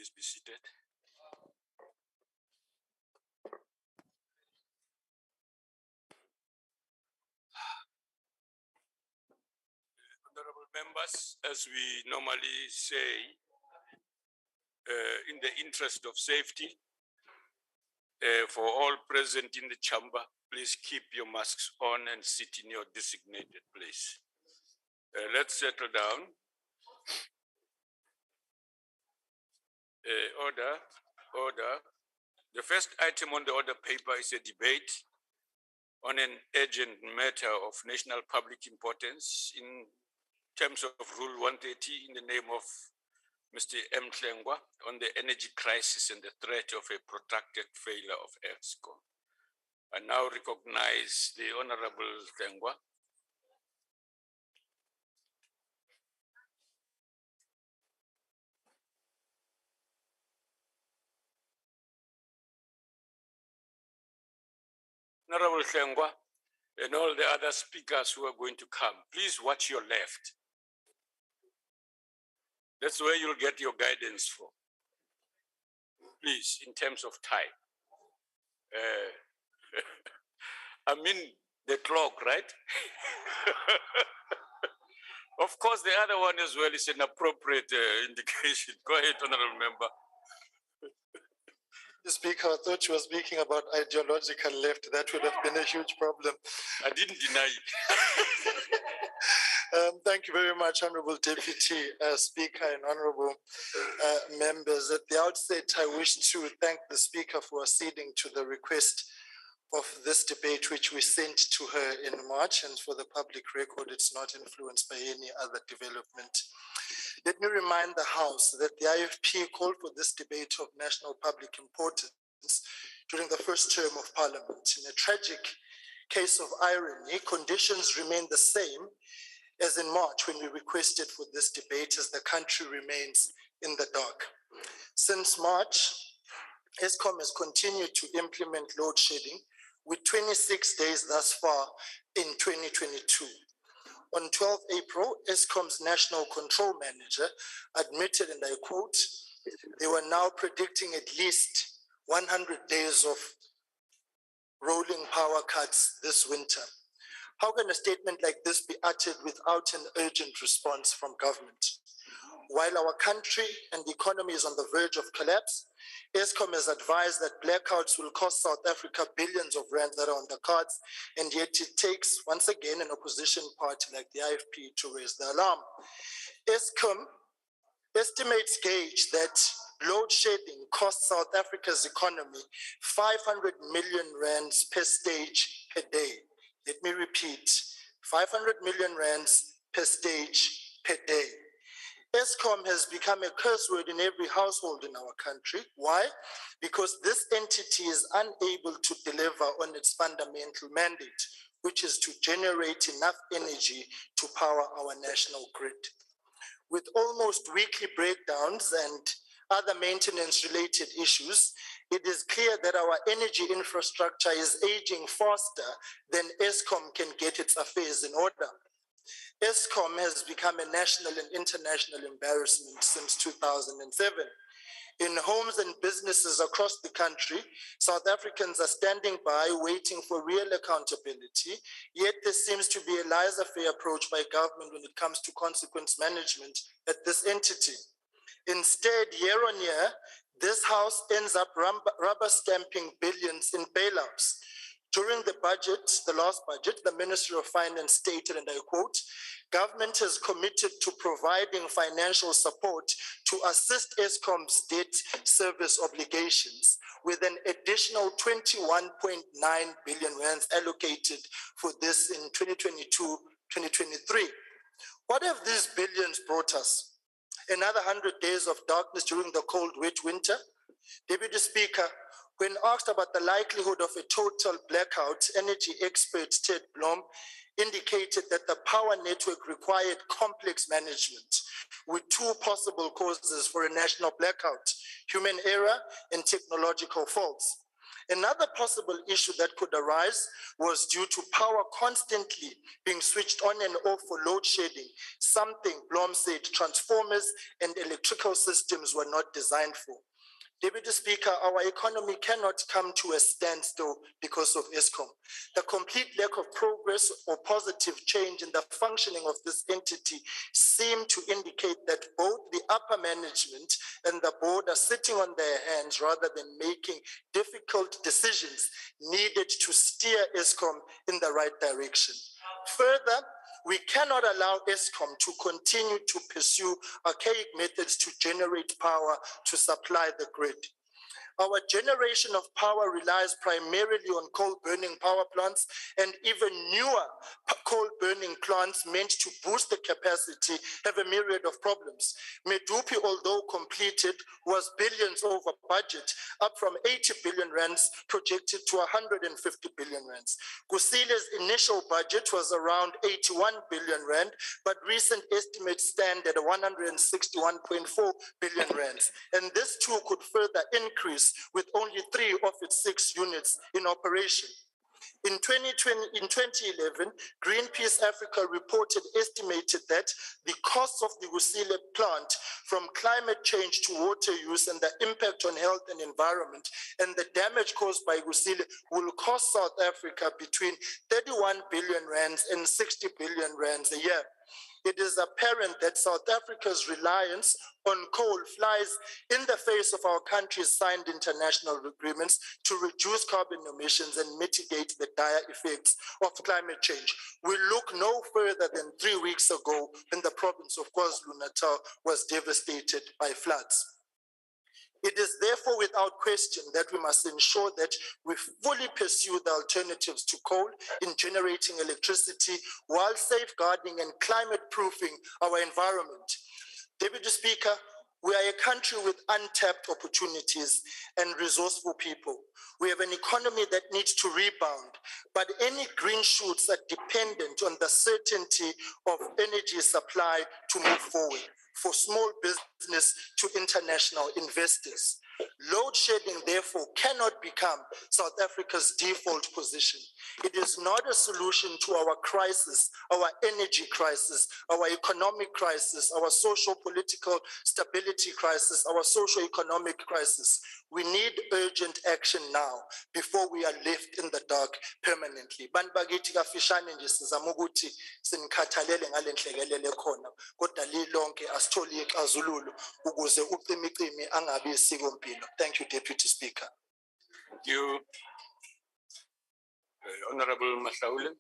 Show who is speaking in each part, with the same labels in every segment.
Speaker 1: Please be seated. Honorable members, as we normally say, in the interest of safety, for all present in the chamber, please keep your masks on and sit in your designated place. Let's settle down. Order. The first item on the order paper is a debate on an urgent matter of national public importance in terms of Rule 130 in the name of Mr. M Hlengwa on the energy crisis and the threat of a protracted failure of Eskom. I now recognize the Honorable Hlengwa. Honorable Hlengwa and all the other speakers who are going to come, please watch your left. That's where you'll get your guidance from. Please, in terms of time. I mean the clock, right? Of course, the other one as well is an appropriate indication. Go ahead, Honorable Member.
Speaker 2: The Speaker, I thought you were speaking about ideological left. That would have been a huge problem.
Speaker 1: I didn't deny it.
Speaker 2: Thank you very much, Honorable Deputy Speaker and Honorable members. At the outset, I wish to thank the Speaker for acceding to the request of this debate, which we sent to her in March, and for the public record, it's not influenced by any other development. Let me remind the House that the IFP called for this debate of national public importance during the first term of Parliament. In a tragic case of irony, conditions remain the same as in March when we requested for this debate, as the country remains in the dark. Since March, Eskom has continued to implement load shedding with 26 days thus far in 2022. On 12 April, Eskom's National Control Manager admitted, and I quote, they were now predicting at least 100 days of rolling power cuts this winter. How can a statement like this be uttered without an urgent response from government? While our country and the economy is on the verge of collapse, Eskom has advised that blackouts will cost South Africa billions of rand that are on the cards, and yet it takes, once again, an opposition party like the IFP to raise the alarm. Eskom estimates gauge that load shedding costs South Africa's economy 500 million rands per stage per day. Let me repeat, 500 million rands per stage per day. Eskom has become a curse word in every household in our country. Why? Because this entity is unable to deliver on its fundamental mandate, which is to generate enough energy to power our national grid. With almost weekly breakdowns and other maintenance-related issues, it is clear that our energy infrastructure is aging faster than Eskom can get its affairs in order. Eskom has become a national and international embarrassment since 2007. In homes and businesses across the country, South Africans are standing by waiting for real accountability, yet there seems to be a laissez-faire approach by government when it comes to consequence management at this entity. Instead, year on year, this House ends up rubber stamping billions in bailouts. During the budget, the last budget, the Ministry of Finance stated, and I quote, government has committed to providing financial support to assist Eskom's debt service obligations with an additional 21.9 billion rands allocated for this in 2022-2023. What have these billions brought us? Another 100 days of darkness during the cold, wet winter? Deputy Speaker, when asked about the likelihood of a total blackout, energy expert Ted Blom indicated that the power network required complex management with two possible causes for a national blackout: human error and technological faults. Another possible issue that could arise was due to power constantly being switched on and off for load shedding, something Blom said transformers and electrical systems were not designed for. Deputy Speaker, our economy cannot come to a standstill because of Eskom. The complete lack of progress or positive change in the functioning of this entity seem to indicate that both the upper management and the board are sitting on their hands rather than making difficult decisions needed to steer Eskom in the right direction. Further, we cannot allow Eskom to continue to pursue archaic methods to generate power to supply the grid. Our generation of power relies primarily on coal-burning power plants, and even newer coal-burning plants meant to boost the capacity have a myriad of problems. Medupi, although completed, was billions over budget, up from 80 billion rands projected to 150 billion rands. Kusile's initial budget was around 81 billion rand, but recent estimates stand at 161.4 billion rands. And this too could further increase with only 3 of its 6 units in operation. In 2011, Greenpeace Africa estimated that the costs of the Kusile plant, from climate change to water use and the impact on health and environment and the damage caused by Kusile, will cost South Africa between 31 billion rands and 60 billion rands a year. It is apparent that South Africa's reliance on coal flies in the face of our country's signed international agreements to reduce carbon emissions and mitigate the dire effects of climate change. We look no further than 3 weeks ago when the province of KwaZulu-Natal was devastated by floods. It is therefore without question that we must ensure that we fully pursue the alternatives to coal in generating electricity while safeguarding and climate-proofing our environment. Deputy Speaker, we are a country with untapped opportunities and resourceful people. We have an economy that needs to rebound, but any green shoots are dependent on the certainty of energy supply to move forward, for small business to international investors. Load shedding, therefore, cannot become South Africa's default position. It is not a solution to our crisis, our energy crisis, our economic crisis, our social-political stability crisis, our socio-economic crisis. We need urgent action now before we are left in the dark permanently. Bantu bakithi kafishane nje sizama ukuthi sinikhathalele ngale nhlekelele khona, kodwa lilonke asitholi ixazululo ukuze ucimicimi angabi isikompilo. Thank you, Deputy Speaker.
Speaker 1: Thank you, Honorable Mahlaule.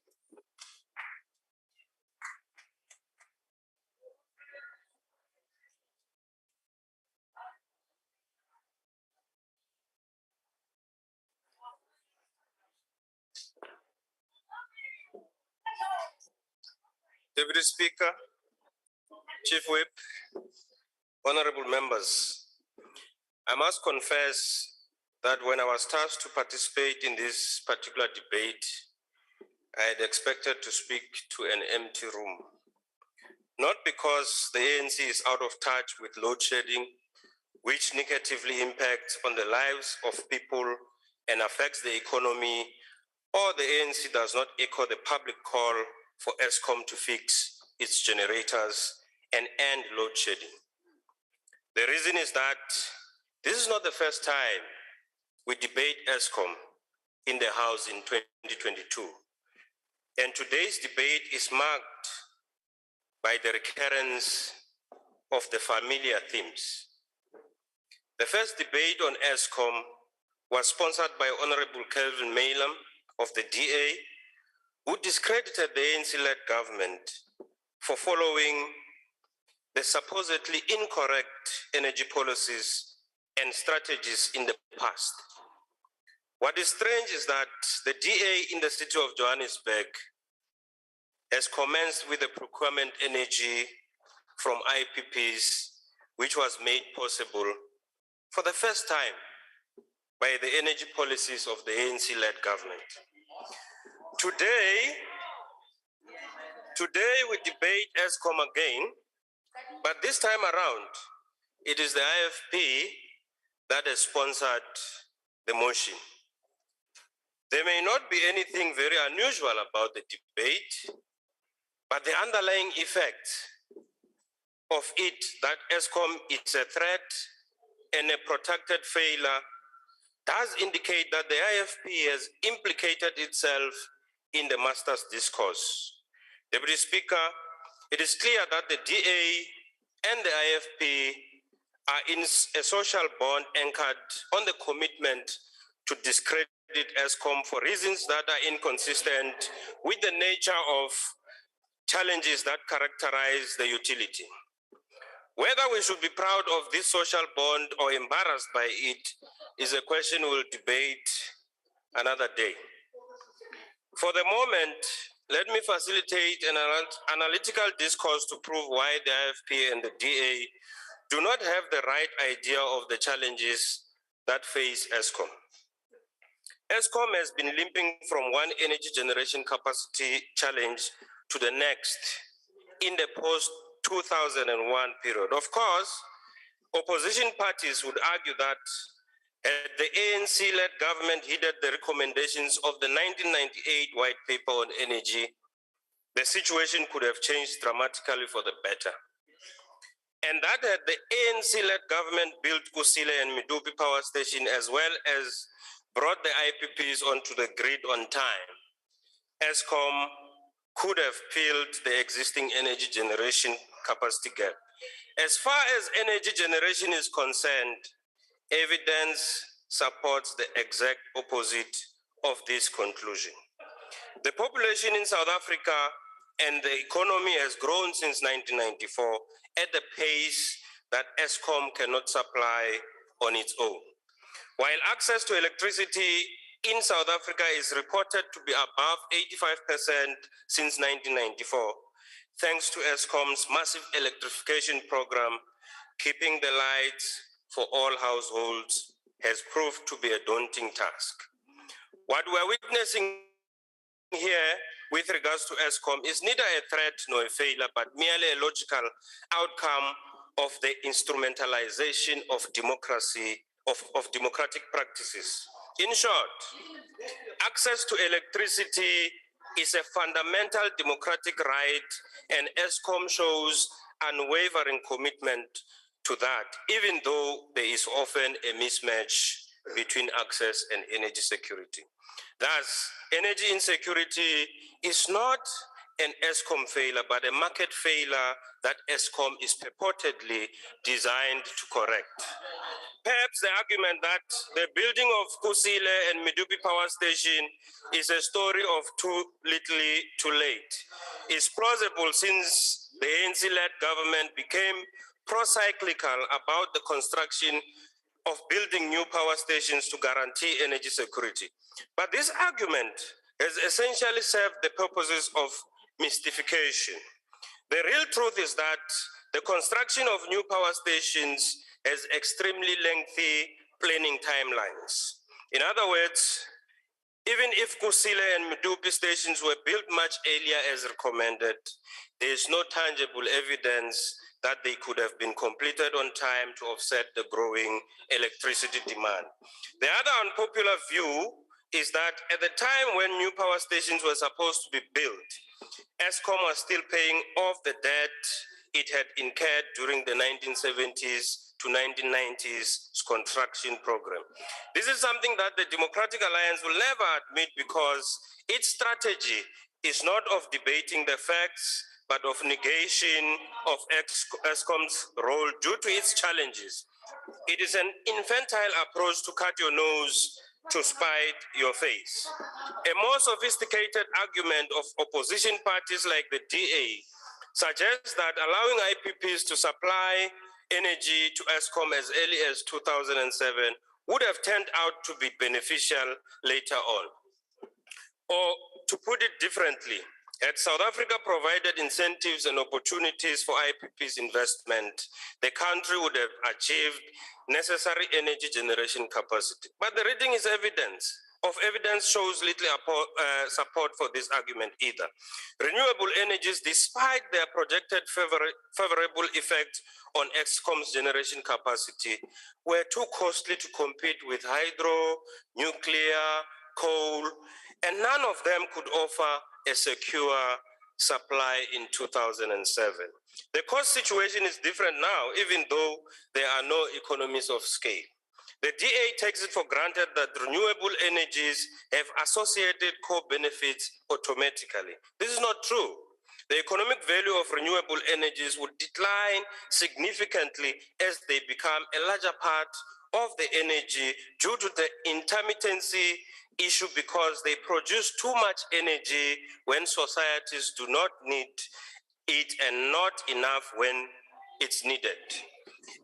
Speaker 3: Deputy Speaker, Chief Whip, honorable members, I must confess that when I was tasked to participate in this particular debate, I had expected to speak to an empty room. Not because the ANC is out of touch with load shedding, which negatively impacts on the lives of people and affects the economy, or the ANC does not echo the public call for Eskom to fix its generators and end load shedding. The reason is that this is not the first time we debate Eskom in the House in 2022. And today's debate is marked by the recurrence of the familiar themes. The first debate on Eskom was sponsored by Honorable Kelvin Malam of the DA, who discredited the ANC-led government for following the supposedly incorrect energy policies and strategies in the past. What is strange is that the DA in the city of Johannesburg has commenced with the procurement energy from IPPs, which was made possible for the first time by the energy policies of the ANC-led government. Today we debate Eskom again, but this time around, it is the IFP that has sponsored the motion. There may not be anything very unusual about the debate, but the underlying effect of it, that Eskom is a threat and a protracted failure, does indicate that the IFP has implicated itself in the master's discourse. Deputy Speaker, it is clear that the DA and the IFP are in a social bond anchored on the commitment to discredit Eskom for reasons that are inconsistent with the nature of challenges that characterize the utility. Whether we should be proud of this social bond or embarrassed by it is a question we'll debate another day. For the moment, let me facilitate an analytical discourse to prove why the IFP and the DA do not have the right idea of the challenges that face Eskom. Eskom has been limping from one energy generation capacity challenge to the next in the post-2001 period. Of course, opposition parties would argue that had the ANC-led government heeded the recommendations of the 1998 White Paper on Energy, the situation could have changed dramatically for the better. And that had the ANC-led government built Kusile and Medupi power station as well as brought the IPPs onto the grid on time, Eskom could have filled the existing energy generation capacity gap. As far as energy generation is concerned, evidence supports the exact opposite of this conclusion. The population in South Africa and the economy has grown since 1994 at a pace that Eskom cannot supply on its own. While access to electricity in South Africa is reported to be above 85% since 1994, thanks to Eskom's massive electrification program, keeping the lights for all households has proved to be a daunting task. What we're witnessing here with regards to Eskom is neither a threat nor a failure, but merely a logical outcome of the instrumentalization of democracy, of democratic practices. In short, access to electricity is a fundamental democratic right, and Eskom shows unwavering commitment to that, even though there is often a mismatch between access and energy security. Thus, energy insecurity is not an Eskom failure, but a market failure that Eskom is purportedly designed to correct. Perhaps the argument that the building of Kusile and Medupi power station is a story of too little too late is plausible, since the ANC-led government became pro-cyclical about the construction of building new power stations to guarantee energy security. But this argument has essentially served the purposes of mystification. The real truth is that the construction of new power stations has extremely lengthy planning timelines. In other words, even if Kusile and Medupi stations were built much earlier as recommended, there is no tangible evidence that they could have been completed on time to offset the growing electricity demand. The other unpopular view is that at the time when new power stations were supposed to be built, Eskom was still paying off the debt it had incurred during the 1970s to 1990s construction program. This is something that the Democratic Alliance will never admit, because its strategy is not of debating the facts, but of negation of Eskom's role due to its challenges. It is an infantile approach to cut your nose to spite your face. A more sophisticated argument of opposition parties like the DA suggests that allowing IPPs to supply energy to Eskom as early as 2007 would have turned out to be beneficial later on. Or to put it differently, had South Africa provided incentives and opportunities for IPP's investment, the country would have achieved necessary energy generation capacity. But the reading is evidence shows little support for this argument either. Renewable energies, despite their projected favorable effect on Eskom's generation capacity, were too costly to compete with hydro, nuclear, coal, and none of them could offer a secure supply in 2007. The cost situation is different now, even though there are no economies of scale. The DA takes it for granted that renewable energies have associated core benefits automatically. This is not true. The economic value of renewable energies would decline significantly as they become a larger part of the energy due to the intermittency issue, because they produce too much energy when societies do not need it and not enough when it's needed.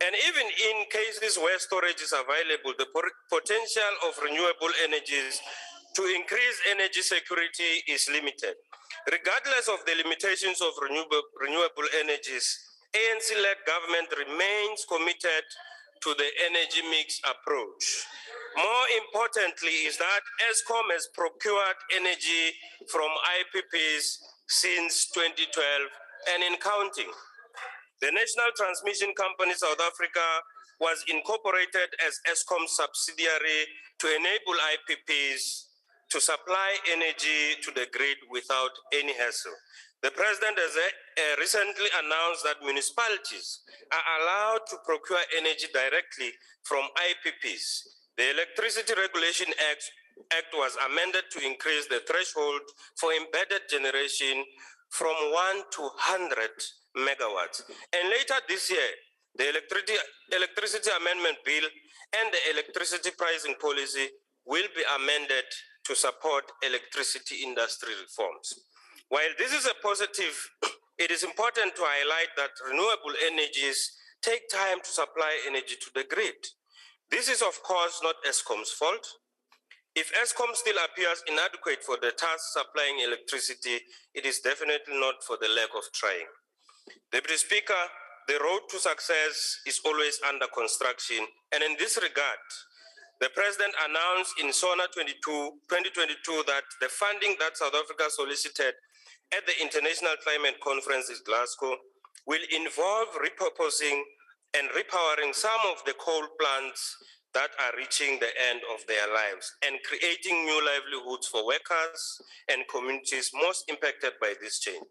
Speaker 3: And even in cases where storage is available, the potential of renewable energies to increase energy security is limited. Regardless of the limitations of renewable energies, ANC-led government remains committed to the energy mix approach. More importantly is that Eskom has procured energy from IPPs since 2012 and in counting. The National Transmission Company South Africa was incorporated as Eskom's subsidiary to enable IPPs to supply energy to the grid without any hassle. The president has recently announced that municipalities are allowed to procure energy directly from IPPs. The Electricity Regulation Act was amended to increase the threshold for embedded generation from 1 to 100 megawatts. And later this year, the Electricity Amendment Bill and the Electricity Pricing Policy will be amended to support electricity industry reforms. While this is a positive, it is important to highlight that renewable energies take time to supply energy to the grid. This is, of course, not Eskom's fault. If Eskom still appears inadequate for the task supplying electricity, it is definitely not for the lack of trying. Deputy Speaker, the road to success is always under construction, and in this regard, the President announced in SONA 2022 that the funding that South Africa solicited at the International Climate Conference in Glasgow will involve repurposing and repowering some of the coal plants that are reaching the end of their lives and creating new livelihoods for workers and communities most impacted by this change.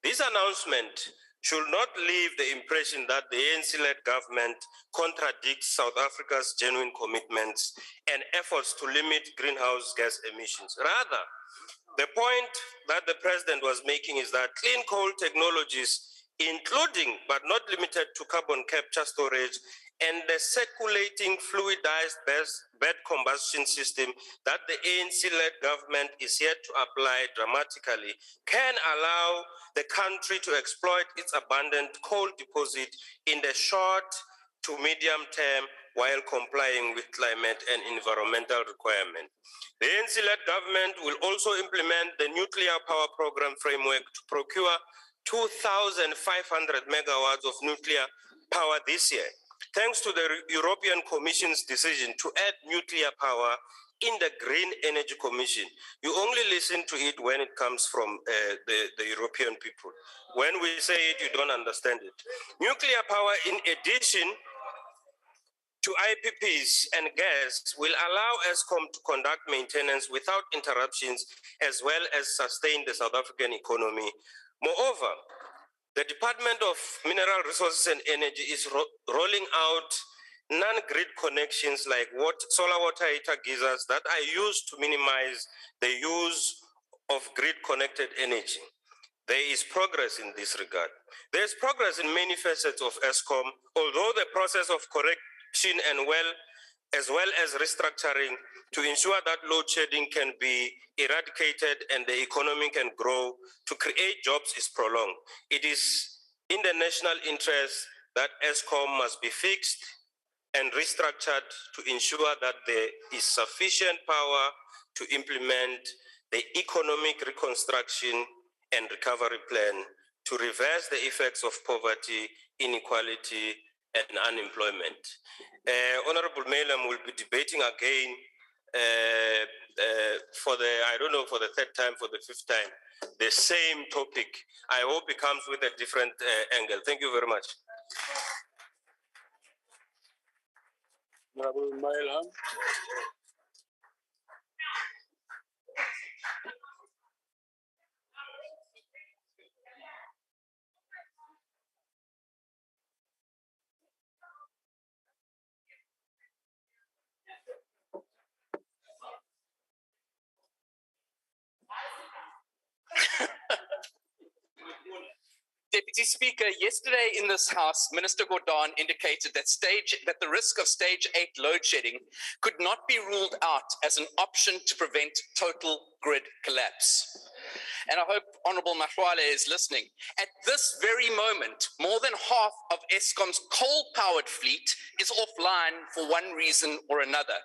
Speaker 3: This announcement should not leave the impression that the ANC-led government contradicts South Africa's genuine commitments and efforts to limit greenhouse gas emissions. Rather, the point that the president was making is that clean coal technologies, including but not limited to carbon capture storage and the circulating fluidized bed combustion system that the ANC-led government is yet to apply dramatically, can allow the country to exploit its abundant coal deposit in the short to medium term while complying with climate and environmental requirements. The ANC-led government will also implement the nuclear power program framework to procure 2,500 megawatts of nuclear power this year, thanks to the European Commission's decision to add nuclear power in the Green Energy Commission. You only listen to it when it comes from the European people. When we say it, you don't understand it. Nuclear power, in addition to IPPs and gas, will allow Eskom to conduct maintenance without interruptions, as well as sustain the South African economy. Moreover, the Department of Mineral Resources and Energy is rolling out non-grid connections like solar water heater geysers that are used to minimize the use of grid-connected energy. There is progress in this regard. There is progress in many facets of Eskom, although the process of correction and as well as restructuring to ensure that load shedding can be eradicated and the economy can grow to create jobs is prolonged. It is in the national interest that Eskom must be fixed and restructured to ensure that there is sufficient power to implement the economic reconstruction and recovery plan to reverse the effects of poverty, inequality, and unemployment. Honorable Malam will be debating again for the third time, for the fifth time, the same topic. I hope it comes with a different angle. Thank you very much.
Speaker 4: Honorable Malam. Deputy Speaker, yesterday in this House, Minister Gordhan indicated that the risk of stage 8 load shedding could not be ruled out as an option to prevent total grid collapse. And I hope Honourable Mahwale is listening. At this very moment, more than half of Eskom's coal-powered fleet is offline for one reason or another.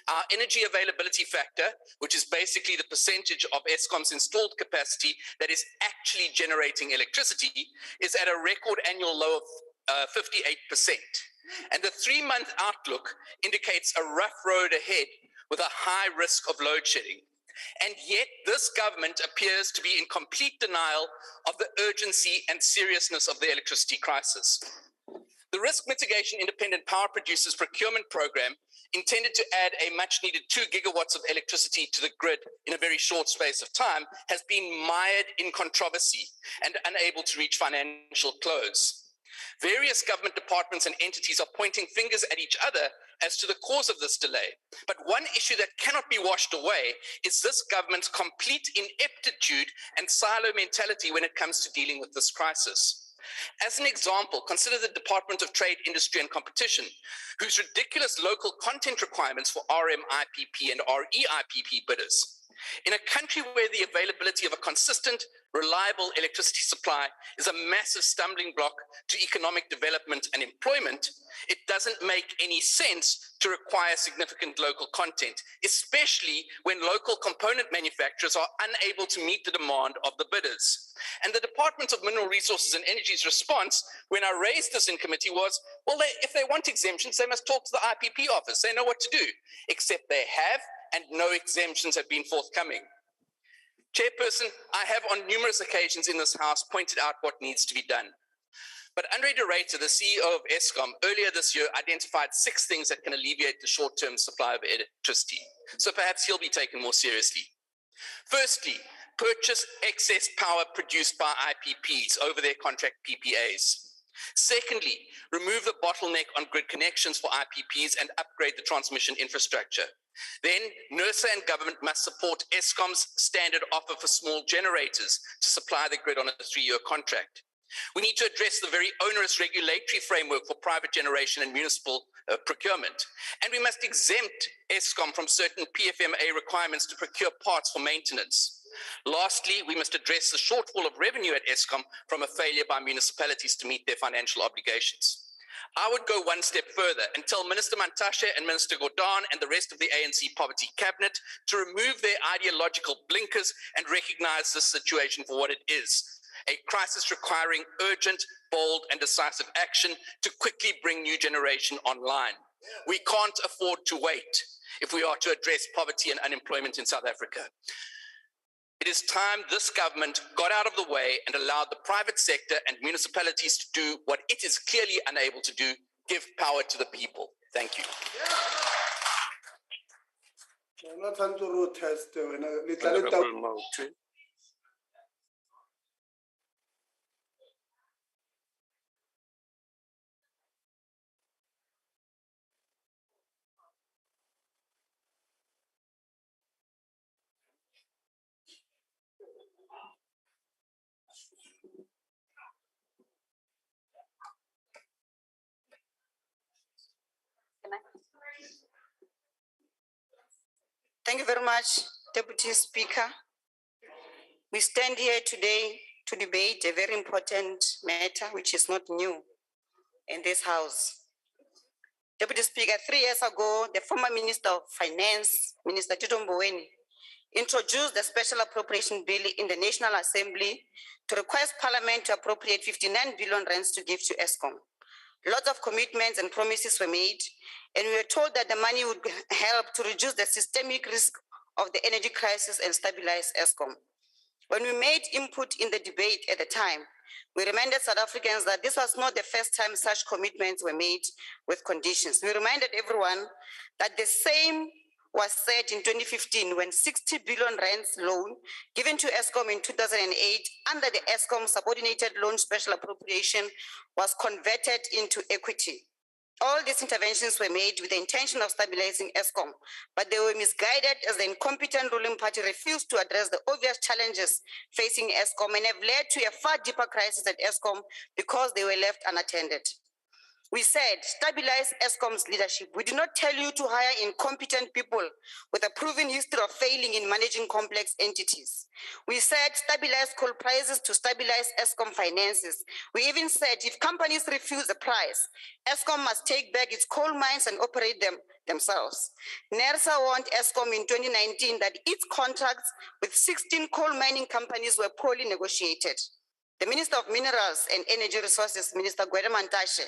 Speaker 4: Our energy availability factor, which is basically the percentage of Eskom's installed capacity that is actually generating electricity, is at a record annual low of 58%. And the 3-month outlook indicates a rough road ahead with a high risk of load shedding. And yet this government appears to be in complete denial of the urgency and seriousness of the electricity crisis. The Risk Mitigation Independent Power Producers Procurement Program, intended to add a much-needed 2 gigawatts of electricity to the grid in a very short space of time, has been mired in controversy and unable to reach financial close. Various government departments and entities are pointing fingers at each other as to the cause of this delay. But one issue that cannot be washed away is this government's complete ineptitude and silo mentality when it comes to dealing with this crisis. As an example, consider the Department of Trade, Industry and Competition, whose ridiculous local content requirements for RMIPP and REIPP bidders. In a country where the availability of a consistent, reliable electricity supply is a massive stumbling block to economic development and employment, it doesn't make any sense to require significant local content, especially when local component manufacturers are unable to meet the demand of the bidders. And the Department of Mineral Resources and Energy's response when I raised this in committee was, well, if they want exemptions, they must talk to the IPP office. They know what to do, except they have, and no exemptions have been forthcoming. Chairperson, I have on numerous occasions in this House pointed out what needs to be done. But Andre de Ruyter, the CEO of Eskom, earlier this year identified 6 things that can alleviate the short-term supply of electricity. So perhaps he'll be taken more seriously. Firstly, purchase excess power produced by IPPs over their contract PPAs. Secondly, remove the bottleneck on grid connections for IPPs and upgrade the transmission infrastructure. Then, NERSA and government must support Eskom's standard offer for small generators to supply the grid on a 3-year contract. We need to address the very onerous regulatory framework for private generation and municipal procurement. And we must exempt Eskom from certain PFMA requirements to procure parts for maintenance. Lastly, we must address the shortfall of revenue at Eskom from a failure by municipalities to meet their financial obligations. I would go one step further and tell Minister Mantashe and Minister Gordhan and the rest of the ANC Poverty Cabinet to remove their ideological blinkers and recognize this situation for what it is, a crisis requiring urgent, bold and decisive action to quickly bring new generation online. We can't afford to wait if we are to address poverty and unemployment in South Africa. It is time this government got out of the way and allowed the private sector and municipalities to do what it is clearly unable to do, give power to the people. Thank you.
Speaker 5: Thank you very much, Deputy Speaker. We stand here today to debate a very important matter which is not new in this House. Deputy Speaker, 3 years ago, the former Minister of Finance, Minister Tito Mboweni, introduced the Special Appropriation Bill in the National Assembly to request Parliament to appropriate 59 billion rands to give to Eskom. Lots of commitments and promises were made, and we were told that the money would help to reduce the systemic risk of the energy crisis and stabilize Eskom. When we made input in the debate at the time, we reminded South Africans that this was not the first time such commitments were made with conditions. We reminded everyone that the same was said in 2015 when 60 billion rands loan given to Eskom in 2008 under the Eskom subordinated loan special appropriation was converted into equity. All these interventions were made with the intention of stabilizing Eskom, but they were misguided as the incompetent ruling party refused to address the obvious challenges facing Eskom and have led to a far deeper crisis at Eskom because they were left unattended. We said, stabilize Eskom's leadership. We did not tell you to hire incompetent people with a proven history of failing in managing complex entities. We said, stabilize coal prices to stabilize Eskom finances. We even said, if companies refuse the price, Eskom must take back its coal mines and operate them themselves. NERSA warned Eskom in 2019 that its contracts with 16 coal mining companies were poorly negotiated. The Minister of Minerals and Energy Resources, Minister Gwede Mantashe,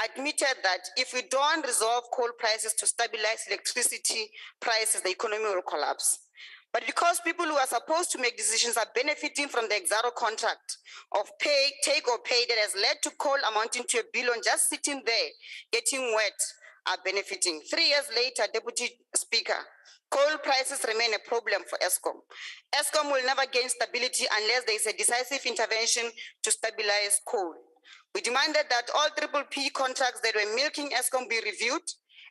Speaker 5: admitted that if we don't resolve coal prices to stabilize electricity prices, the economy will collapse. But because people who are supposed to make decisions are benefiting from the Exaro contract of pay, take or pay that has led to coal amounting to $1 billion just sitting there, getting wet, are benefiting. 3 years later, Deputy Speaker, coal prices remain a problem for Eskom. Eskom will never gain stability unless there is a decisive intervention to stabilize coal. We demanded that all PPP contracts that were milking Eskom be reviewed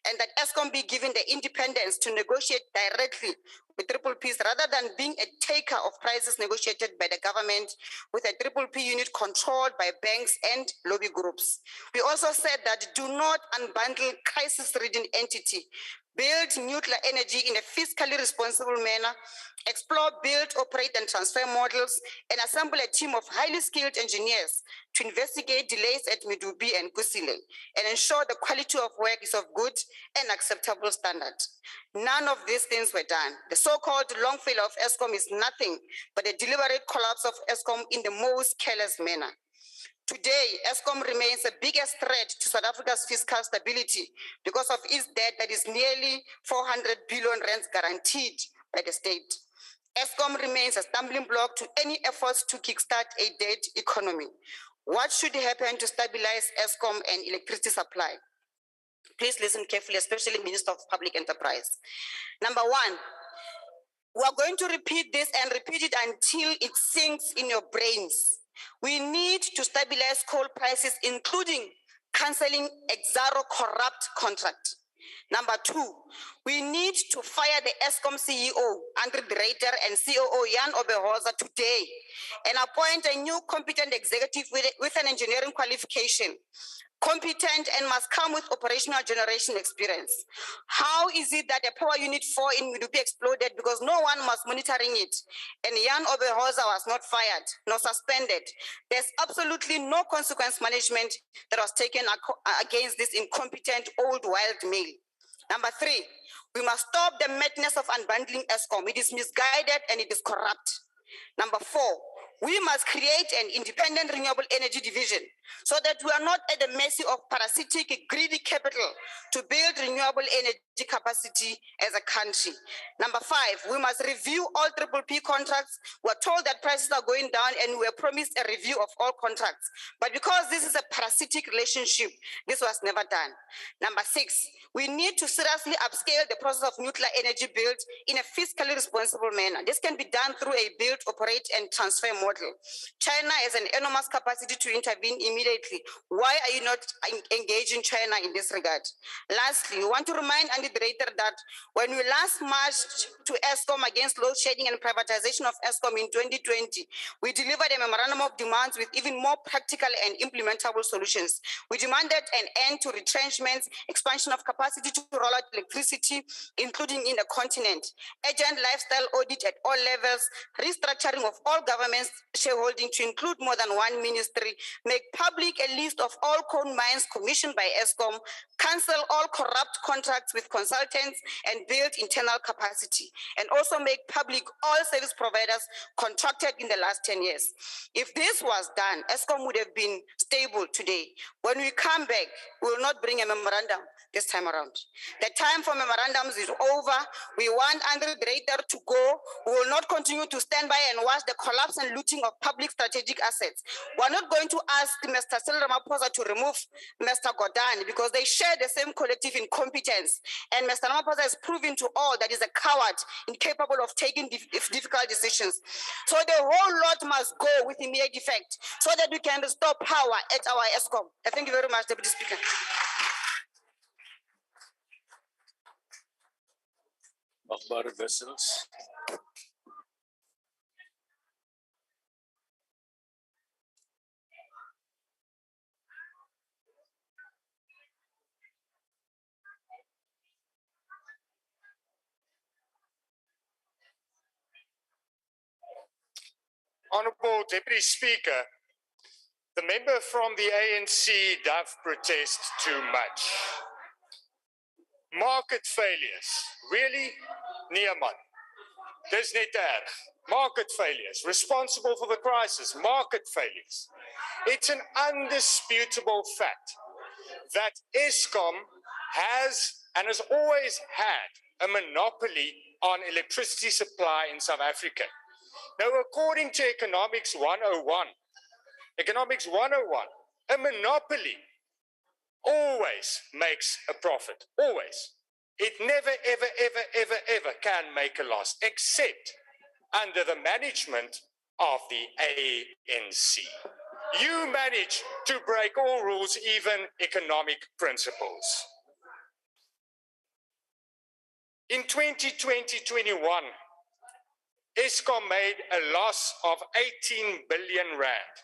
Speaker 5: and that Eskom be given the independence to negotiate directly with PPPs rather than being a taker of prices negotiated by the government with a PPP unit controlled by banks and lobby groups. We also said that do not unbundle crisis-ridden entity, build nuclear energy in a fiscally responsible manner, explore, build, operate, and transfer models, and assemble a team of highly skilled engineers to investigate delays at Medupi and Kusile, and ensure the quality of work is of good and acceptable standard. None of these things were done. The so-called long failure of Eskom is nothing but a deliberate collapse of Eskom in the most careless manner. Today, Eskom remains the biggest threat to South Africa's fiscal stability because of its debt that is nearly 400 billion rands guaranteed by the state. Eskom remains a stumbling block to any efforts to kickstart a debt economy. What should happen to stabilize Eskom and electricity supply? Please listen carefully, especially Minister of Public Enterprise. Number one, we are going to repeat this and repeat it until it sinks in your brains. We need to stabilize coal prices, including canceling Exaro corrupt contract. Number two, we need to fire the Eskom CEO, Andre de Ruyter, and COO Jan Oberholzer today, and appoint a new competent executive with an engineering qualification, competent and must come with operational generation experience. How is it that a power unit 4 in Medupi exploded because no one was monitoring it, and Jan Oberholzer was not fired, nor suspended? There's absolutely no consequence management that was taken against this incompetent old wild male. Number three, we must stop the madness of unbundling Eskom. It is misguided and it is corrupt. Number four, we must create an independent renewable energy division so that we are not at the mercy of parasitic, greedy capital to build renewable energy capacity as a country. Number five, we must review all PPP contracts. We're told that prices are going down and we're promised a review of all contracts. But because this is a parasitic relationship, this was never done. Number six, we need to seriously upscale the process of nuclear energy build in a fiscally responsible manner. This can be done through a build, operate, and transfer model. China has an enormous capacity to intervene immediately. Why are you not engaging China in this regard? Lastly, we want to remind Andy Dreiter that when we last marched to Eskom against load shedding and privatization of Eskom in 2020, we delivered a memorandum of demands with even more practical and implementable solutions. We demanded an end to retrenchments, expansion of capacity to roll out electricity, including in the continent, urgent lifestyle audit at all levels, restructuring of all governments shareholding to include more than one ministry, make public a list of all coal mines commissioned by Eskom, cancel all corrupt contracts with consultants and build internal capacity, and also make public all service providers contracted in the last 10 years. If this was done, Eskom would have been stable today. When we come back, we will not bring a memorandum this time around. The time for memorandums is over. We want Andre Dreiter to go. We will not continue to stand by and watch the collapse and looting of public strategic assets. We're not going to ask Mr. Cyril Ramaphosa to remove Mr. Gordhan because they share the same collective incompetence. And Mr. Ramaphosa has proven to all that he's a coward, incapable of taking difficult decisions. So the whole lot must go with immediate effect so that we can restore power at our Eskom. Thank you very much, Deputy Speaker.
Speaker 1: achtbare wissels.
Speaker 6: Honourable Deputy Speaker, the member from the ANC does protest too much. Market failures, really? Neeman, dis net erg. Market failures, responsible for the crisis, market failures. It's an undisputable fact that Eskom has and has always had a monopoly on electricity supply in South Africa. Now, according to Economics 101, a monopoly always makes a profit, always. It never, ever, ever, ever, ever can make a loss, except under the management of the ANC. You manage to break all rules, even economic principles. In 2020-21, Eskom made a loss of 18 billion rand.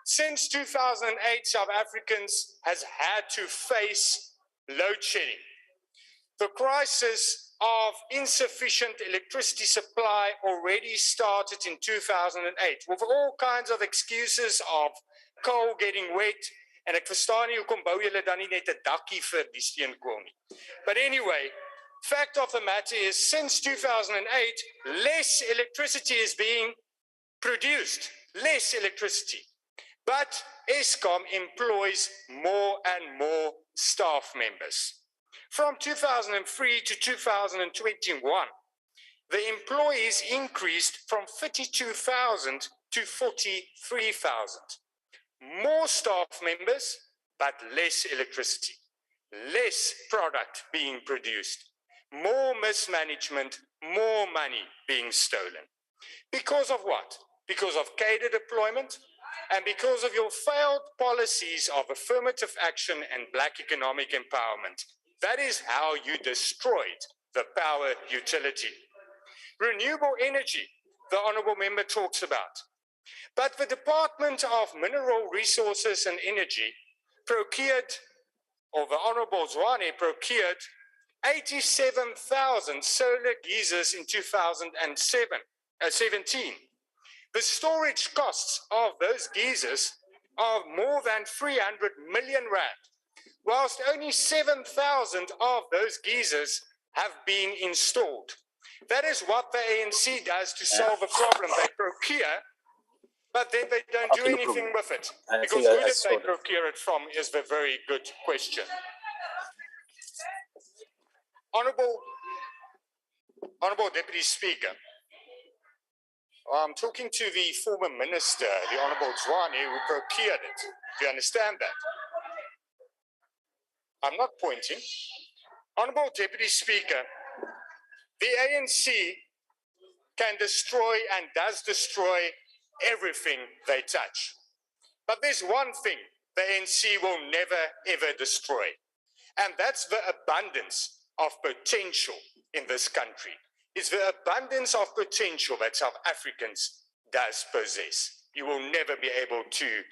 Speaker 6: Since 2008, South Africans has had to face load shedding. The crisis of insufficient electricity supply already started in 2008 with all kinds of excuses of coal getting wet, and ek verstaan nie hoekom bou julle dan nie net 'n dakkie vir die steenkool nie. But anyway, fact of the matter is, since 2008, less electricity is being produced, less electricity. But Eskom employs more and more staff members. From 2003 to 2021, the employees increased from 32,000 to 43,000. More staff members, but less electricity, less product being produced, more mismanagement, more money being stolen. Because of what? Because of cadre deployment and because of your failed policies of affirmative action and black economic empowerment. That is how you destroyed the power utility. Renewable energy, the honourable member talks about. But the Department of Mineral Resources and Energy procured, or the Honourable Zwane procured, 87,000 solar geysers in 2017. The storage costs of those geysers are more than 300 million rand, whilst only 7,000 of those geysers have been installed. That is what the ANC does to solve a problem. They procure, but then they don't do anything with it. Because who did they procure it from is the very good question. Honourable Deputy Speaker, I'm talking to the former minister, the Honourable Zwane, who procured it. Do you understand that? I'm not pointing. Honourable Deputy Speaker, the ANC can destroy and does destroy everything they touch. But there's one thing the ANC will never ever destroy, and that's the abundance of potential in this country. It's the abundance of potential that South Africans does possess. You will never be able to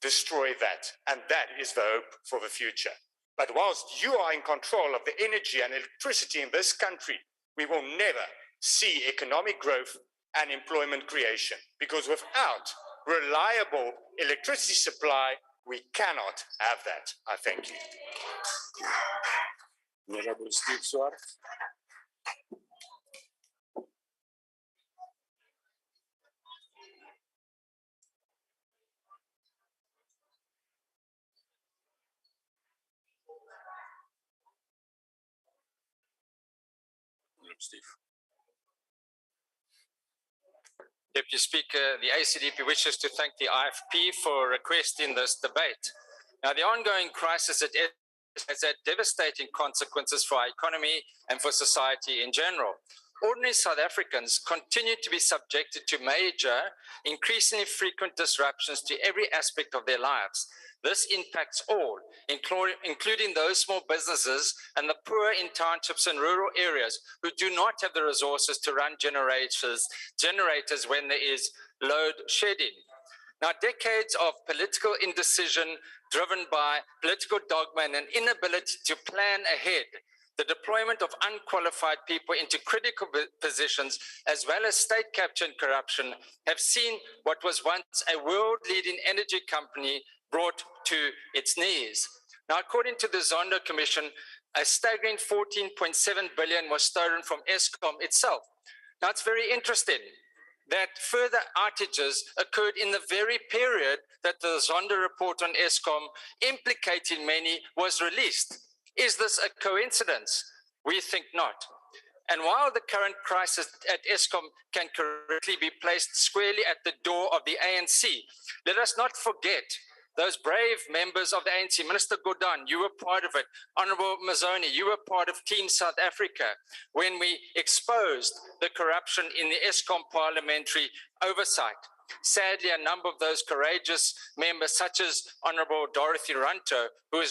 Speaker 6: destroy that, and that is the hope for the future. But whilst you are in control of the energy and electricity in this country, we will never see economic growth and employment creation, because without reliable electricity supply, we cannot have that. I thank you.
Speaker 1: Honourable Steve Swarth. Steve.
Speaker 7: Deputy Speaker, the ACDP wishes to thank the IFP for requesting this debate. Now, the ongoing crisis at Eskom has had devastating consequences for our economy and for society in general. Ordinary South Africans continue to be subjected to major, increasingly frequent disruptions to every aspect of their lives. This impacts all, including those small businesses and the poor in townships and rural areas who do not have the resources to run generators when there is load shedding. Now, decades of political indecision driven by political dogma and an inability to plan ahead, the deployment of unqualified people into critical positions, as well as state capture and corruption, have seen what was once a world-leading energy company brought to its knees. Now, according to the Zondo Commission, a staggering 14.7 billion was stolen from Eskom itself. Now, it's very interesting that further outages occurred in the very period that the Zondo report on Eskom, implicating many, was released. Is this a coincidence? We think not. And while the current crisis at Eskom can correctly be placed squarely at the door of the ANC, let us not forget those brave members of the ANC. Minister Gordhan, you were part of it. Honorable Mazzoni, you were part of Team South Africa when we exposed the corruption in the Eskom parliamentary oversight. Sadly, a number of those courageous members, such as Honorable Dorothy Ranto, who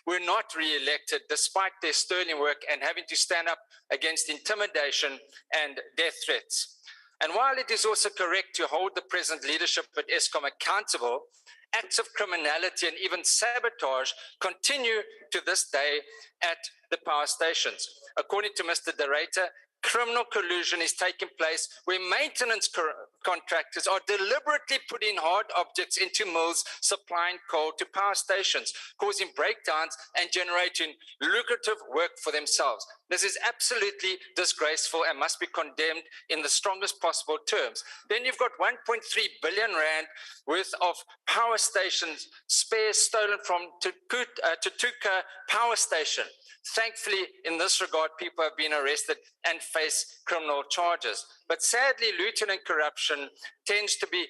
Speaker 7: were not re-elected despite their sterling work and having to stand up against intimidation and death threats. And while it is also correct to hold the present leadership at Eskom accountable, acts of criminality and even sabotage continue to this day at the power stations. According to Mr. Director, criminal collusion is taking place where maintenance contractors are deliberately putting hard objects into mills supplying coal to power stations, causing breakdowns and generating lucrative work for themselves. This is absolutely disgraceful and must be condemned in the strongest possible terms. Then you've got 1.3 billion rand worth of power stations spares stolen from Tutuka Power Station. Thankfully, in this regard, people have been arrested and face criminal charges. But sadly, looting and corruption tends to be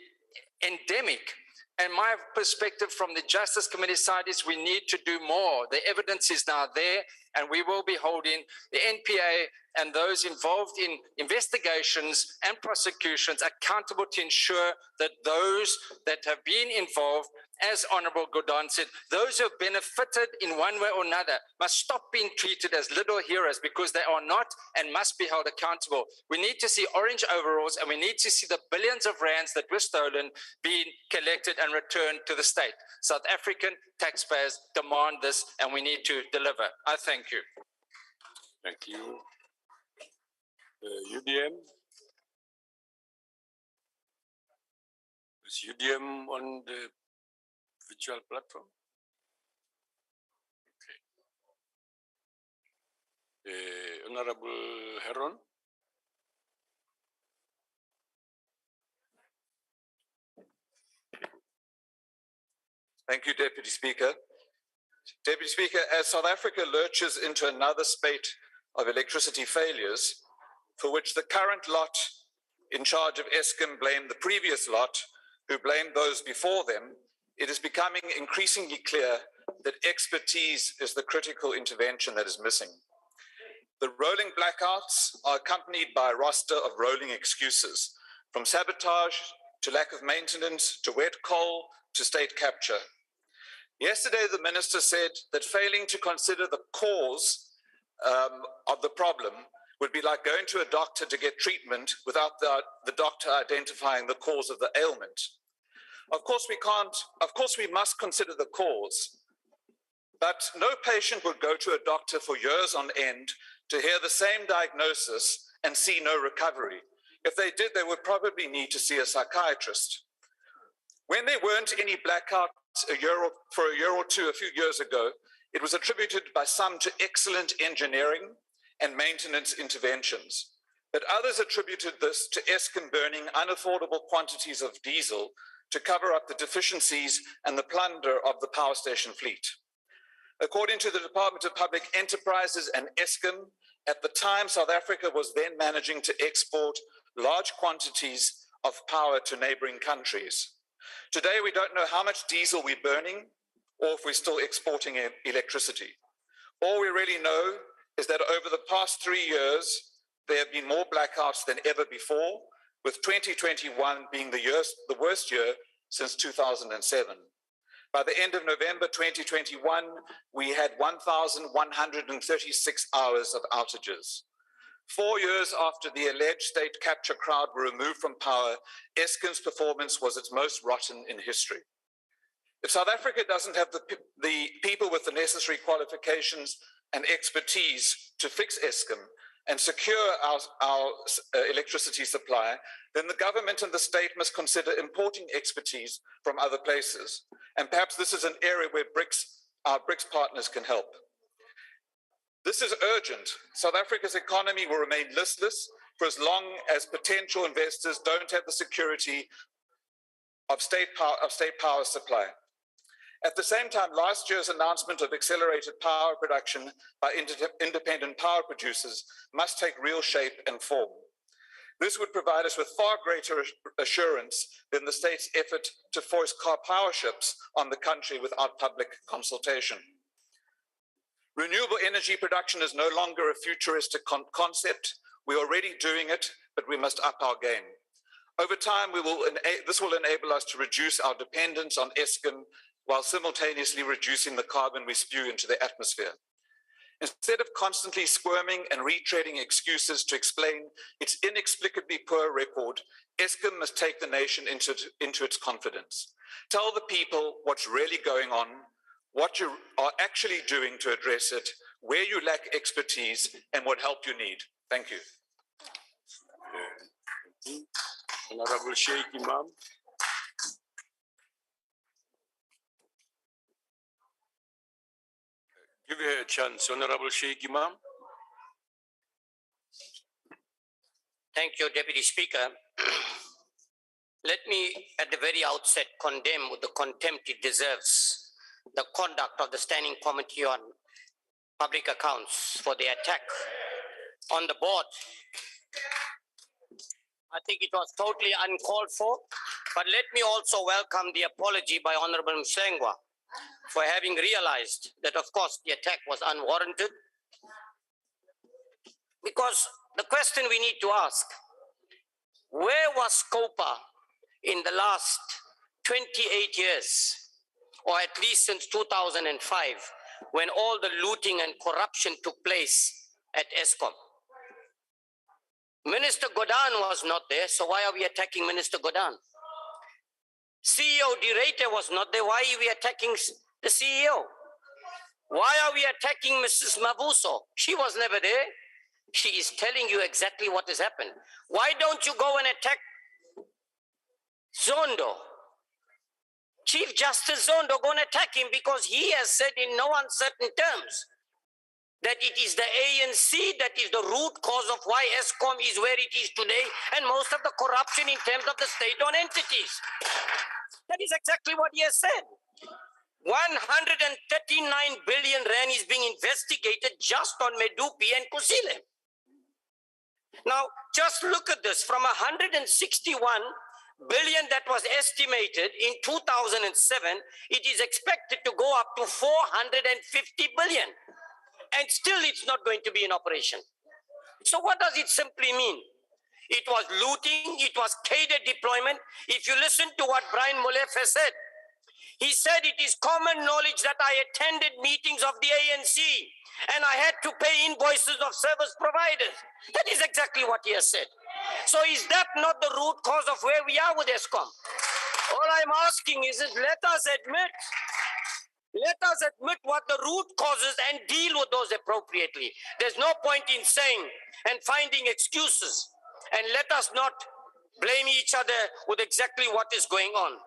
Speaker 7: endemic. And my perspective from the Justice Committee side is we need to do more. The evidence is now there, and we will be holding the NPA and those involved in investigations and prosecutions accountable to ensure that those that have been involved, as Honorable Gordhan said, those who have benefited in one way or another must stop being treated as little heroes because they are not and must be held accountable. We need to see orange overalls, and we need to see the billions of rands that were stolen being collected and returned to the state. South African taxpayers demand this, and we need to deliver. I thank you.
Speaker 1: Thank you. UDM. Is UDM on the virtual platform? Okay. Honorable Heron.
Speaker 8: Thank you, Deputy Speaker. Deputy Speaker, as South Africa lurches into another spate of electricity failures, for which the current lot in charge of Eskom blamed the previous lot, who blamed those before them, it is becoming increasingly clear that expertise is the critical intervention that is missing. The rolling blackouts are accompanied by a roster of rolling excuses, from sabotage to lack of maintenance to wet coal to state capture. Yesterday, the minister said that failing to consider the cause of the problem would be like going to a doctor to get treatment without the doctor identifying the cause of the ailment. Of course, we must consider the cause, but no patient would go to a doctor for years on end to hear the same diagnosis and see no recovery. If they did, they would probably need to see a psychiatrist. When there weren't any blackouts for a year or two a few years ago, it was attributed by some to excellent engineering and maintenance interventions. But others attributed this to Eskom burning unaffordable quantities of diesel to cover up the deficiencies and the plunder of the power station fleet. According to the Department of Public Enterprises and Eskom, at the time, South Africa was then managing to export large quantities of power to neighboring countries. Today, we don't know how much diesel we're burning or if we're still exporting electricity. All we really know is that over the past 3 years, there have been more blackouts than ever before, with 2021 being the worst year since 2007. By the end of November 2021, we had 1,136 hours of outages. 4 years after the alleged state capture crowd were removed from power, Eskom's performance was its most rotten in history. If South Africa doesn't have the people with the necessary qualifications and expertise to fix Eskom and secure our electricity supply, then the government and the state must consider importing expertise from other places. And perhaps this is an area where our BRICS partners can help. This is urgent. South Africa's economy will remain listless for as long as potential investors don't have the security of state power supply. At the same time, last year's announcement of accelerated power production by independent power producers must take real shape and form. This would provide us with far greater assurance than the state's effort to force car power ships on the country without public consultation. Renewable energy production is no longer a futuristic concept. We're already doing it, but we must up our game. Over time, this will enable us to reduce our dependence on Eskom while simultaneously reducing the carbon we spew into the atmosphere. Instead of constantly squirming and retreading excuses to explain its inexplicably poor record, Eskom must take the nation into its confidence. Tell the people what's really going on, what you are actually doing to address it, where you lack expertise, and what help you need. Thank you.
Speaker 1: Honorable Sheikh Imam. Give her a chance, Honorable Sheikh Imam.
Speaker 9: Thank you, Deputy Speaker. Let me, at the very outset, condemn with the contempt it deserves the conduct of the Standing Committee on Public Accounts for the attack on the board. I think it was totally uncalled for, but let me also welcome the apology by Honorable M Hlengwa for having realized that, of course, the attack was unwarranted. Because the question we need to ask, where was SCOPA in the last 28 years, or at least since 2005, when all the looting and corruption took place at Eskom? Minister Godan was not there, so why are we attacking Minister Godan? CEO De Ruyter was not there, why are we attacking the CEO? Why are we attacking Mrs. Mavuso? She was never there. She is telling you exactly what has happened. Why don't you go and attack Zondo? Chief Justice Zondo, go and attack him, because he has said in no uncertain terms that it is the ANC that is the root cause of why Eskom is where it is today, and most of the corruption in terms of the state-owned entities. That is exactly what he has said. 139 billion rand is being investigated just on Medupi and Kusile. Now, just look at this. From 161 billion that was estimated in 2007, it is expected to go up to 450 billion. And still it's not going to be in operation. So what does it simply mean? It was looting, it was cadre deployment. If you listen to what Brian Molefe has said, he said it is common knowledge that I attended meetings of the ANC and I had to pay invoices of service providers. That is exactly what he has said. So is that not the root cause of where we are with Eskom? All I'm asking is let us admit what the root causes and deal with those appropriately. There's no point in saying and finding excuses, and let us not blame each other with exactly what is going on.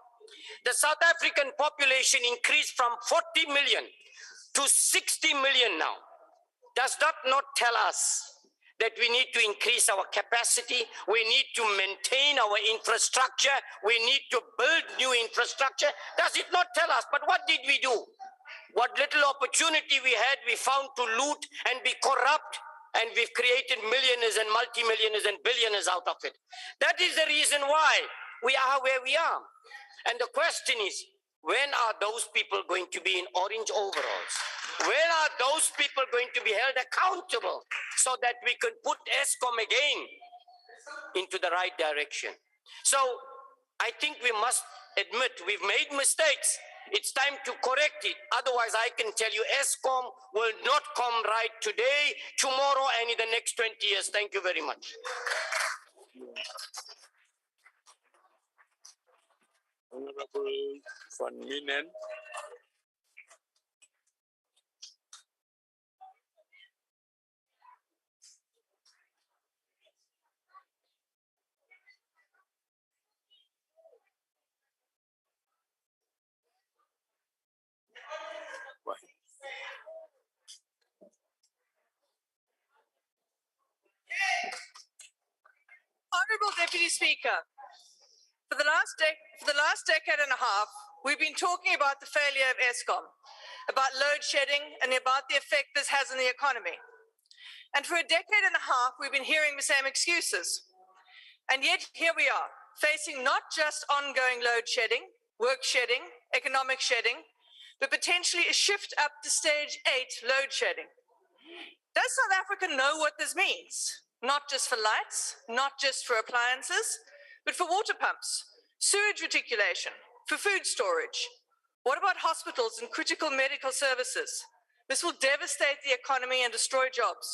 Speaker 9: The South African population increased from 40 million to 60 million now. Does that not tell us that we need to increase our capacity? We need to maintain our infrastructure. We need to build new infrastructure. Does it not tell us? But what did we do? What little opportunity we had, we found to loot and be corrupt, and we've created millionaires and multimillionaires and billionaires out of it. That is the reason why we are where we are. And the question is, when are those people going to be in orange overalls? When are those people going to be held accountable so that we can put Eskom again into the right direction? So I think we must admit we've made mistakes. It's time to correct it. Otherwise, I can tell you, Eskom will not come right today, tomorrow, and in the next 20 years. Thank you very much.
Speaker 1: Honorable Van Minen.
Speaker 10: Honourable Deputy Speaker, for the last decade and a half, we've been talking about the failure of Eskom, about load shedding and about the effect this has on the economy. And for a decade and a half, we've been hearing the same excuses. And yet here we are, facing not just ongoing load shedding, work shedding, economic shedding, but potentially a shift up to stage 8 load shedding. Does South Africa know what this means? Not just for lights, not just for appliances, but for water pumps, sewage reticulation, for food storage. What about hospitals and critical medical services? This will devastate the economy and destroy jobs.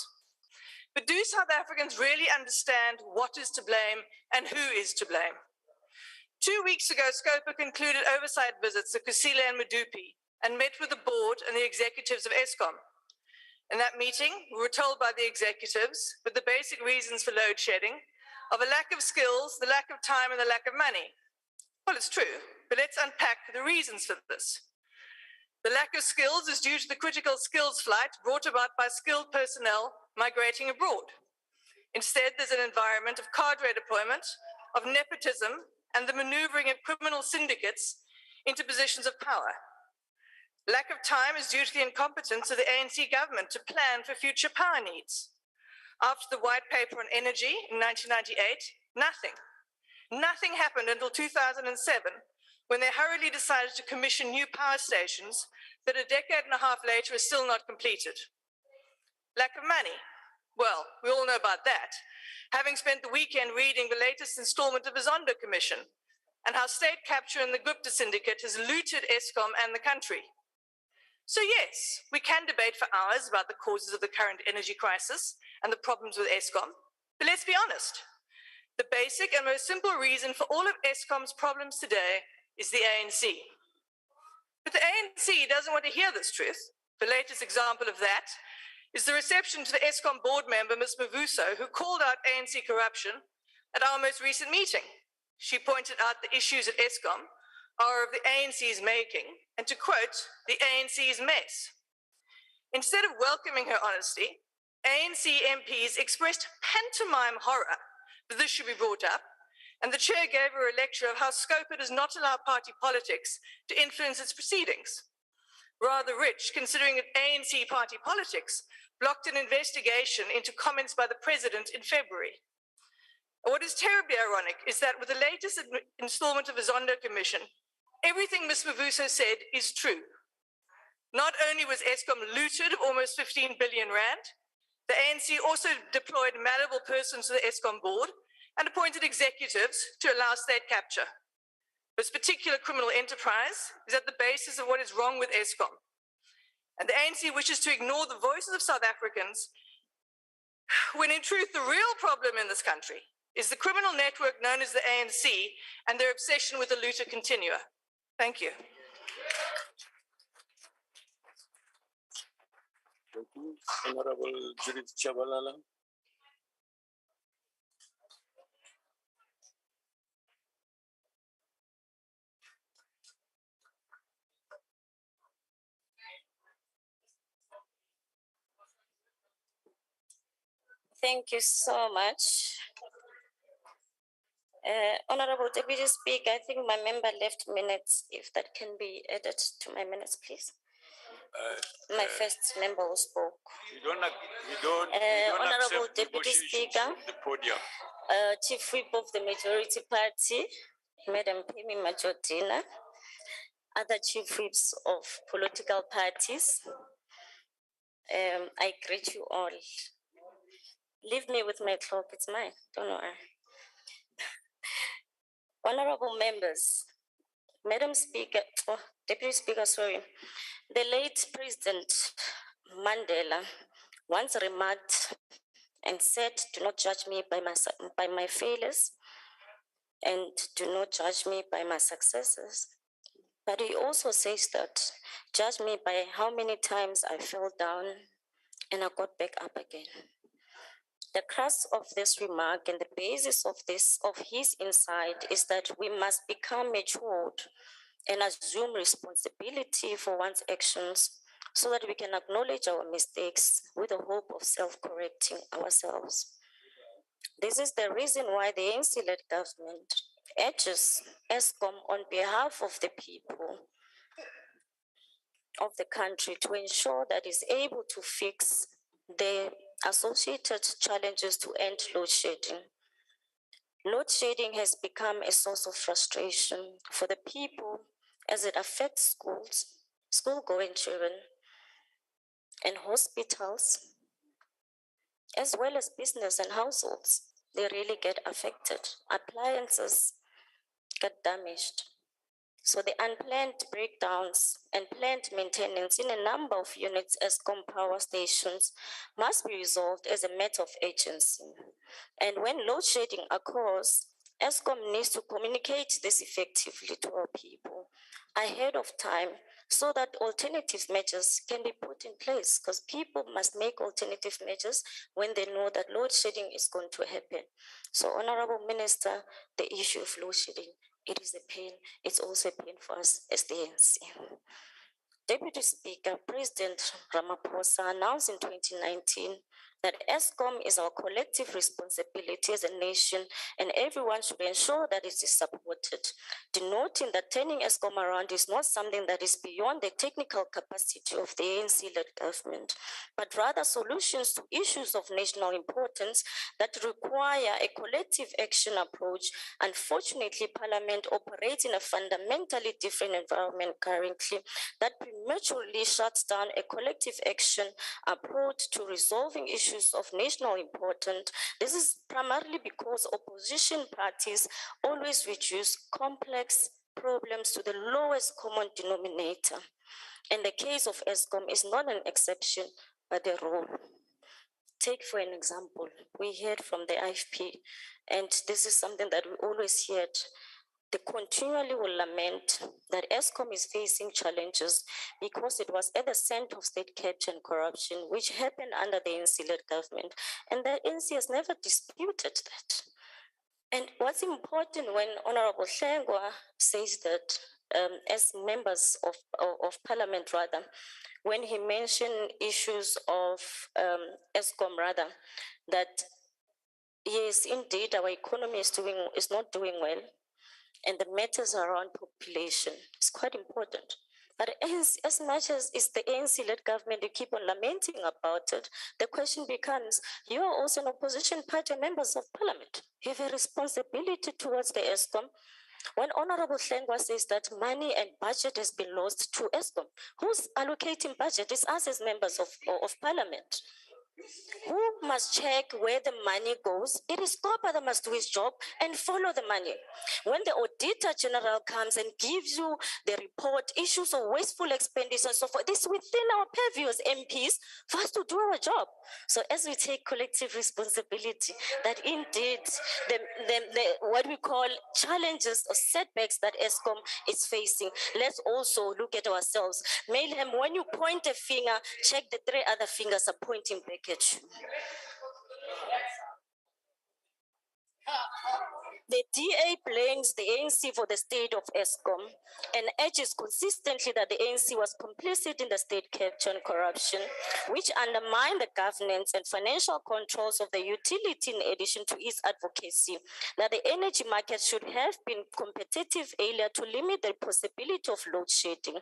Speaker 10: But do South Africans really understand what is to blame and who is to blame? 2 weeks ago, SCOPA concluded oversight visits to Kusile and Medupi and met with the board and the executives of Eskom. In that meeting, we were told by the executives that the basic reasons for load shedding are the lack of skills, the lack of time, and the lack of money. Well, it's true, but let's unpack the reasons for this. The lack of skills is due to the critical skills flight brought about by skilled personnel migrating abroad. Instead, there's an environment of cadre deployment, of nepotism, and the maneuvering of criminal syndicates into positions of power. Lack of time is due to the incompetence of the ANC government to plan for future power needs. After the white paper on energy in 1998, nothing happened until 2007, when they hurriedly decided to commission new power stations that a decade and a half later are still not completed. Lack of money. Well, we all know about that, having spent the weekend reading the latest installment of the Zondo Commission and how state capture in the Gupta syndicate has looted Eskom and the country. So yes, we can debate for hours about the causes of the current energy crisis and the problems with Eskom, but let's be honest. The basic and most simple reason for all of Eskom's problems today is the ANC. But the ANC doesn't want to hear this truth. The latest example of that is the reception to the Eskom board member, Ms. Mavuso, who called out ANC corruption at our most recent meeting. She pointed out the issues at Eskom are of the ANC's making, and to quote, the ANC's mess. Instead of welcoming her honesty, ANC MPs expressed pantomime horror that this should be brought up, and the chair gave her a lecture of how SCOPA does not allow party politics to influence its proceedings. Rather rich, considering that ANC party politics blocked an investigation into comments by the president in February. What is terribly ironic is that with the latest installment of the Zondo Commission, everything Ms. Mavuso said is true. Not only was Eskom looted of almost 15 billion rand, the ANC also deployed malleable persons to the Eskom board and appointed executives to allow state capture. This particular criminal enterprise is at the basis of what is wrong with Eskom. And the ANC wishes to ignore the voices of South Africans, when in truth the real problem in this country is the criminal network known as the ANC and their obsession with the looter continua. Thank you.
Speaker 1: Thank you. Honorable Judith Chabalala.
Speaker 11: Thank you so much. Honorable Deputy Speaker, I think my member left minutes. If that can be added to my minutes, please. My first member who spoke. Honorable Deputy Speaker,
Speaker 1: the podium.
Speaker 11: Chief Whip of the Majority Party, Madam Pemi Majodina, other Chief Whips of political parties, I greet you all. Leave me with my clock, it's mine, don't worry. Honorable members, Madam Speaker, Deputy Speaker, sorry. The late President Mandela once remarked and said, "Do not judge me by my failures, and do not judge me by my successes." But he also says that, "Judge me by how many times I fell down and I got back up again." The crux of this remark and the basis of his insight is that we must become matured and assume responsibility for one's actions so that we can acknowledge our mistakes with the hope of self-correcting ourselves. This is the reason why the ANC-led government urges Eskom on behalf of the people of the country to ensure that it's able to fix the associated challenges to end load shedding. Load shedding has become a source of frustration for the people as it affects schools, school-going children, and hospitals, as well as business and households. They really get affected. Appliances get damaged. So the unplanned breakdowns and planned maintenance in a number of units Eskom power stations must be resolved as a matter of urgency. And when load shedding occurs, Eskom needs to communicate this effectively to our people ahead of time so that alternative measures can be put in place, because people must make alternative measures when they know that load shedding is going to happen. So, Honorable Minister, the issue of load shedding, it is a pain. It's also a pain for us as the ANC. Deputy Speaker, President Ramaphosa announced in 2019 that Eskom is our collective responsibility as a nation, and everyone should ensure that it is supported, denoting that turning Eskom around is not something that is beyond the technical capacity of the ANC-led government, but rather solutions to issues of national importance that require a collective action approach. Unfortunately, Parliament operates in a fundamentally different environment currently that prematurely shuts down a collective action approach to resolving issues of national importance. This is primarily because opposition parties always reduce complex problems to the lowest common denominator. And the case of Eskom is not an exception, but a rule. Take for an example, we heard from the IFP, and this is something that we always heard. They continually will lament that Eskom is facing challenges because it was at the center of state capture and corruption, which happened under the ANC-led government, and the ANC has never disputed that. And what's important when Honorable Hlengwa says that, as members of Parliament, rather, when he mentioned issues of Eskom, rather, that yes, indeed, our economy is not doing well, and the matters around population is quite important. But as much as it's the ANC-led government, you keep on lamenting about it, the question becomes, you are also an opposition party, members of Parliament. You have a responsibility towards the Eskom. When Honorable Hlengwa says that money and budget has been lost to Eskom, who's allocating budget? It's us as members of Parliament. Who must check where the money goes? It is COPA that must do its job and follow the money. When the Auditor General comes and gives you the report, issues of wasteful expenditure and so forth, this is within our purview as MPs for us to do our job. So as we take collective responsibility, that indeed the what we call challenges or setbacks that Eskom is facing, let's also look at ourselves. Mayhem, when you point a finger, check the three other fingers are pointing back at you. The DA blames the ANC for the state of Eskom and urges consistently that the ANC was complicit in the state capture and corruption, which undermine the governance and financial controls of the utility in addition to its advocacy that the energy market should have been competitive earlier to limit the possibility of load shedding.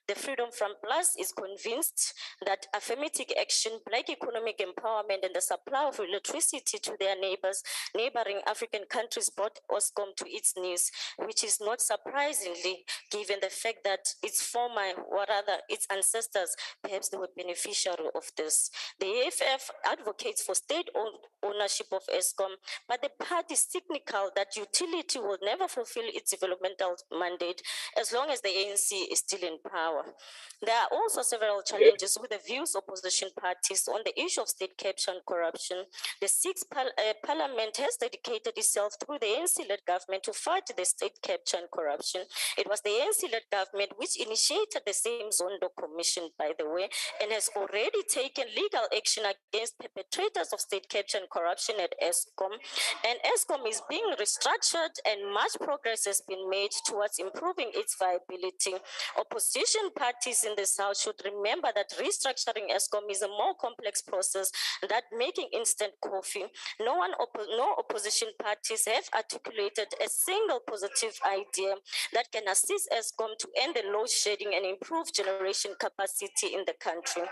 Speaker 11: The Freedom Front Plus is convinced that affirmative action, black economic empowerment, and the supply of electricity to their neighboring African countries brought brought Eskom to its knees, which is not surprisingly given the fact that its former, or rather its ancestors, perhaps they were beneficiary of this. The AFF advocates for state-owned ownership of Eskom, but the party is cynical that utility will never fulfill its developmental mandate as long as the ANC is still in power. There are also several challenges with the views of opposition parties on the issue of state capture and corruption. The sixth parliament has dedicated itself through the ANC-led government to fight the state capture and corruption. It was the ANC-led government which initiated the same Zondo Commission, by the way, and has already taken legal action against perpetrators of state capture and corruption at Eskom. And Eskom is being restructured and much progress has been made towards improving its viability. Opposition parties in the South should remember that restructuring Eskom is a more complex process than making instant coffee. No opposition parties have articulated a single positive idea that can assist Eskom to end the load shedding and improve generation capacity in the country.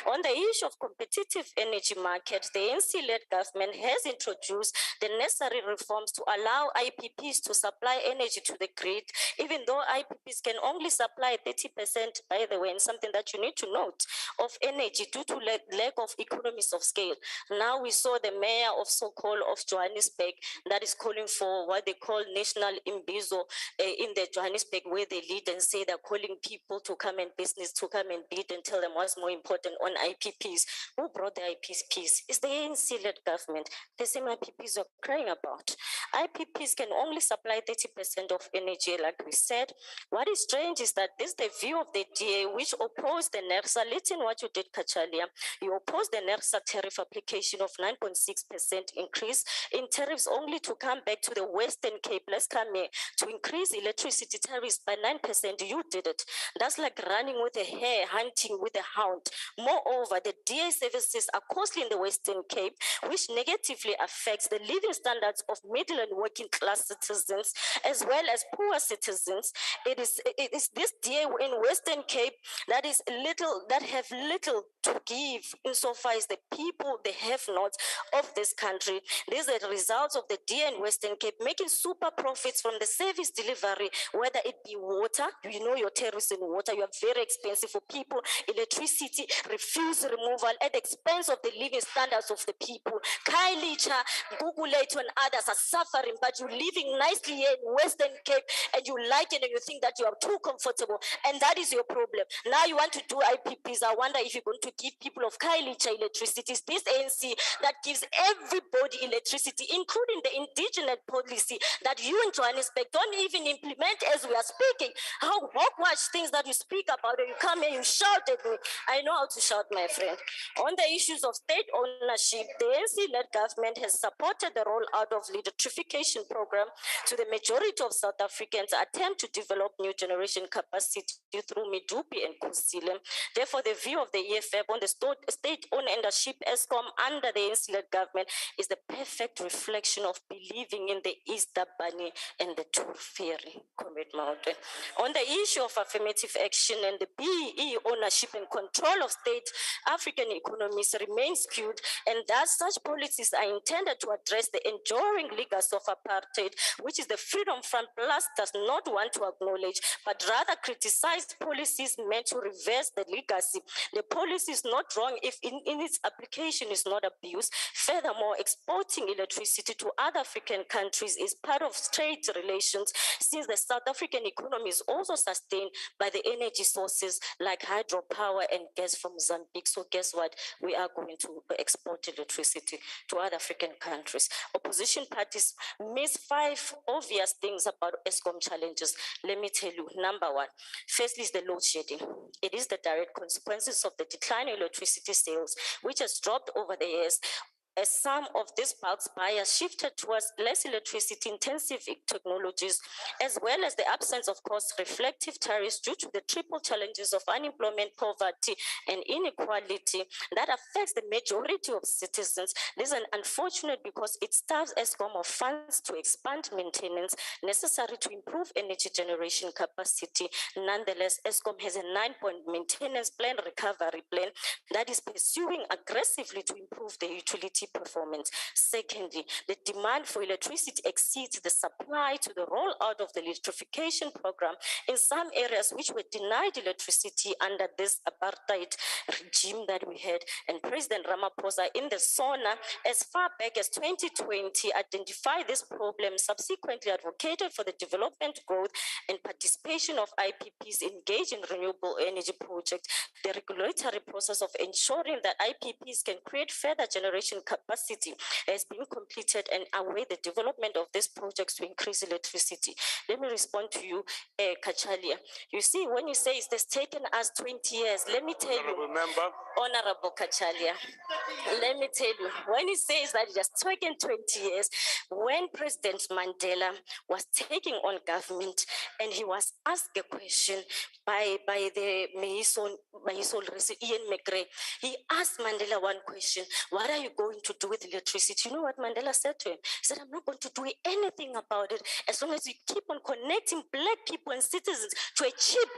Speaker 11: On the issue of competitive energy market, the ANC-led government has introduced the necessary reforms to allow IPPs to supply energy to the grid, even though IPPs can only supply 30%, by the way, and something that you need to note, of energy due to lack of economies of scale. Now we saw the mayor of so-called of Johannesburg that is calling for what they call national imbizo in the Johannesburg, where they lead and say they're calling people to come and business to come and bid and tell them what's more important on IPPs. Who brought the IPPs? It's the ANC-led government. The same IPPs are crying about. IPPs can only supply 30% of energy, like we said. What is strange is that this is the view of the DA, which opposed the NERSA. Listen what you did, Kachalia. You opposed the NERSA tariff application of 9.6% increase in tariffs, only to come back to the Western Cape, let's come here, to increase electricity tariffs by 9%. You did it. That's like running with a hare, hunting with a hound. Moreover, the DA services are costly in the Western Cape, which negatively affects the living standards of middle and working class citizens, as well as poor citizens. It is this DA in Western Cape that have little to give insofar as the people, the have-nots of this country. These are the results of the DA in Western Cape making super profits from the service delivery, whether it be water, you know your tariffs in water, you are very expensive for people, electricity, refuse removal at the expense of the living standards of the people. Kailicha, Guguleto and others are suffering, but you're living nicely here in Western Cape and you like it and you think that you are too comfortable, and that is your problem. Now you want to do IPPs. I wonder if you're going to give people of Kailicha electricity. It's this ANC that gives everybody electricity, including the indigenous policy that you in Johannesburg don't even implement as we are speaking. How hogwash things that you speak about, and you come here, you shout at me. I know how to shout, my friend. On the issues of state ownership, the ANC-led government has supported the rollout of electrification program to the majority of South Africans attempt to develop new generation capacity through Medupi and Kusile. Therefore, the view of the EFF on the state-owned ownership Eskom under the ANC-led government is the perfect reflection of believing in the Easter Bunny and the Tooth Fairy, Comrade Mountain. On the issue of affirmative action and the BEE ownership and control of state African economies remain skewed, and thus such policies are intended to address the enduring legacy of apartheid, which is the Freedom Front Plus does not want to acknowledge, but rather criticize policies meant to reverse the legacy. The policy is not wrong if in its application is not abused. Furthermore, exporting electricity to other African countries is part of trade relations, since the South African economy is also sustained by the energy sources like hydropower and gas from Mozambique. So guess what? We are going to export electricity to other African countries. Opposition parties miss 5 obvious things about Eskom challenges. Let me tell you. Number one, firstly is the load shedding. It is the direct consequences of the decline in electricity sales, which has dropped over the years, as some of these bulk buyers shifted towards less electricity-intensive technologies, as well as the absence of cost-reflective tariffs due to the triple challenges of unemployment, poverty, and inequality that affects the majority of citizens. This is unfortunate because it starves Eskom of funds to expand maintenance necessary to improve energy generation capacity. Nonetheless, Eskom has a 9-point maintenance plan, recovery plan, that is pursuing aggressively to improve the utility quality performance. Secondly, the demand for electricity exceeds the supply to the rollout of the electrification program in some areas which were denied electricity under this apartheid regime that we had. And President Ramaphosa in the SONA, as far back as 2020, identified this problem, subsequently advocated for the development, growth, and participation of IPPs engaged in renewable energy projects. The regulatory process of ensuring that IPPs can create further generation capacity has been completed and await the development of these projects to increase electricity. Let me respond to you, Kachalia. You see, when you say it has taken us 20 years, let me tell you, Honorable Kachalia, let me tell you, when he says that it has taken 20 years, when President Mandela was taking on government and he was asked a question by the Maison Ian McGray, he asked Mandela one question: what are you going to do with electricity? You know what Mandela said to him? He said, I'm not going to do anything about it as long as you keep on connecting black people and citizens to a cheap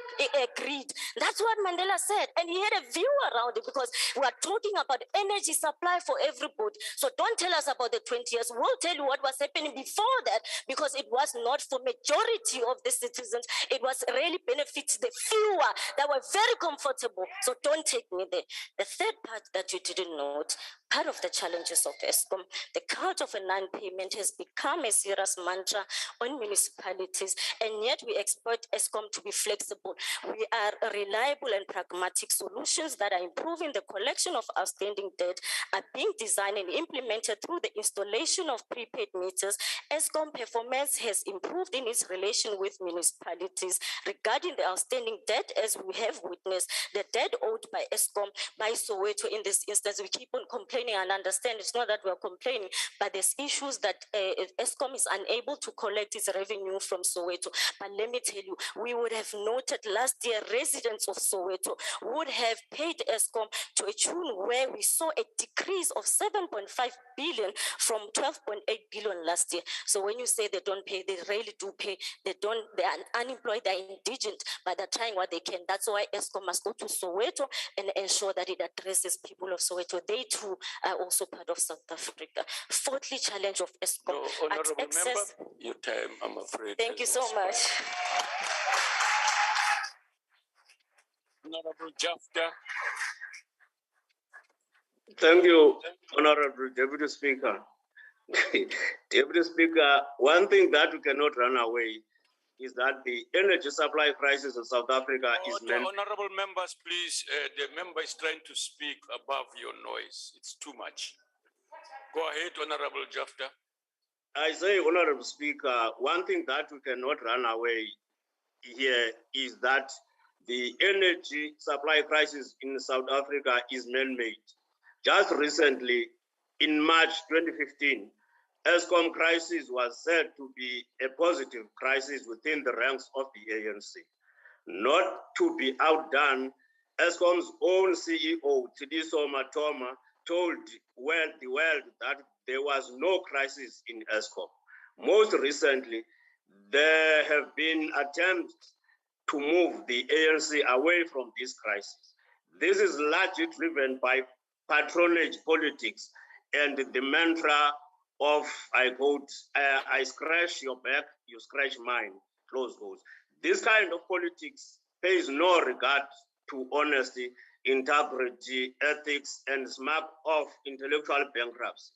Speaker 11: grid. That's what Mandela said. And he had a view around it, because we are talking about energy supply for everybody. So don't tell us about the 20 years. We'll tell you what was happening before that, because it was not for majority of the citizens. It was really benefits the fewer that were very comfortable. So don't take me there. The third part that you didn't note, part of the challenges of Eskom, the culture of a non-payment has become a serious mantra on municipalities, and yet we expect Eskom to be flexible. We are reliable and pragmatic solutions that are improving the collection of outstanding debt are being designed and implemented through the installation of prepaid meters. Eskom performance has improved in its relation with municipalities regarding the outstanding debt, as we have witnessed. The debt owed by Eskom, by Soweto in this instance, we keep on complaining and understand it's not that we're complaining, but there's issues that Eskom is unable to collect its revenue from Soweto. But let me tell you, we would have noted last year residents of Soweto would have paid Eskom to a tune where we saw a decrease of 7.5 billion from 12.8 billion last year. So when you say they don't pay, they really do pay. They are unemployed, they're indigent, but they're trying what they can. That's why Eskom must go to Soweto and ensure that it addresses people of Soweto. They too are also part of South Africa. Fourthly, challenge of Eskom.
Speaker 1: No, Honorable Member, your time, I'm afraid.
Speaker 11: Thank you so much.
Speaker 1: Honorable Jafta.
Speaker 12: Thank you, Honorable Deputy Speaker. Deputy Speaker, one thing that we cannot run away is that the energy supply crisis in South Africa is meant.
Speaker 1: Honorable members, please, the member is trying to speak above your noise. It's too much. Go ahead, Honorable Jafta.
Speaker 12: I say, Honorable Speaker, one thing that we cannot run away here is that the energy supply crisis in South Africa is man-made. Just recently, in March 2015, Eskom crisis was said to be a positive crisis within the ranks of the ANC. Not to be outdone, Eskom's own CEO, Tidiso Matoma, told the world that there was no crisis in Eskom. Most recently, there have been attempts to move the ANC away from this crisis. This is largely driven by patronage politics and the mantra of, I quote, I scratch your back, you scratch mine, close quotes. This kind of politics pays no regard to honesty, integrity, ethics, and smack of intellectual bankruptcy.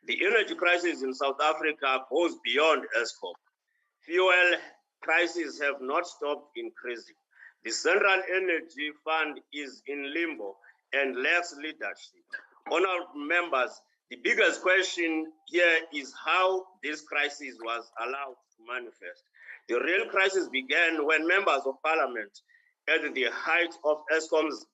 Speaker 12: The energy crisis in South Africa goes beyond Eskom. Fuel prices have not stopped increasing. The Central Energy Fund is in limbo and lacks leadership. Honourable members, the biggest question here is how this crisis was allowed to manifest. The real crisis began when members of parliament, at the height of Eskom's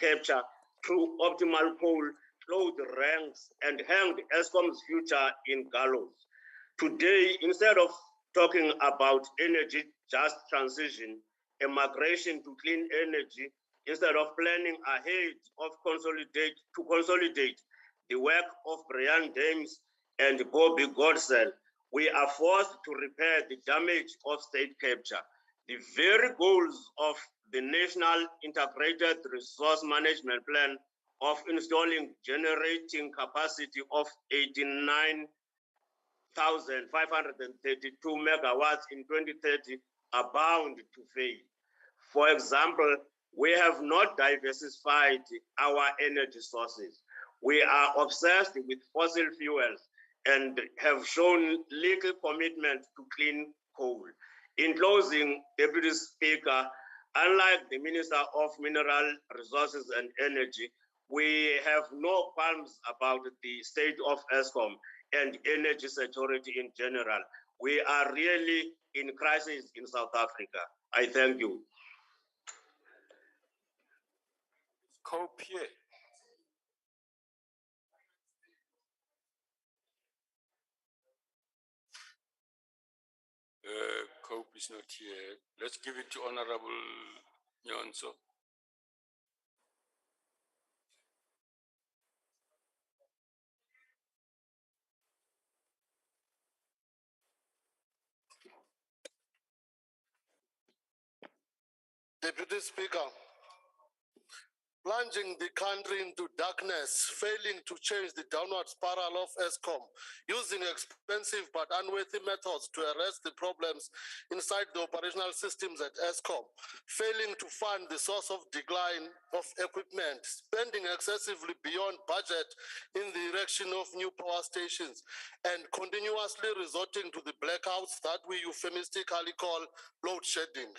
Speaker 12: capture through optimal poll, closed ranks and hanged Eskom's future in gallows. Today, instead of talking about energy just transition, a migration to clean energy, instead of planning ahead of consolidate the work of Brian James and Bobby Godsell, we are forced to repair the damage of state capture. The very goals of the National Integrated Resource Management Plan of installing generating capacity of 89,532 megawatts in 2030 are bound to fail. For example, we have not diversified our energy sources. We are obsessed with fossil fuels and have shown little commitment to clean coal. In closing, Deputy Speaker, unlike the Minister of Mineral Resources and Energy, we have no qualms about the state of Eskom and energy security in general. We are really in crisis in South Africa. I thank you.
Speaker 1: Cope here. Cope is not here. Let's give it to Honorable Nyonso.
Speaker 13: Deputy Speaker, plunging the country into darkness, failing to change the downward spiral of Eskom, using expensive but unworthy methods to arrest the problems inside the operational systems at Eskom, failing to fund the source of decline of equipment, spending excessively beyond budget in the erection of new power stations, and continuously resorting to the blackouts that we euphemistically call load shedding.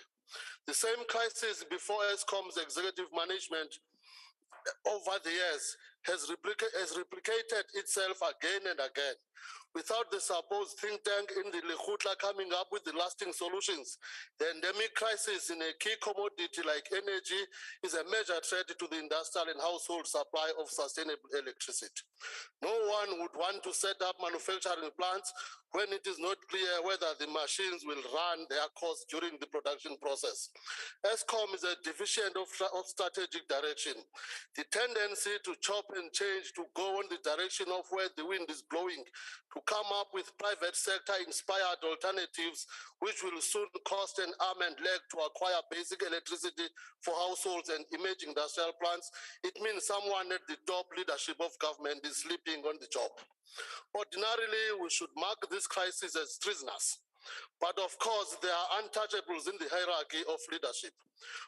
Speaker 13: The same crisis before Eskom's executive management over the years has replicated itself again and again. Without the supposed think tank in the Lekgotla coming up with the lasting solutions, the endemic crisis in a key commodity like energy is a major threat to the industrial and household supply of sustainable electricity. No one would want to set up manufacturing plants when it is not clear whether the machines will run their course during the production process. Eskom is a deficient of strategic direction. The tendency to chop and change, to go in the direction of where the wind is blowing, to come up with private sector-inspired alternatives which will soon cost an arm and leg to acquire basic electricity for households and emerging industrial plants, it means someone at the top leadership of government is sleeping on the job. Ordinarily, we should mark this crisis as treasonous. But of course, there are untouchables in the hierarchy of leadership.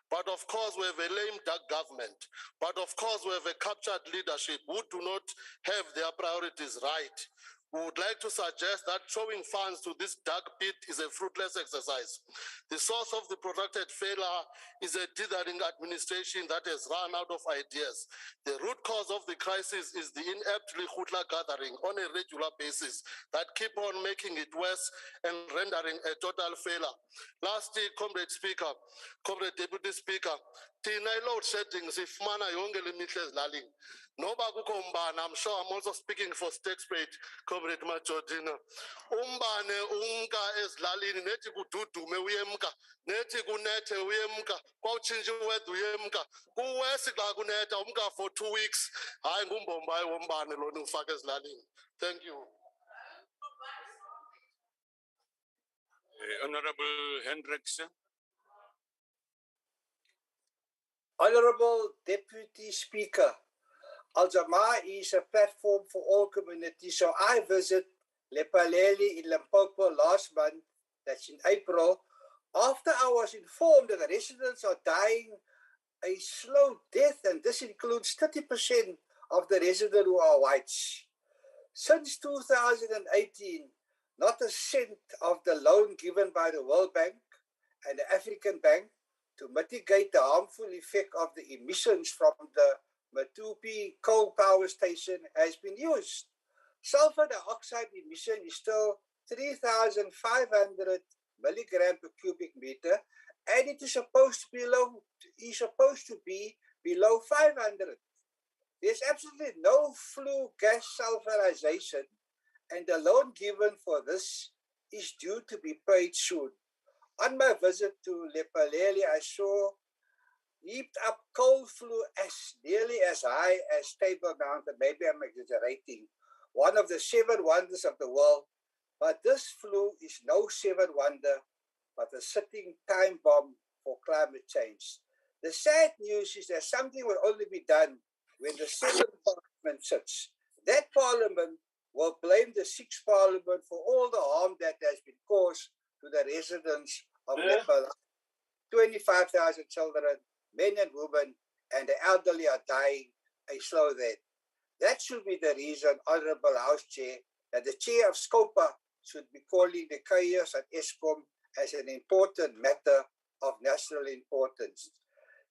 Speaker 13: But of course, we have a lame duck government. But of course, we have a captured leadership who do not have their priorities right. We would like to suggest that throwing funds to this dark pit is a fruitless exercise. The source of the protracted failure is a dithering administration that has run out of ideas. The root cause of the crisis is the inept Lekgotla gathering on a regular basis that keep on making it worse and rendering a total failure. Lastly, Comrade Speaker, Comrade Deputy Speaker, thina load shedding sifumana yonke le mihla ezilalini. Noba kukho umbane, I'm sure I'm also speaking for Stakespate, Comrade Majordina. Umbane umka ezilalini nethi kududume uyemka, nethi kunethe uyemka, kwawutshintsha iweather uyemka. Kuwesi xa kunetha umka for 2 weeks. Hayi ngumbombayi wombane lona ufaka ezilalini. Thank you.
Speaker 1: Honorable Hendricks.
Speaker 14: Honorable Deputy Speaker, Al-Jamaa is a platform for all communities. So I visit Lephalale in Limpopo last month, that's in April, after I was informed that the residents are dying a slow death, and this includes 30% of the residents who are whites. Since 2018, not a cent of the loan given by the World Bank and the African Bank to mitigate the harmful effect of the emissions from the Matupi coal power station has been used. Sulfur dioxide emission is still 3,500 milligram per cubic meter, and it is supposed to be below 500. There's absolutely no flue gas sulfurization, and the loan given for this is due to be paid soon. On my visit to Lephalale, I saw heaped up coal flue as nearly as high as Table Mountain. Maybe I'm exaggerating. One of the 7 wonders of the world. But this flue is no 7 wonder, but a sitting time bomb for climate change. The sad news is that something will only be done when the seventh parliament sits. That parliament will blame the sixth parliament for all the harm that has been caused to the residents of Nepal. 25,000 children, men and women, and the elderly are dying a slow death. That should be the reason, Honorable House Chair, that the Chair of SCOPA should be calling the chaos at Eskom as an important matter of national importance.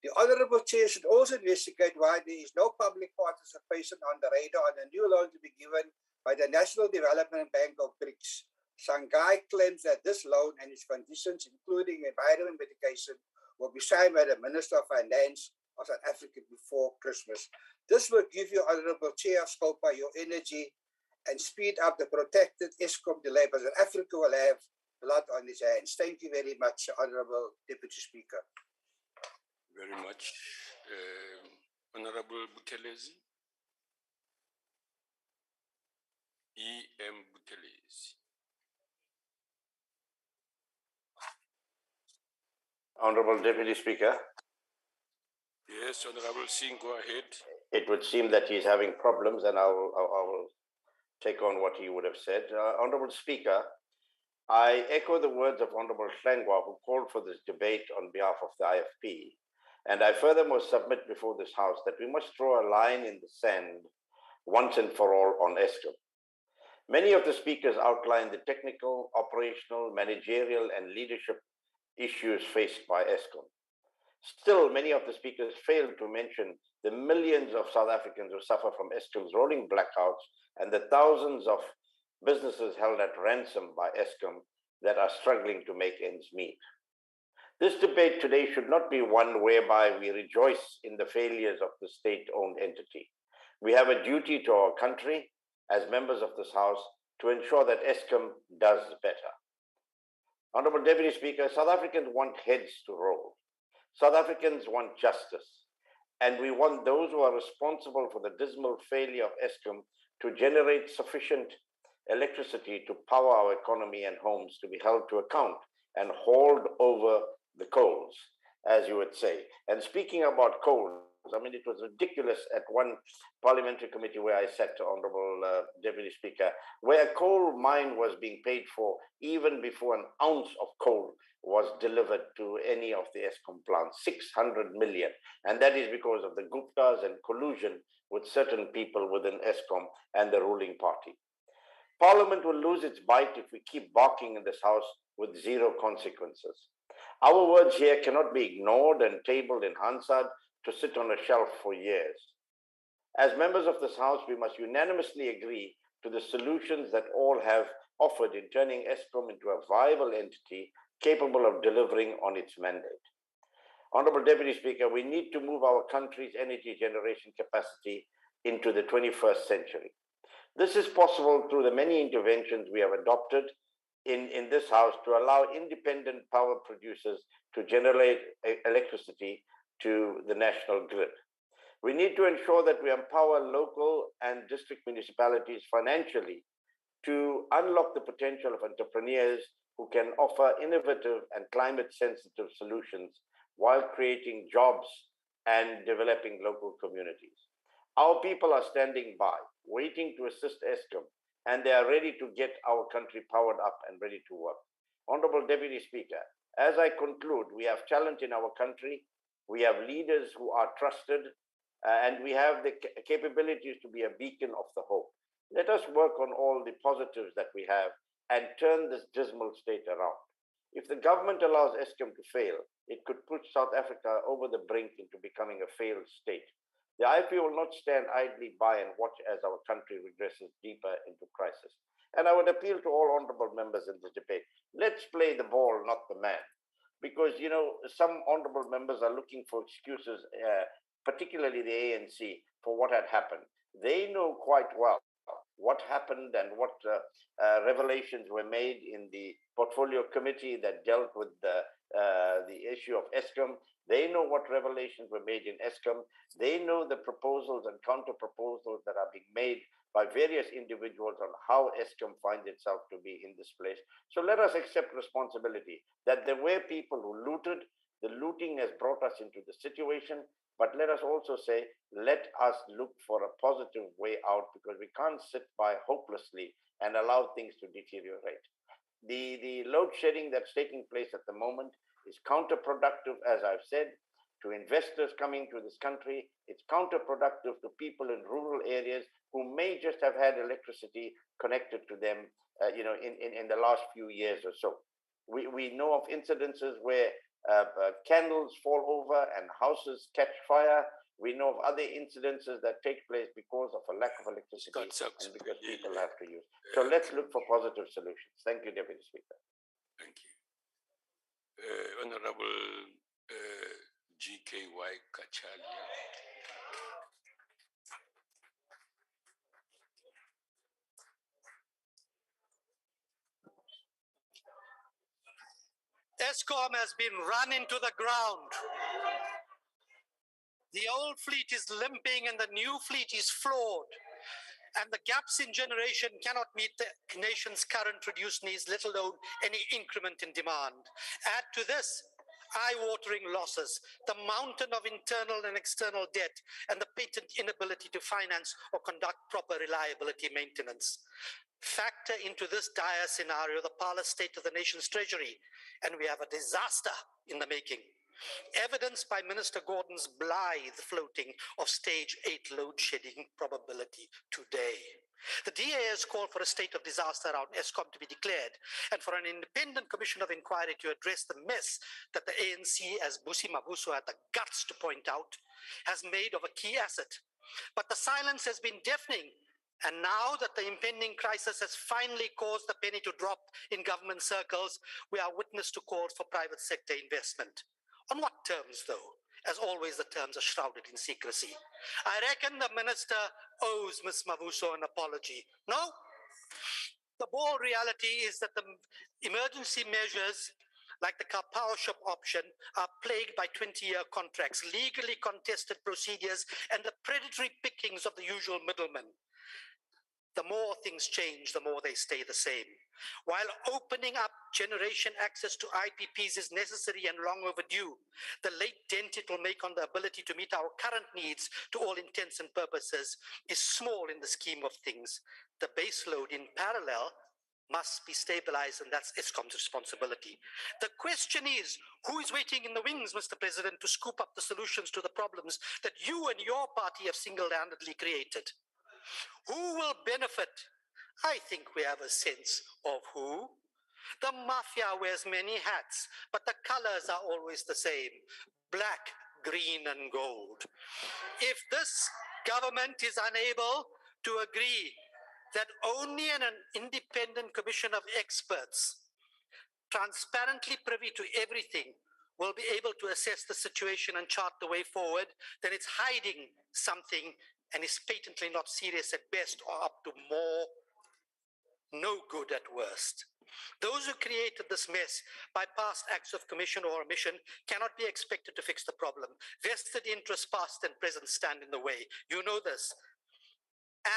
Speaker 14: The Honorable Chair should also investigate why there is no public participation on the radar on a new loan to be given by the National Development Bank of BRICS. Shanghai claims that this loan and its conditions, including environment mitigation, will be signed by the Minister of Finance of South Africa before Christmas. This will give you, Honorable Chair of SCOPA, your energy and speed up the protracted Eskom delay, but South Africa will have blood on its hands. Thank you very much, Honorable Deputy Speaker.
Speaker 1: Very much. Honorable Buthelezi. E.M. Buthelezi.
Speaker 15: Honorable Deputy Speaker.
Speaker 1: Yes, Honorable Singh, go ahead.
Speaker 15: It would seem that he's having problems, and I will take on what he would have said. Honorable Speaker, I echo the words of Honorable Hlengwa, who called for this debate on behalf of the IFP. And I furthermore submit before this House that we must draw a line in the sand once and for all on Eskom. Many of the speakers outlined the technical, operational, managerial, and leadership issues faced by Eskom. Still, many of the speakers failed to mention the millions of South Africans who suffer from Eskom's rolling blackouts and the thousands of businesses held at ransom by Eskom that are struggling to make ends meet. This debate today should not be one whereby we rejoice in the failures of the state-owned entity. We have a duty to our country as members of this House to ensure that Eskom does better. Honorable Deputy Speaker, South Africans want heads to roll. South Africans want justice. And we want those who are responsible for the dismal failure of Eskom to generate sufficient electricity to power our economy and homes to be held to account and hauled over the coals, as you would say. And speaking about coals, I mean, it was ridiculous at one parliamentary committee where I sat, Honorable Deputy Speaker, where a coal mine was being paid for even before an ounce of coal was delivered to any of the Eskom plants, 600 million. And that is because of the Guptas and collusion with certain people within Eskom and the ruling party. Parliament will lose its bite if we keep barking in this House with zero consequences. Our words here cannot be ignored and tabled in Hansard to sit on a shelf for years. As members of this House, we must unanimously agree to the solutions that all have offered in turning Eskom into a viable entity capable of delivering on its mandate. Honorable Deputy Speaker, we need to move our country's energy generation capacity into the 21st century. This is possible through the many interventions we have adopted in this House to allow independent power producers to generate electricity to the national grid. We need to ensure that we empower local and district municipalities financially to unlock the potential of entrepreneurs who can offer innovative and climate-sensitive solutions while creating jobs and developing local communities. Our people are standing by, waiting to assist Eskom, and they are ready to get our country powered up and ready to work. Honorable Deputy Speaker, as I conclude, we have talent in our country, we have leaders who are trusted, and we have the capabilities to be a beacon of the hope. Let us work on all the positives that we have and turn this dismal state around. If the government allows Eskom to fail, it could push South Africa over the brink into becoming a failed state. The IFP will not stand idly by and watch as our country regresses deeper into crisis. And I would appeal to all honorable members in this debate, let's play the ball, not the man. Because, you know, some honorable members are looking for excuses, particularly the ANC, for what had happened. They know quite well what happened and what revelations were made in the portfolio committee that dealt with the issue of Eskom. They know what revelations were made in Eskom. They know the proposals and counter-proposals that are being made by various individuals on how Eskom finds itself to be in this place. So let us accept responsibility that there were people who looted. The looting has brought us into the situation, But let us also say, let us look for a positive way out, because we can't sit by hopelessly and allow things to deteriorate. The load shedding that's taking place at the moment is counterproductive, as I've said, to investors coming to this country. It's counterproductive to people in rural areas who may just have had electricity connected to them, in the last few years or so. We know of incidences where candles fall over and houses catch fire. We know of other incidences that take place because of a lack of electricity and because people have to use. So let's look for positive solutions. Thank you, Deputy Speaker.
Speaker 1: Thank you. Honorable GKY Kachalia.
Speaker 16: Eskom has been run into the ground. The old fleet is limping and the new fleet is flawed. And the gaps in generation cannot meet the nation's current reduced needs, let alone any increment in demand. Add to this eye-watering losses, the mountain of internal and external debt, and the patent inability to finance or conduct proper reliability maintenance. Factor into this dire scenario the parlous state of the nation's treasury, and we have a disaster in the making. Evidenced by Minister Gordon's blithe floating of stage 8 load shedding probability today. The DA has called for a state of disaster around Eskom to be declared and for an independent commission of inquiry to address the mess that the ANC, as Busi Mabuso had the guts to point out, has made of a key asset. But the silence has been deafening. And now that the impending crisis has finally caused the penny to drop in government circles, we are witness to calls for private sector investment. On what terms, though? As always, the terms are shrouded in secrecy. I reckon the minister owes Ms. Mabuso an apology. No? The bold reality is that the emergency measures like the car power shop option are plagued by 20-year contracts, legally contested procedures, and the predatory pickings of the usual middlemen. The more things change, the more they stay the same. While opening up generation access to IPPs is necessary and long overdue, the late dent it will make on the ability to meet our current needs to all intents and purposes is small in the scheme of things. The base load in parallel must be stabilized, and that's Eskom's responsibility. The question is, who is waiting in the wings, Mr. President, to scoop up the solutions to the problems that you and your party have single-handedly created? Who will benefit? I think we have a sense of who. The mafia wears many hats, but the colors are always the same: black, green, and gold. If this government is unable to agree that only an independent commission of experts, transparently privy to everything, will be able to assess the situation and chart the way forward, then it's hiding something and is patently not serious at best, or up to no good at worst. Those who created this mess by past acts of commission or omission cannot be expected to fix the problem. Vested interests, past and present, stand in the way. You know this,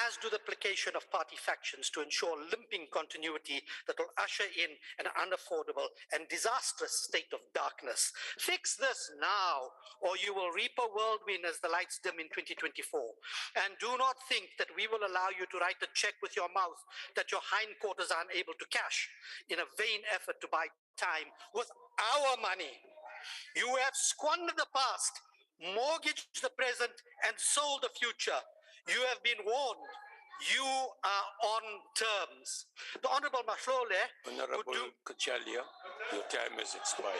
Speaker 16: as do the application of party factions to ensure limping continuity that will usher in an unaffordable and disastrous state of darkness. Fix this now, or you will reap a whirlwind as the lights dim in 2024. And do not think that we will allow you to write a check with your mouth that your hindquarters are unable to cash in a vain effort to buy time with our money. You have squandered the past, mortgaged the present, and sold the future. You have been warned. You are on terms. The Honorable Mahlole.
Speaker 1: Honorable Kachalia, your time has expired.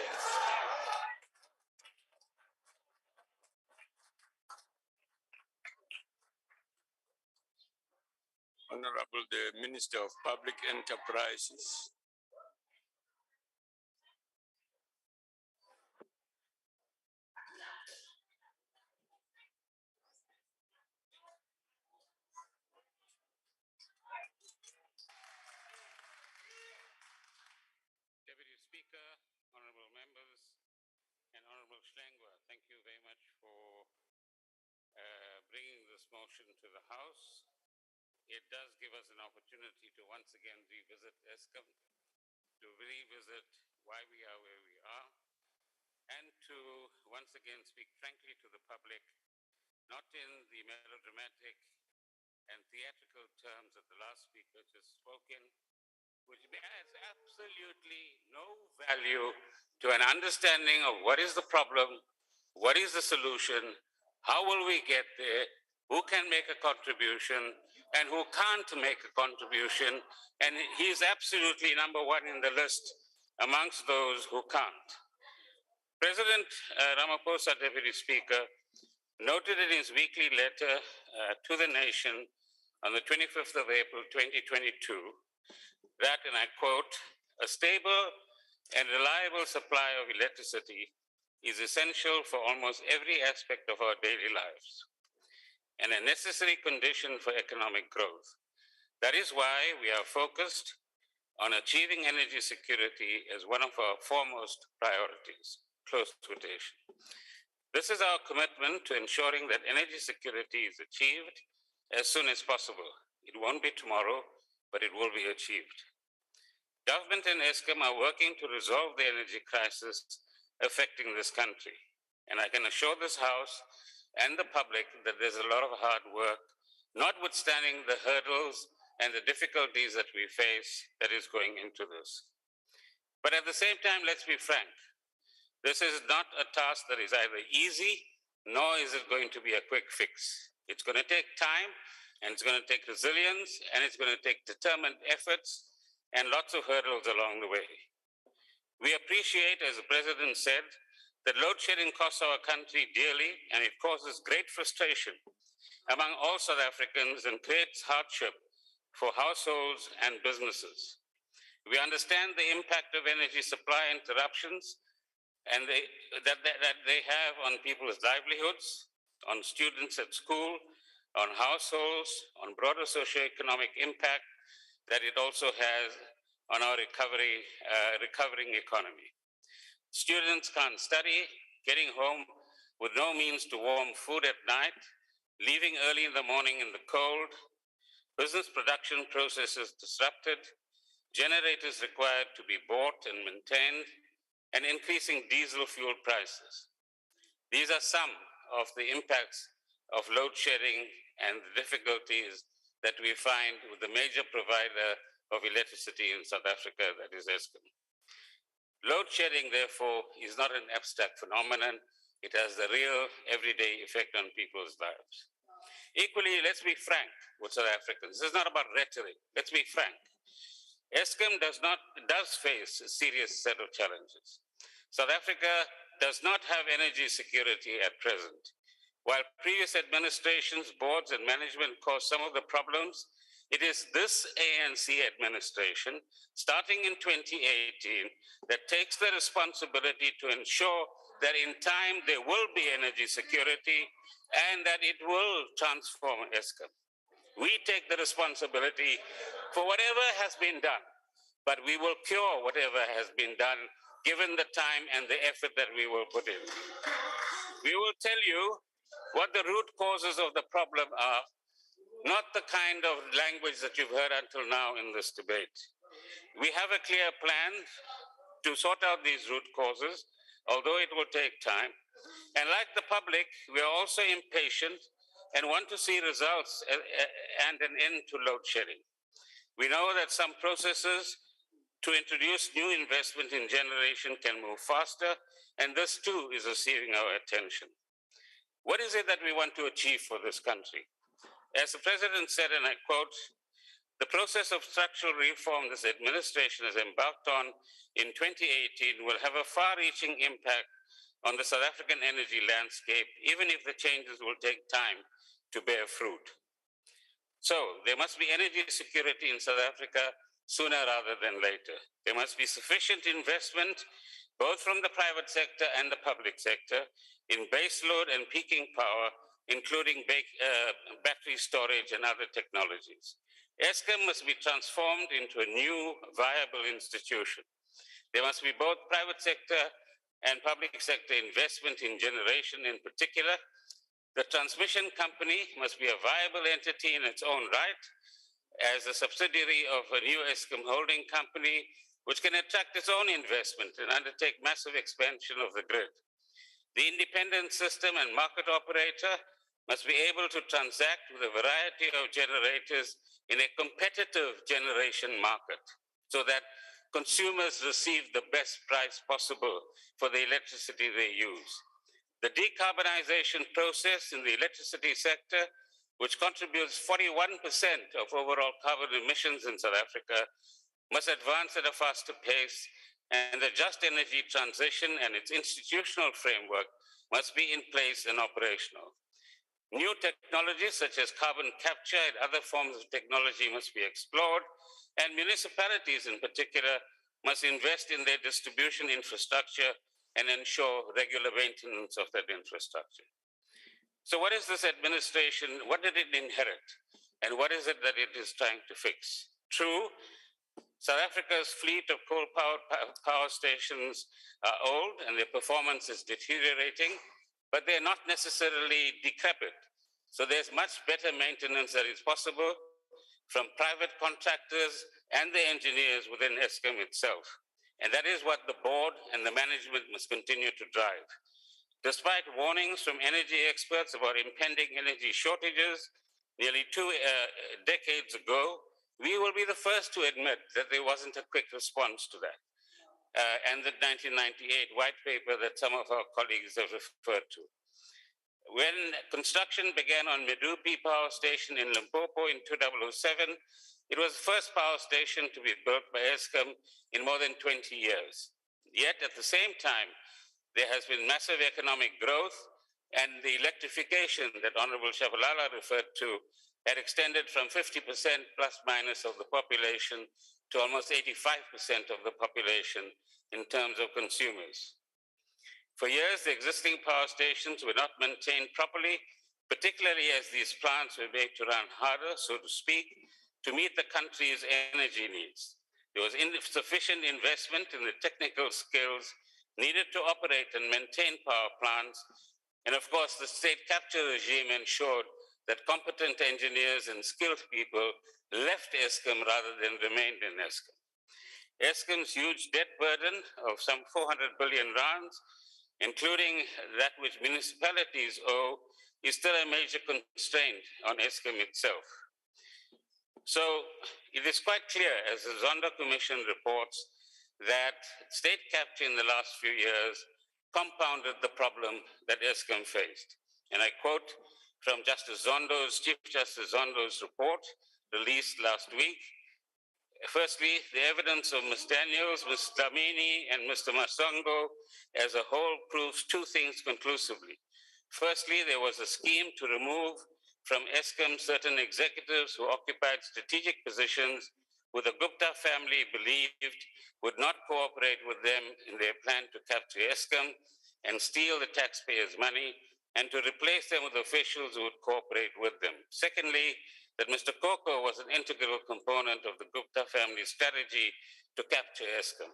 Speaker 1: Honorable the Minister of Public Enterprises.
Speaker 17: Deputy Speaker, honorable members, and Honorable Hlengwa, thank you very much for bringing this motion to the House. It does give us an opportunity to once again revisit Eskom, to revisit why we are where we are, and to once again speak frankly to the public, not in the melodramatic and theatrical terms that the last speaker just spoke in, which adds absolutely no value to an understanding of what is the problem, what is the solution, how will we get there, who can make a contribution, and who can't make a contribution, and he's absolutely number one in the list amongst those who can't. President Ramaphosa, Deputy Speaker, noted in his weekly letter to the nation on the 25th of April 2022 that, and I quote, "A stable and reliable supply of electricity is essential for almost every aspect of our daily lives and a necessary condition for economic growth. That is why we are focused on achieving energy security as one of our foremost priorities." Close quotation. This is our commitment to ensuring that energy security is achieved as soon as possible. It won't be tomorrow, but it will be achieved. Government and Eskom are working to resolve the energy crisis affecting this country. And I can assure this House and the public that there's a lot of hard work, notwithstanding the hurdles and the difficulties that we face that is going into this. But at the same time, let's be frank. This is not a task that is either easy, nor is it going to be a quick fix. It's going to take time, and it's going to take resilience, and it's going to take determined efforts, and lots of hurdles along the way. We appreciate, as the President said, that load shedding costs our country dearly, and it causes great frustration among all South Africans and creates hardship for households and businesses. We understand the impact of energy supply interruptions and that they have on people's livelihoods, on students at school, on households, on broader socioeconomic impact that it also has on our recovering economy. Students can't study, getting home with no means to warm food at night, leaving early in the morning in the cold, business production processes disrupted, generators required to be bought and maintained, and increasing diesel fuel prices. These are some of the impacts of load shedding and the difficulties that we find with the major provider of electricity in South Africa, that is Eskom. Load shedding, therefore, is not an abstract phenomenon. It has the real everyday effect on people's lives. Equally, let's be frank with South Africans. This is not about rhetoric. Let's be frank. Eskom does face a serious set of challenges. South Africa does not have energy security at present. While previous administrations, boards, and management caused some of the problems, it is this ANC administration, starting in 2018, that takes the responsibility to ensure that in time there will be energy security and that it will transform Eskom. We take the responsibility for whatever has been done, but we will cure whatever has been done given the time and the effort that we will put in. We will tell you what the root causes of the problem are, not the kind of language that you've heard until now in this debate. We have a clear plan to sort out these root causes, although it will take time. And like the public, we are also impatient and want to see results and an end to load shedding. We know that some processes to introduce new investment in generation can move faster, and this too is receiving our attention. What is it that we want to achieve for this country? As the President said, and I quote, "The process of structural reform this administration has embarked on in 2018 will have a far-reaching impact on the South African energy landscape, even if the changes will take time to bear fruit." So there must be energy security in South Africa sooner rather than later. There must be sufficient investment, both from the private sector and the public sector, in baseload and peaking power, including battery storage and other technologies. Eskom must be transformed into a new viable institution. There must be both private sector and public sector investment in generation in particular. The transmission company must be a viable entity in its own right as a subsidiary of a new Eskom holding company, which can attract its own investment and undertake massive expansion of the grid. The independent system and market operator must be able to transact with a variety of generators in a competitive generation market so that consumers receive the best price possible for the electricity they use. The decarbonization process in the electricity sector, which contributes 41% of overall carbon emissions in South Africa, must advance at a faster pace, and the just energy transition and its institutional framework must be in place and operational. New technologies such as carbon capture and other forms of technology must be explored, and municipalities in particular must invest in their distribution infrastructure and ensure regular maintenance of that infrastructure. So what is this administration, what did it inherit? And what is it that it is trying to fix? True, South Africa's fleet of coal-powered power stations are old and their performance is deteriorating, but they're not necessarily decrepit. So there's much better maintenance that is possible from private contractors and the engineers within Eskom itself. And that is what the board and the management must continue to drive. Despite warnings from energy experts about impending energy shortages nearly two decades ago, we will be the first to admit that there wasn't a quick response to that. And the 1998 white paper that some of our colleagues have referred to. When construction began on Medupi Power Station in Limpopo in 2007, it was the first power station to be built by Eskom in more than 20 years. Yet at the same time, there has been massive economic growth, and the electrification that Honorable Shabalala referred to had extended from 50% plus minus of the population to almost 85% of the population in terms of consumers. For years, the existing power stations were not maintained properly, particularly as these plants were made to run harder, so to speak, to meet the country's energy needs. There was insufficient investment in the technical skills needed to operate and maintain power plants. And of course, the state capture regime ensured that competent engineers and skilled people left Eskom rather than remained in Eskom. Eskom's huge debt burden of some 400 billion rands, including that which municipalities owe, is still a major constraint on Eskom itself. So it is quite clear, as the Zondo Commission reports, that state capture in the last few years compounded the problem that Eskom faced. And I quote from Chief Justice Zondo's report released last week. Firstly, the evidence of Ms. Daniels, Ms. Dlamini, and Mr. Masongo as a whole proves two things conclusively. Firstly, there was a scheme to remove from Eskom certain executives who occupied strategic positions who the Gupta family believed would not cooperate with them in their plan to capture Eskom and steal the taxpayers' money, and to replace them with officials who would cooperate with them. Secondly, that Mr. Koko was an integral component of the Gupta family strategy to capture Eskom.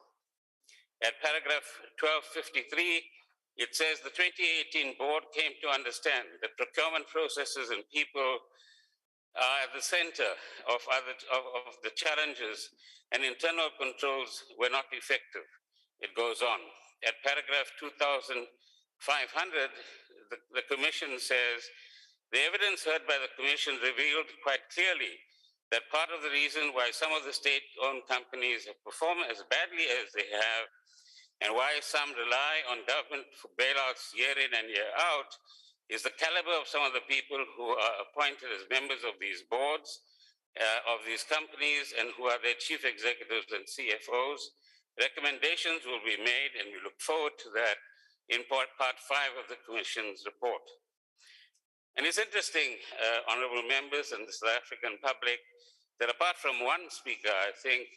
Speaker 17: At paragraph 1253, it says the 2018 board came to understand that procurement processes and people are at the center of the challenges, and internal controls were not effective. It goes on. At paragraph 2500, the commission says, the evidence heard by the commission revealed quite clearly that part of the reason why some of the state-owned companies have performed as badly as they have, and why some rely on government for bailouts year in and year out, is the caliber of some of the people who are appointed as members of these boards, of these companies, and who are their chief executives and CFOs. Recommendations will be made, and we look forward to that in part 5 of the Commission's report. And it's interesting, honorable members and the South African public, that apart from one speaker, I think,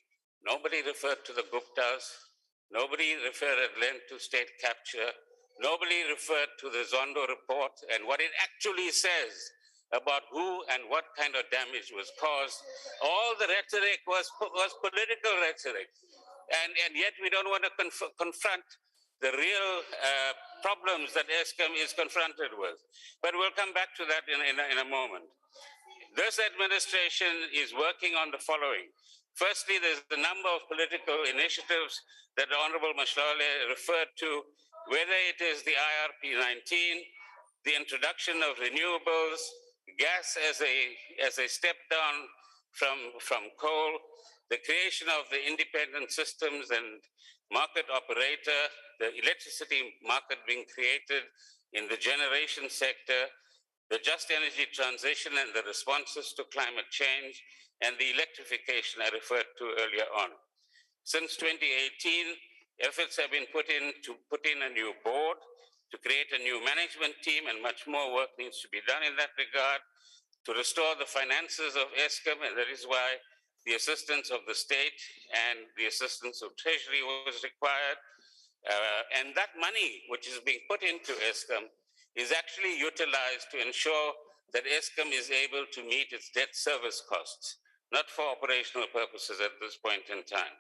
Speaker 17: nobody referred to the Guptas, nobody referred at length to state capture, nobody referred to the Zondo report and what it actually says about who and what kind of damage was caused. All the rhetoric was political rhetoric. And yet we don't want to confront the real problems that Eskom is confronted with. But we'll come back to that in a moment. This administration is working on the following. Firstly, there's the number of political initiatives that the Honorable Mashlale referred to whether it is the IRP 19, the introduction of renewables, gas as a step down from coal, the creation of the independent systems and market operator, the electricity market being created in the generation sector, the just energy transition and the responses to climate change, and the electrification I referred to earlier on. Since 2018, efforts have been put in to put in a new board, to create a new management team, and much more work needs to be done in that regard to restore the finances of Eskom, and that is why the assistance of the state and the assistance of Treasury was required. And that money, which is being put into Eskom, is actually utilized to ensure that Eskom is able to meet its debt service costs, not for operational purposes at this point in time.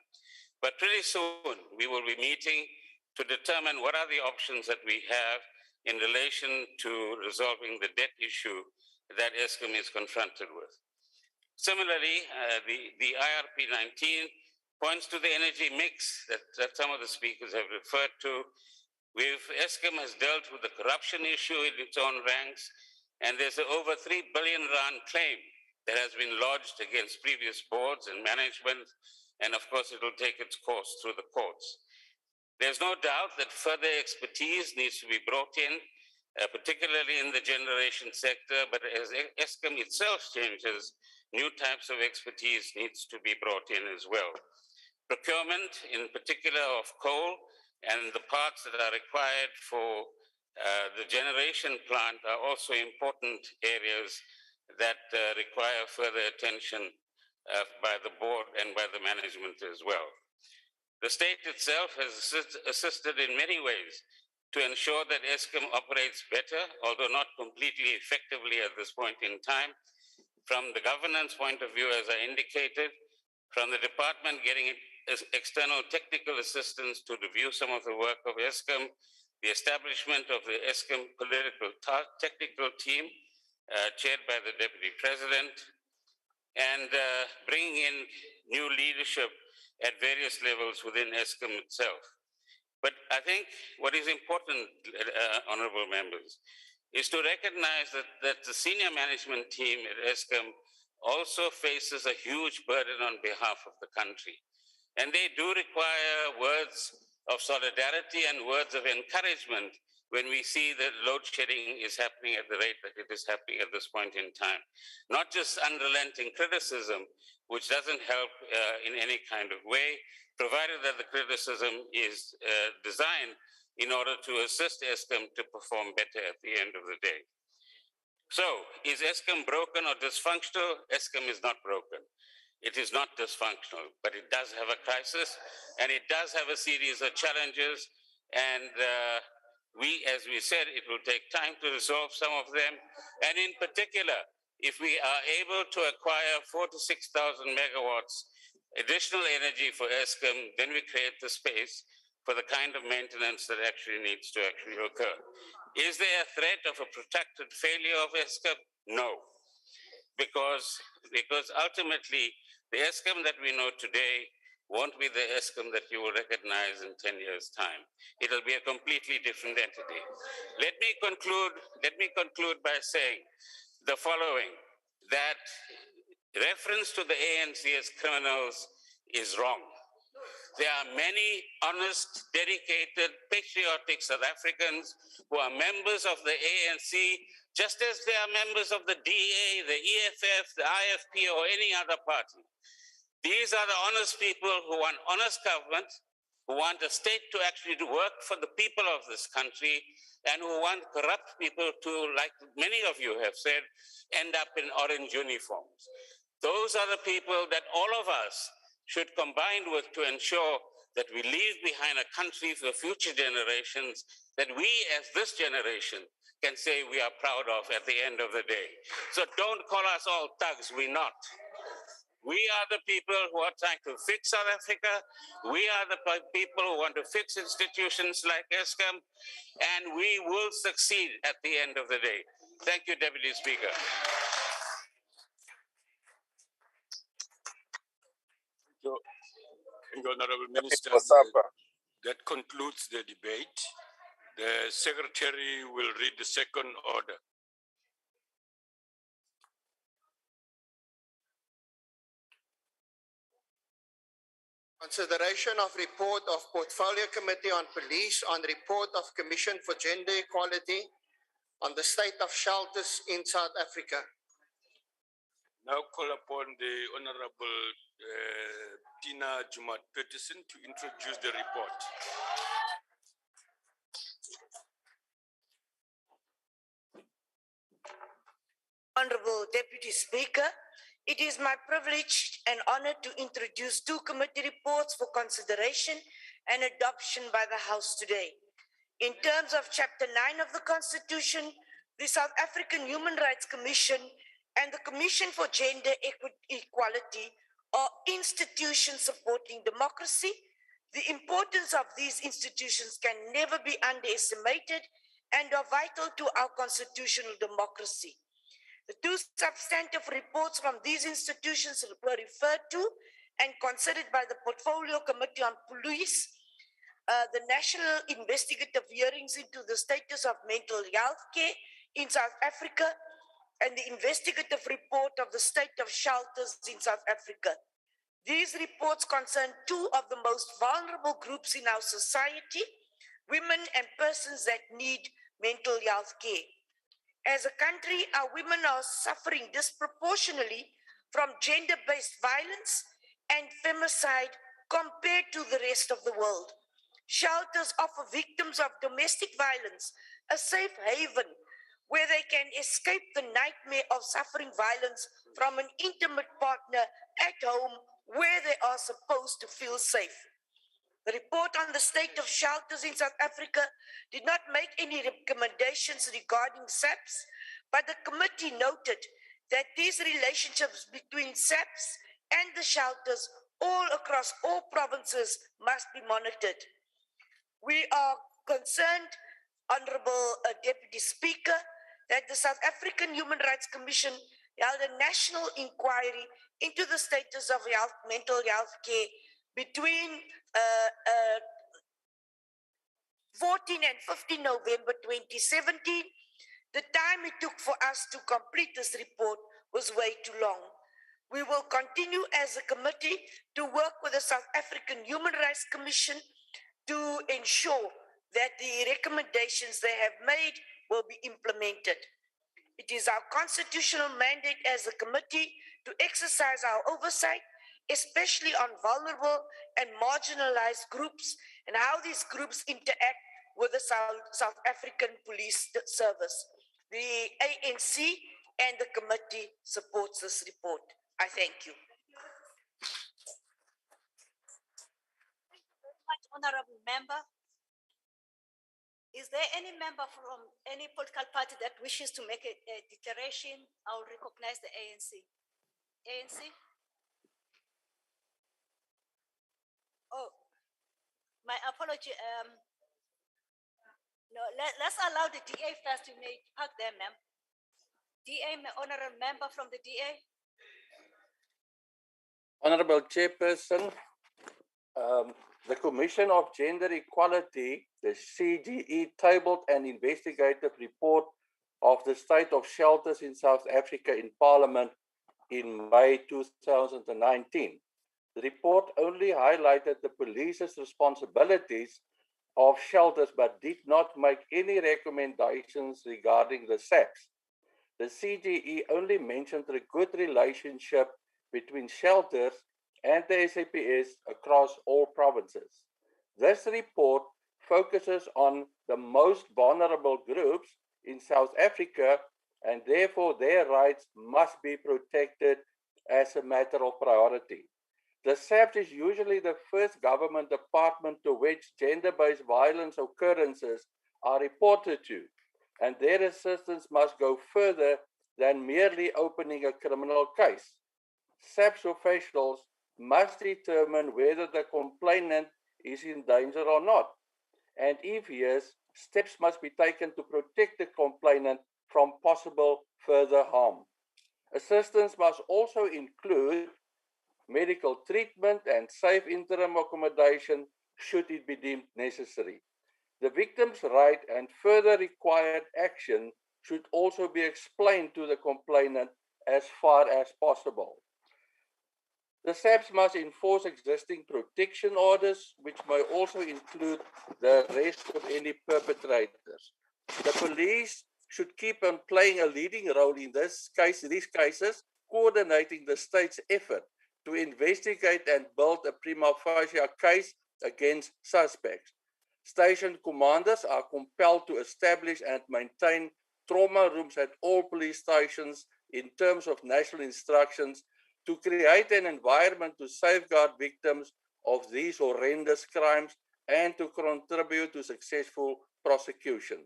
Speaker 17: But pretty soon, we will be meeting to determine what are the options that we have in relation to resolving the debt issue that Eskom is confronted with. Similarly, the IRP 19 points to the energy mix that some of the speakers have referred to. Eskom has dealt with the corruption issue in its own ranks, and there's an over 3 billion rand claim that has been lodged against previous boards and management, and of course it will take its course through the courts. There's no doubt that further expertise needs to be brought in, particularly in the generation sector, but as Eskom itself changes, new types of expertise needs to be brought in as well. Procurement, in particular of coal, and the parts that are required for the generation plant are also important areas that require further attention by the board and by the management as well. The state itself has assisted in many ways to ensure that Eskom operates better, although not completely effectively at this point in time. From the governance point of view, as I indicated, from the department getting external technical assistance to review some of the work of Eskom, the establishment of the Eskom political technical team, chaired by the Deputy President, and bringing in new leadership at various levels within Eskom itself. But I think what is important, honorable members, is to recognize that the senior management team at Eskom also faces a huge burden on behalf of the country. And they do require words of solidarity and words of encouragement when we see that load shedding is happening at the rate that it is happening at this point in time. Not just unrelenting criticism, which doesn't help in any kind of way, provided that the criticism is designed in order to assist Eskom to perform better at the end of the day. So, is Eskom broken or dysfunctional? Eskom is not broken. It is not dysfunctional, but it does have a crisis, and it does have a series of challenges, and as we said, it will take time to resolve some of them. And in particular, if we are able to acquire 4,000 to 6,000 megawatts additional energy for Eskom, then we create the space for the kind of maintenance that actually needs to occur. Is there a threat of a protracted failure of Eskom? No, because ultimately the Eskom that we know today won't be the Eskom that you will recognize in 10 years' time. It'll be a completely different entity. Let me conclude by saying the following, that reference to the ANC as criminals is wrong. There are many honest, dedicated, patriotic South Africans who are members of the ANC, just as they are members of the DA, the EFF, the IFP, or any other party. These are the honest people who want honest government, who want the state to actually work for the people of this country, and who want corrupt people to, like many of you have said, end up in orange uniforms. Those are the people that all of us should combine with to ensure that we leave behind a country for future generations that we as this generation can say we are proud of at the end of the day. So don't call us all thugs, we're not. We are the people who are trying to fix South Africa. We are the people who want to fix institutions like Eskom, and we will succeed at the end of the day. Thank you, Deputy Speaker.
Speaker 1: Thank you, Honorable Minister. That concludes the debate. The secretary will read the second order.
Speaker 18: Consideration of report of Portfolio Committee on Police on report of Commission for Gender Equality on the state of shelters in South Africa.
Speaker 1: Now call upon the Honorable Tina Jumat Peterson to introduce the report.
Speaker 19: Honorable Deputy Speaker, it is my privilege and honor to introduce two committee reports for consideration and adoption by the House today. In terms of Chapter 9 of the Constitution, the South African Human Rights Commission and the Commission for Gender Equality are institutions supporting democracy. The importance of these institutions can never be underestimated and are vital to our constitutional democracy. The two substantive reports from these institutions were referred to and considered by the Portfolio Committee on Police, the National Investigative Hearings into the Status of Mental Health Care in South Africa, and the Investigative Report of the State of Shelters in South Africa. These reports concern two of the most vulnerable groups in our society, women and persons that need mental health care. As a country, our women are suffering disproportionately from gender-based violence and femicide compared to the rest of the world. Shelters offer victims of domestic violence a safe haven where they can escape the nightmare of suffering violence from an intimate partner at home where they are supposed to feel safe. The report on the state of shelters in South Africa did not make any recommendations regarding SAPS, but the committee noted that these relationships between SAPS and the shelters all across all provinces must be monitored. We are concerned, Honorable Deputy Speaker, that the South African Human Rights Commission held a national inquiry into the status of mental health care between 14 and 15 November 2017. The time it took for us to complete this report was way too long. We will continue as a committee to work with the South African Human Rights Commission to ensure that the recommendations they have made will be implemented. It is our constitutional mandate as a committee to exercise our oversight, especially on vulnerable and marginalized groups and how these groups interact with the South African Police Service. The ANC and the committee supports this report. I thank you.
Speaker 20: Thank you very much, Honorable Member. Is there any member from any political party that wishes to make a declaration? I'll recognize the ANC. ANC? Oh, my apology. No, let's allow the DA first. You may park there, ma'am. DA, honorable member from the DA.
Speaker 21: Honorable Chairperson, the Commission of Gender Equality, the CGE, tabled an investigative report of the state of shelters in South Africa in Parliament in May 2019. The report only highlighted the police's responsibilities of shelters, but did not make any recommendations regarding the SAPS. The CGE only mentioned the good relationship between shelters and the SAPS across all provinces. This report focuses on the most vulnerable groups in South Africa, and therefore their rights must be protected as a matter of priority. The SAPS is usually the first government department to which gender-based violence occurrences are reported to, and their assistance must go further than merely opening a criminal case. SAPS officials must determine whether the complainant is in danger or not, and if yes, steps must be taken to protect the complainant from possible further harm. Assistance must also include medical treatment and safe interim accommodation should it be deemed necessary. The victim's right and further required action should also be explained to the complainant as far as possible. The SAPS must enforce existing protection orders, which may also include the arrest of any perpetrators. The police should keep on playing a leading role in these cases, coordinating the state's effort to investigate and build a prima facie case against suspects. Station commanders are compelled to establish and maintain trauma rooms at all police stations in terms of national instructions to create an environment to safeguard victims of these horrendous crimes and to contribute to successful prosecution.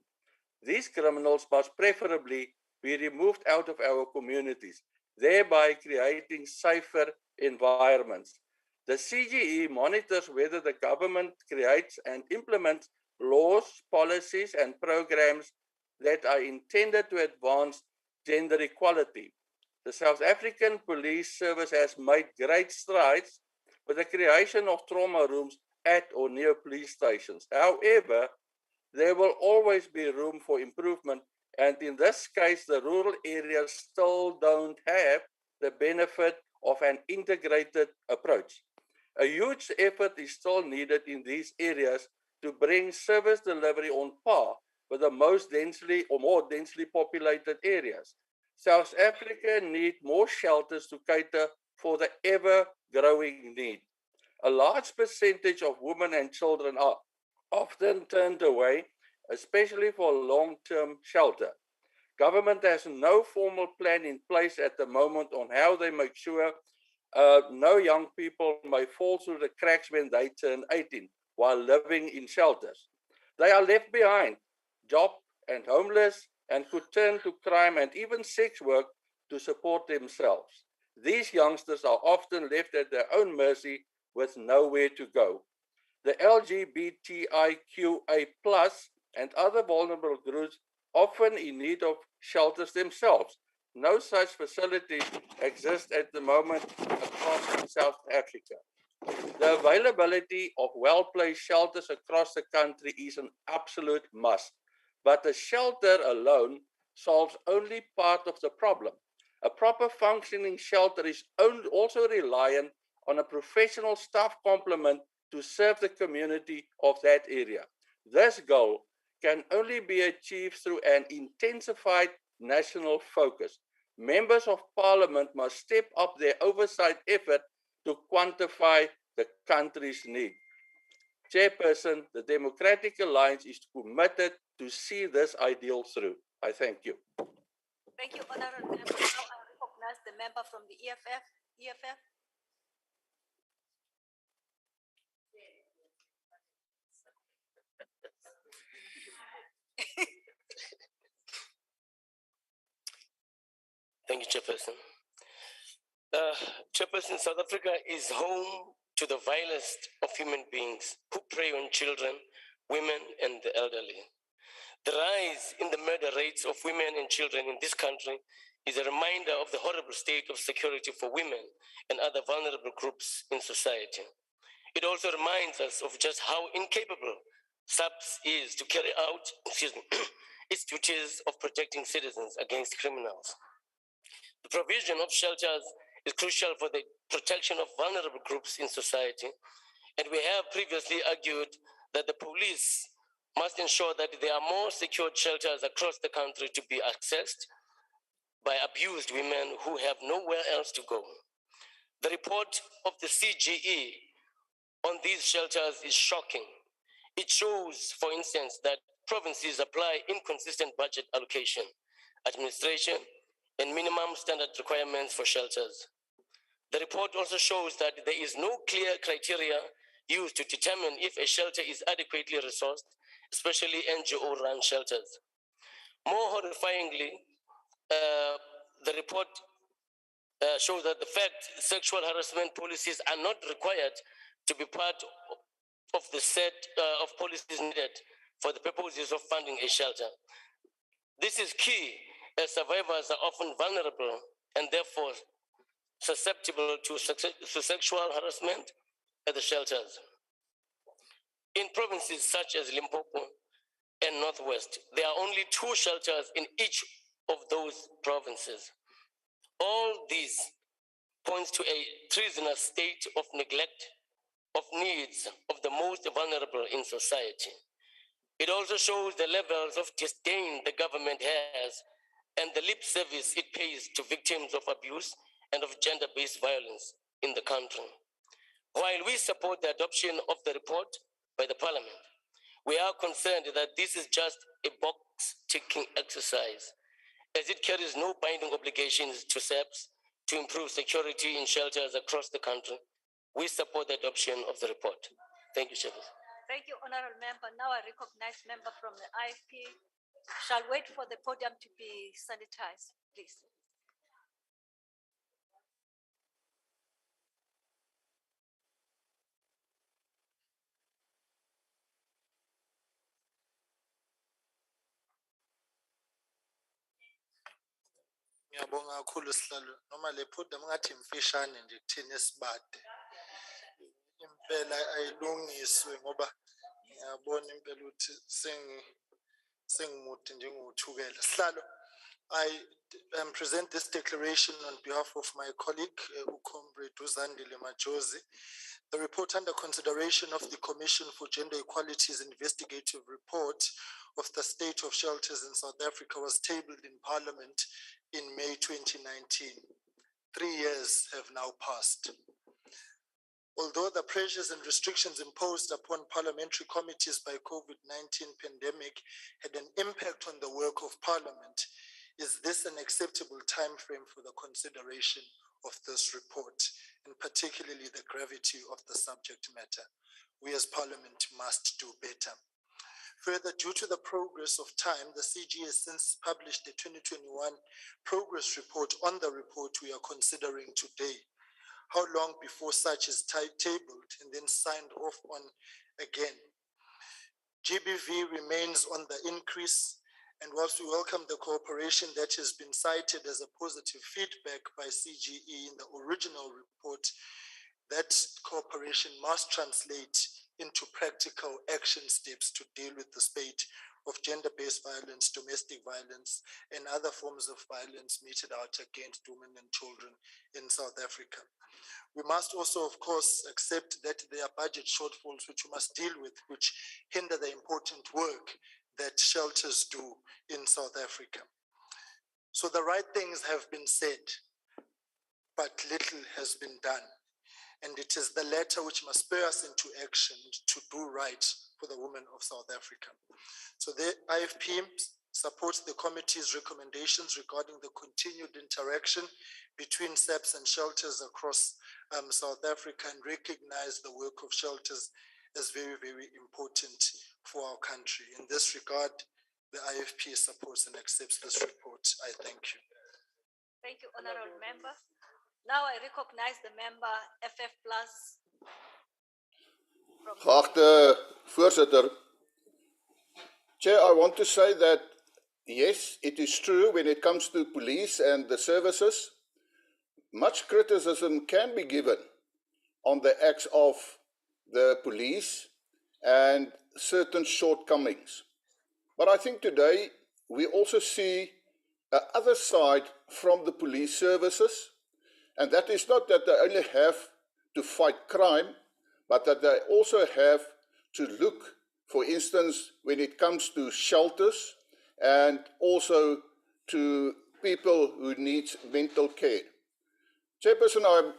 Speaker 21: These criminals must preferably be removed out of our communities, thereby creating safer environments. The CGE monitors whether the government creates and implements laws, policies, and programs that are intended to advance gender equality. The South African Police Service has made great strides with the creation of trauma rooms at or near police stations. However, there will always be room for improvement, and in this case, the rural areas still don't have the benefit of an integrated approach. A huge effort is still needed in these areas to bring service delivery on par with the most densely or more densely populated areas. South Africa needs more shelters to cater for the ever-growing need. A large percentage of women and children are often turned away, especially for long-term shelter. Government has no formal plan in place at the moment on how they make sure no young people may fall through the cracks when they turn 18 while living in shelters. They are left behind, job and homeless, and could turn to crime and even sex work to support themselves. These youngsters are often left at their own mercy with nowhere to go. The LGBTIQA+ and other vulnerable groups often in need of shelters themselves. No such facilities exist at the moment across South Africa. The availability of well-placed shelters across the country is an absolute must, but a shelter alone solves only part of the problem. A proper functioning shelter is also reliant on a professional staff complement to serve the community of that area. This goal can only be achieved through an intensified national focus. Members of Parliament must step up their oversight effort to quantify the country's need. Chairperson, the Democratic Alliance is committed to see this ideal through. I thank you.
Speaker 2: Thank you, Honourable Member. Now I recognize the member from the EFF.
Speaker 9: Thank you, Chairperson. Chairperson, South Africa is home to the vilest of human beings who prey on children, women, and the elderly. The rise in the murder rates of women and children in this country is a reminder of the horrible state of security for women and other vulnerable groups in society. It also reminds us of just how incapable SAPS is to carry out its duties of protecting citizens against criminals. The provision of shelters is crucial for the protection of vulnerable groups in society, and we have previously argued that the police must ensure that there are more secured shelters across the country to be accessed by abused women who have nowhere else to go. The report of the CGE on these shelters is shocking. It shows, for instance, that provinces apply inconsistent budget allocation, administration, and minimum standard requirements for shelters. The report also shows that there is no clear criteria used to determine if a shelter is adequately resourced, especially NGO-run shelters. More horrifyingly, the report shows that the fact sexual harassment policies are not required to be part of the set of policies needed for the purposes of funding a shelter. This is key, as survivors are often vulnerable and therefore susceptible to sexual harassment at the shelters. In provinces such as Limpopo, Northwest, there are only 2 shelters in each of those provinces. All these points to a treasonous state of neglect of needs of the most vulnerable in society. It also shows the levels of disdain the government has and the lip service it pays to victims of abuse and of gender-based violence in the country. While we support the adoption of the report by the Parliament, we are concerned that this is just a box-ticking exercise, as it carries no binding obligations to SAPS to improve security in shelters across the country. We support the adoption of the report. Thank you, Chairman.
Speaker 2: Thank you, Honorable Member. Now I recognize member from the IFP. Shall wait for the podium to be sanitized, please.
Speaker 13: Ngiyabonga kakhulu sihlalo noma le phoda ngathi imfishane nje kuthini esibade impela ayilungiswe ngoba ngiyabona impela ukuthi sengimude njengothukela sihlalo I present this declaration on behalf of my colleague Comrade Uzandile Majozi. The report under consideration of the Commission for Gender Equality's investigative report of the state of shelters in South Africa was tabled in Parliament in May 2019. 3 years have now passed. Although the pressures and restrictions imposed upon parliamentary committees by COVID-19 pandemic had an impact on the work of Parliament, is this an acceptable time frame for the consideration of this report, and particularly the gravity of the subject matter? We as Parliament must do better. Further, due to the progress of time, the CG has since published the 2021 progress report on the report we are considering today. How long before such is tabled and then signed off on again? GBV remains on the increase, and whilst we welcome the cooperation that has been cited as a positive feedback by CGE in the original report, that cooperation must translate into practical action steps to deal with the spate of gender-based violence, domestic violence, and other forms of violence meted out against women and children in South Africa. We must also, of course, accept that there are budget shortfalls which we must deal with, which hinder the important work that shelters do in South Africa. So the right things have been said, but little has been done. And it is the latter which must spur us into action to do right for the women of South Africa. So the IFP supports the committee's recommendations regarding the continued interaction between SAPS and shelters across South Africa, and recognize the work of shelters as very, very important for our country. In this regard, the IFP supports and accepts this report. I thank you.
Speaker 2: Thank you, Honorable Member. Now I recognize the member FF Plus.
Speaker 3: Geachte voorzitter, Chair, I want to say that yes, it is true when it comes to police and the services, much criticism can be given on the acts of the police and certain shortcomings. But I think today we also see the other side from the police services, and that is not that they only have to fight crime, but that they also have to look, for instance, when it comes to shelters and also to people who need mental care. Chairperson, I'm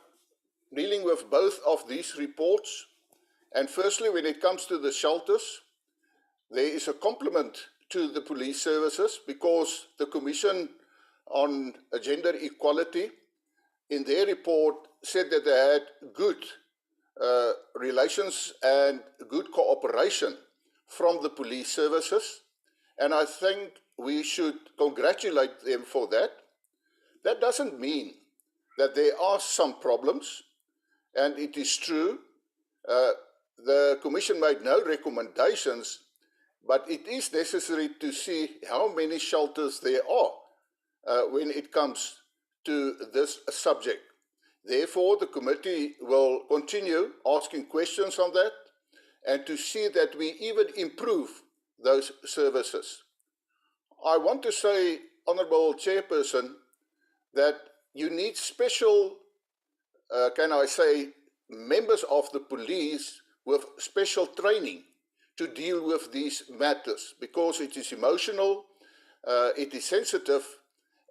Speaker 3: dealing with both of these reports. And firstly, when it comes to the shelters, there is a compliment to the police services because the Commission on Gender Equality in their report said that they had good relations and good cooperation from the police services. And I think we should congratulate them for that. That doesn't mean that there are some problems, and it is true. The Commission made no recommendations, but it is necessary to see how many shelters there are when it comes to this subject. Therefore, the committee will continue asking questions on that and to see that we even improve those services. I want to say, Honourable Chairperson, that you need special, can I say, members of the police with special training to deal with these matters, because it is emotional, it is sensitive,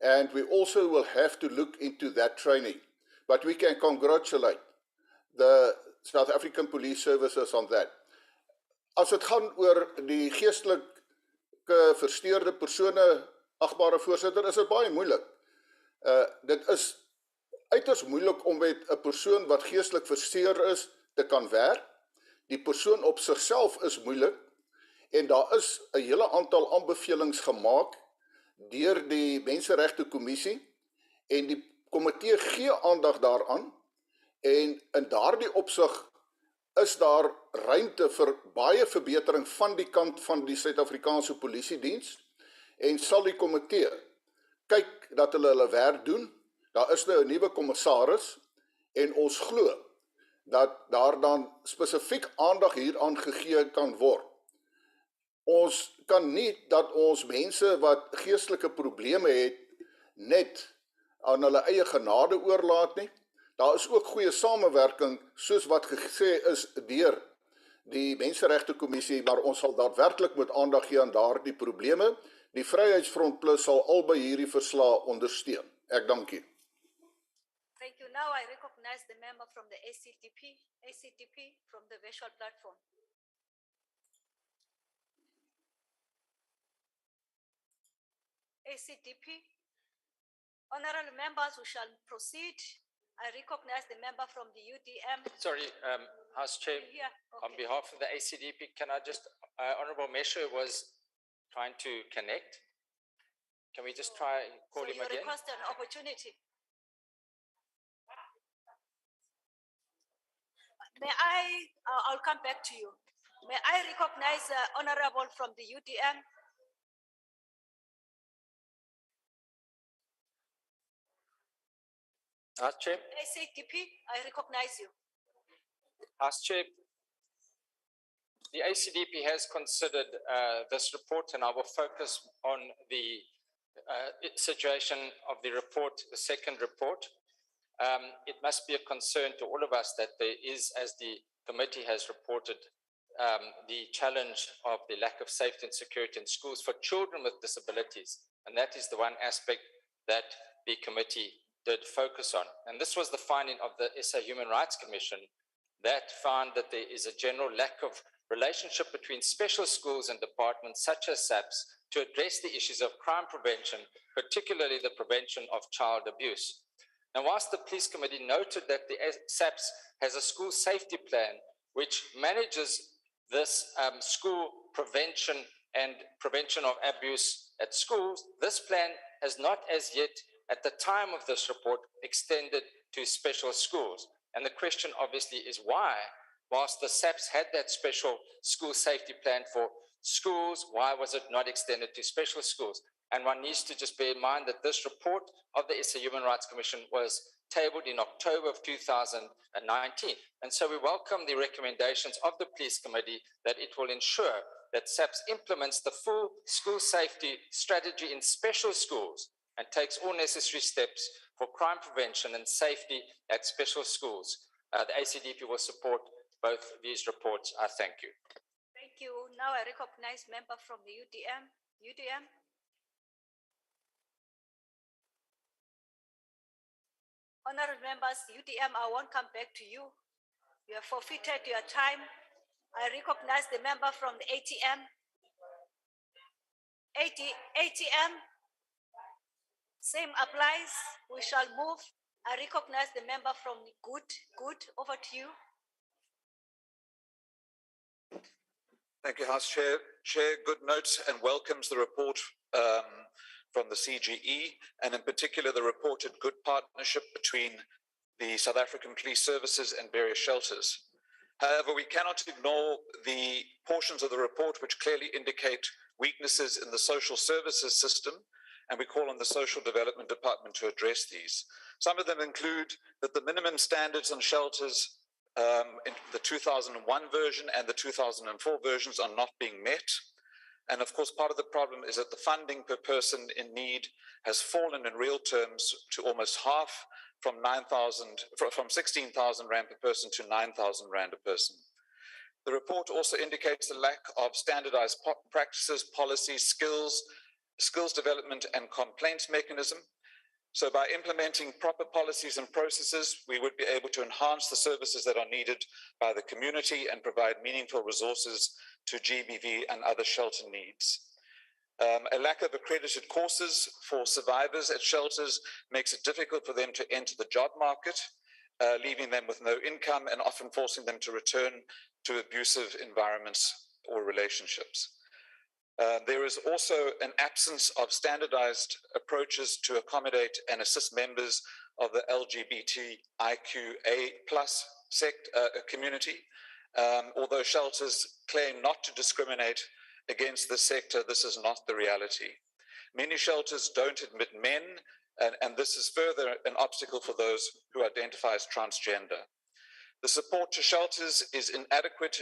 Speaker 3: and we also will have to look into that training. But we can congratulate the South African Police Services on that. As het gaan oor die geestelike versteurde persone, agbare voorsitter, is dit baie moeilik. Dit is uiters moeilik om met 'n persoon wat geestelik versteurd is te kan werk. Die persoon op sigself is moeilik en daar is 'n hele aantal aanbevelings gemaak deur die Menseregte Kommissie en die komitee gee aandag daaraan en in daardie opsig is daar ruimte vir baie verbetering van die kant van die Suid-Afrikaanse Polisiediens en sal die komitee kyk dat hulle werk doen. Daar is nou 'n nuwe kommissaris en ons glo dat daar dan spesifiek aandag hieraan gegee kan word. Ons kan nie dat ons mense wat geestelike probleme het net aan hulle eie genade oorlaat nie. Daar is ook goeie samewerking soos wat gesê is deur die Menseregte Kommissie, maar ons sal daadwerklik moet aandag gee aan daardie probleme. Die Vryheidsfront Plus sal albei hierdie verslae ondersteun. Ek dank u.
Speaker 2: Thank you. Now I recognize the member from the ACDP from the virtual platform. ACDP. Honorable members, we shall proceed. I recognize the member from the UDM.
Speaker 7: Sorry, House Chair,
Speaker 2: Yeah, okay.
Speaker 7: on behalf of the ACDP, can I just, Honourable Mesho was trying to connect. Can we just try and call him
Speaker 2: you
Speaker 7: again?
Speaker 2: request an opportunity. May I'll come back to you. May I recognize Honorable from the UDM?
Speaker 7: House Chair.
Speaker 2: ACDP, I recognize you.
Speaker 7: House Chair, the ACDP has considered this report, and I will focus on the situation of the report, the second report. It must be a concern to all of us that there is, as the committee has reported, the challenge of the lack of safety and security in schools for children with disabilities. And that is the one aspect that the committee did focus on. And this was the finding of the SA Human Rights Commission that found that there is a general lack of relationship between special schools and departments such as SAPS to address the issues of crime prevention, particularly the prevention of child abuse. Now, whilst the Police Committee noted that the SAPS has a school safety plan which manages this school prevention and prevention of abuse at schools, this plan has not as yet, at the time of this report, extended to special schools. And the question obviously is why, whilst the SAPS had that special school safety plan for schools, why was it not extended to special schools? And one needs to just bear in mind that this report of the SA Human Rights Commission was tabled in October of 2019. And so we welcome the recommendations of the Police Committee that it will ensure that SAPS implements the full school safety strategy in special schools and takes all necessary steps for crime prevention and safety at special schools. The ACDP will support both these reports. I thank you.
Speaker 2: Thank you. Now I recognize member from the UDM. Honorable members, UDM, I won't come back to you. You have forfeited your time. I recognize the member from the ATM. ATM, same applies. We shall move. I recognize the member from the Good, over to you.
Speaker 8: Thank you, House Chair. Chair, good notes and welcomes the report from the CGE, and in particular the reported good partnership between the South African Police Services and various shelters. However, we cannot ignore the portions of the report which clearly indicate weaknesses in the social services system, and we call on the Social Development Department to address these. Some of them include that the minimum standards on shelters in the 2001 version and the 2004 versions are not being met, And of course, part of the problem is that the funding per person in need has fallen in real terms to almost half, from 16,000 Rand per person to 9,000 Rand a person. The report also indicates the lack of standardized practices, policies, skills development, and complaints mechanism. So by implementing proper policies and processes, we would be able to enhance the services that are needed by the community and provide meaningful resources to GBV and other shelter needs. A lack of accredited courses for survivors at shelters makes it difficult for them to enter the job market, leaving them with no income and often forcing them to return to abusive environments or relationships. There is also an absence of standardized approaches to accommodate and assist members of the LGBTIQA+ community. Although shelters claim not to discriminate against this sector, this is not the reality. Many shelters don't admit men, and this is further an obstacle for those who identify as transgender. The support to shelters is inadequate,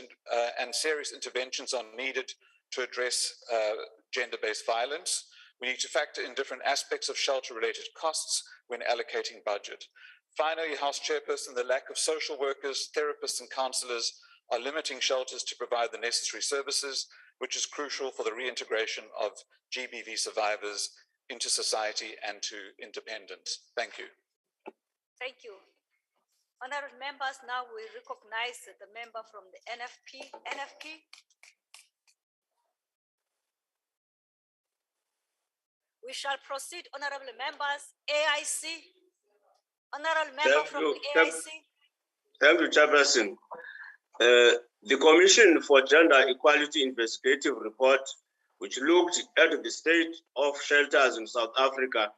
Speaker 8: and serious interventions are needed to address gender-based violence. We need to factor in different aspects of shelter-related costs when allocating budget. Finally, House Chairperson, the lack of social workers, therapists, and counselors are limiting shelters to provide the necessary services, which is crucial for the reintegration of GBV survivors into society and to independence. Thank you.
Speaker 2: Thank you. Honorable members, now we recognize the member from the NFP. We shall proceed, honorable members. AIC. Honorable member from the AIC.
Speaker 12: Thank you, Chairperson. The Commission for Gender Equality Investigative Report, which looked at the state of shelters in South Africa,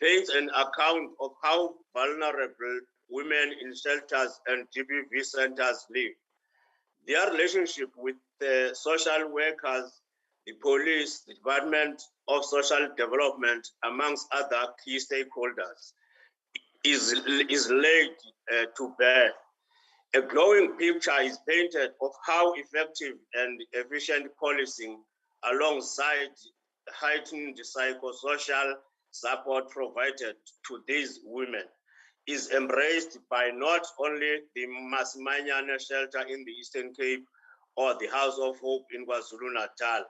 Speaker 12: paints an account of how vulnerable women in shelters and GBV centers live. Their relationship with the social workers, the police, the Department of Social Development, amongst other key stakeholders, is laid to bear. A glowing picture is painted of how effective and efficient policing, alongside heightened psychosocial support provided to these women, is embraced by not only the Masimanyane shelter in the Eastern Cape or the House of Hope in KwaZulu-Natal,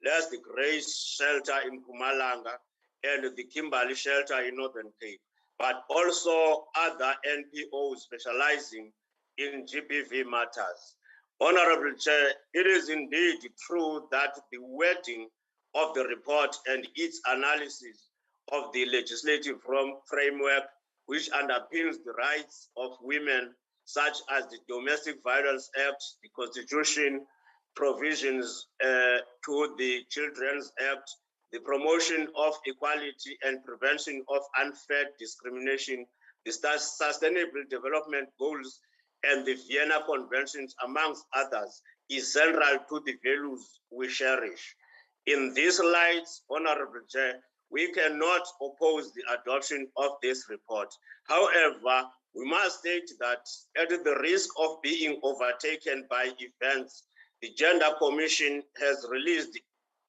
Speaker 12: less the Grace shelter in Mpumalanga and the Kimberley shelter in Northern Cape, but also other NPOs specializing in GBV matters. Honorable Chair, it is indeed true that the wording of the report and its analysis of the legislative framework which underpins the rights of women, such as the Domestic Violence Act, the Constitution, provisions to the Children's Act, the promotion of equality and prevention of unfair discrimination, the Sustainable Development Goals, and the Vienna Conventions, amongst others, is central to the values we cherish. In this light, Honorable Chair, we cannot oppose the adoption of this report. However, we must state that at the risk of being overtaken by events, the Gender Commission has released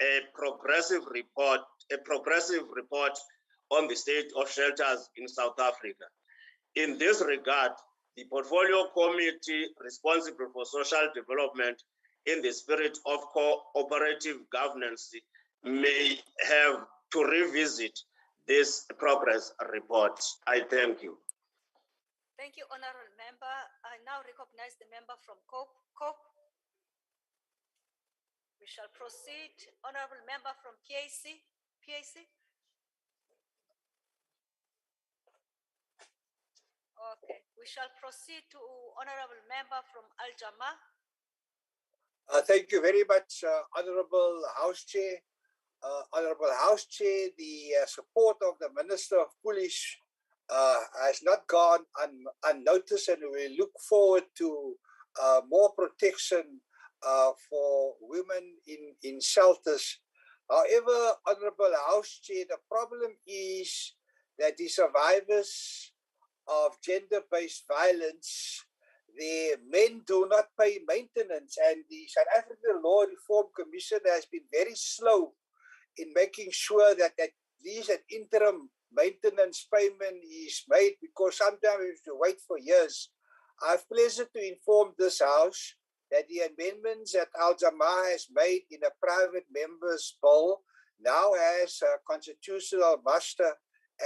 Speaker 12: a progressive report on the state of shelters in South Africa. In this regard, the Portfolio Committee responsible for social development, in the spirit of cooperative governance, may have to revisit this progress report. I thank you.
Speaker 2: Thank you, honorable member. I now recognize the member from Cope. We shall proceed. Honorable member from PAC. Okay, we shall proceed to honorable member from Al-Jama.
Speaker 14: Thank you very much, Honorable House Chair. Honorable House Chair, the support of the Minister of Police has not gone unnoticed, and we look forward to more protection for women in shelters. However, Honorable House Chair, the problem is that the survivors of gender-based violence, the men do not pay maintenance, and the South African Law Reform Commission has been very slow in making sure that at least an interim maintenance payment is made, because sometimes we have to wait for years. I have pleasure to inform this House that the amendments that Al-Jamaa has made in a private member's bill now has a constitutional muster,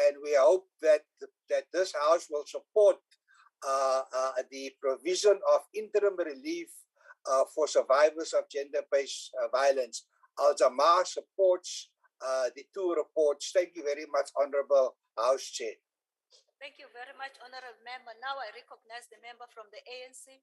Speaker 14: and we hope that this House will support the provision of interim relief for survivors of gender-based violence. Al-Jamaa supports the two reports. Thank you very much, Honorable House Chair.
Speaker 2: Thank you very much, Honorable Member. Now I recognize the member from the ANC.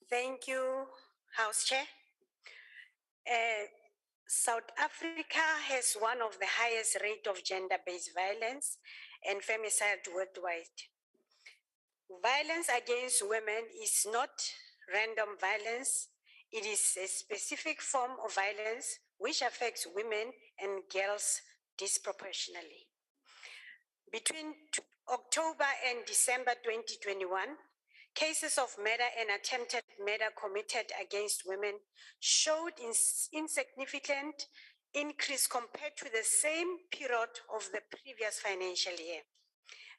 Speaker 4: Thank you, House Chair. South Africa has one of the highest rate of gender-based violence and femicide worldwide. Violence against women is not random violence. It is a specific form of violence which affects women and girls disproportionately. Between October and December 2021, cases of murder and attempted murder committed against women showed insignificant increase compared to the same period of the previous financial year.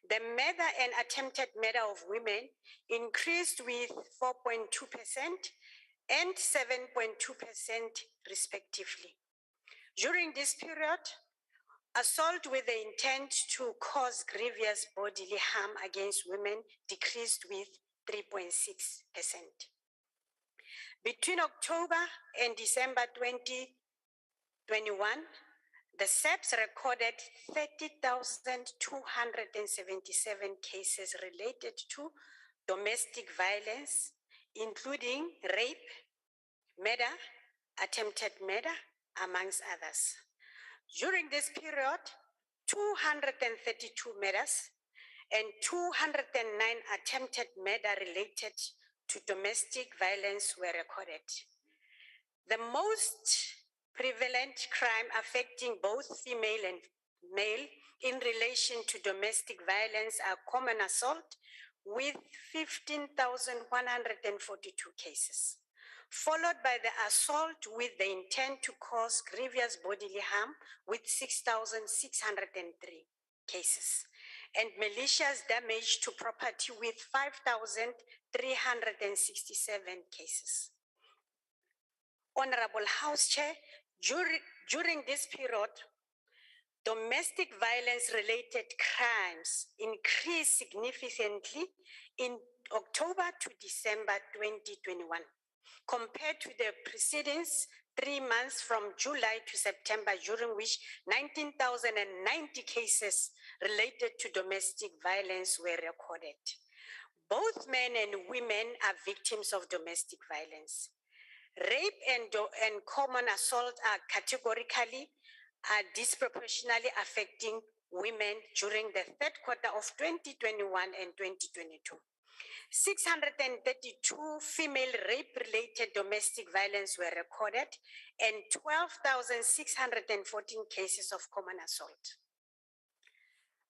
Speaker 4: The murder and attempted murder of women increased with 4.2% and 7.2% respectively. During this period, assault with the intent to cause grievous bodily harm against women decreased with 3.6%. Between October and December 2021, the SEPs recorded 30,277 cases related to domestic violence, including rape, murder, attempted murder, amongst others. During this period, 232 murders and 209 attempted murder related to domestic violence were recorded. The most prevalent crime affecting both female and male in relation to domestic violence are common assault with 15,142 cases, followed by the assault with the intent to cause grievous bodily harm with 6,603 cases, and malicious damage to property with 5,367 cases. Honorable House Chair, during this period, domestic violence-related crimes increased significantly in October to December 2021, compared to the preceding 3 months from July to September, during which 19,090 cases related to domestic violence were recorded. Both men and women are victims of domestic violence. Rape and common assault are categorically disproportionately affecting women during the third quarter of 2021 and 2022. 632 female rape-related domestic violence were recorded and 12,614 cases of common assault.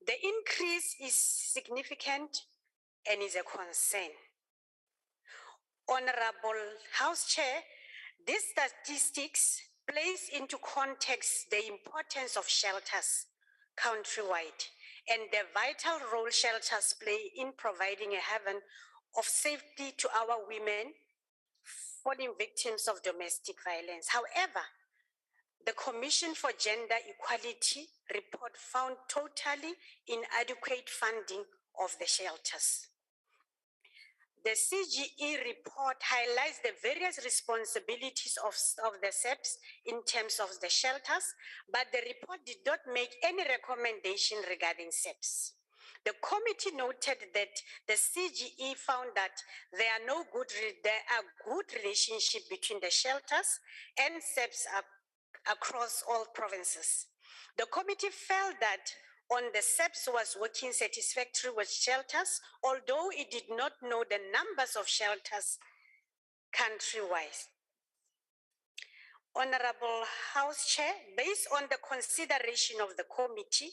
Speaker 4: The increase is significant and is a concern. Honorable House Chair, these statistics place into context the importance of shelters countrywide and the vital role shelters play in providing a haven of safety to our women falling victims of domestic violence. However, the Commission for Gender Equality report found totally inadequate funding of the shelters. The CGE report highlights the various responsibilities of the SEPs in terms of the shelters, but the report did not make any recommendation regarding SEPs. The committee noted that the CGE found that there are good relationship between the shelters and SEPs across all provinces. The committee felt that on the SEPs was working satisfactory with shelters, although it did not know the numbers of shelters countrywide. Honorable House Chair, based on the consideration of the committee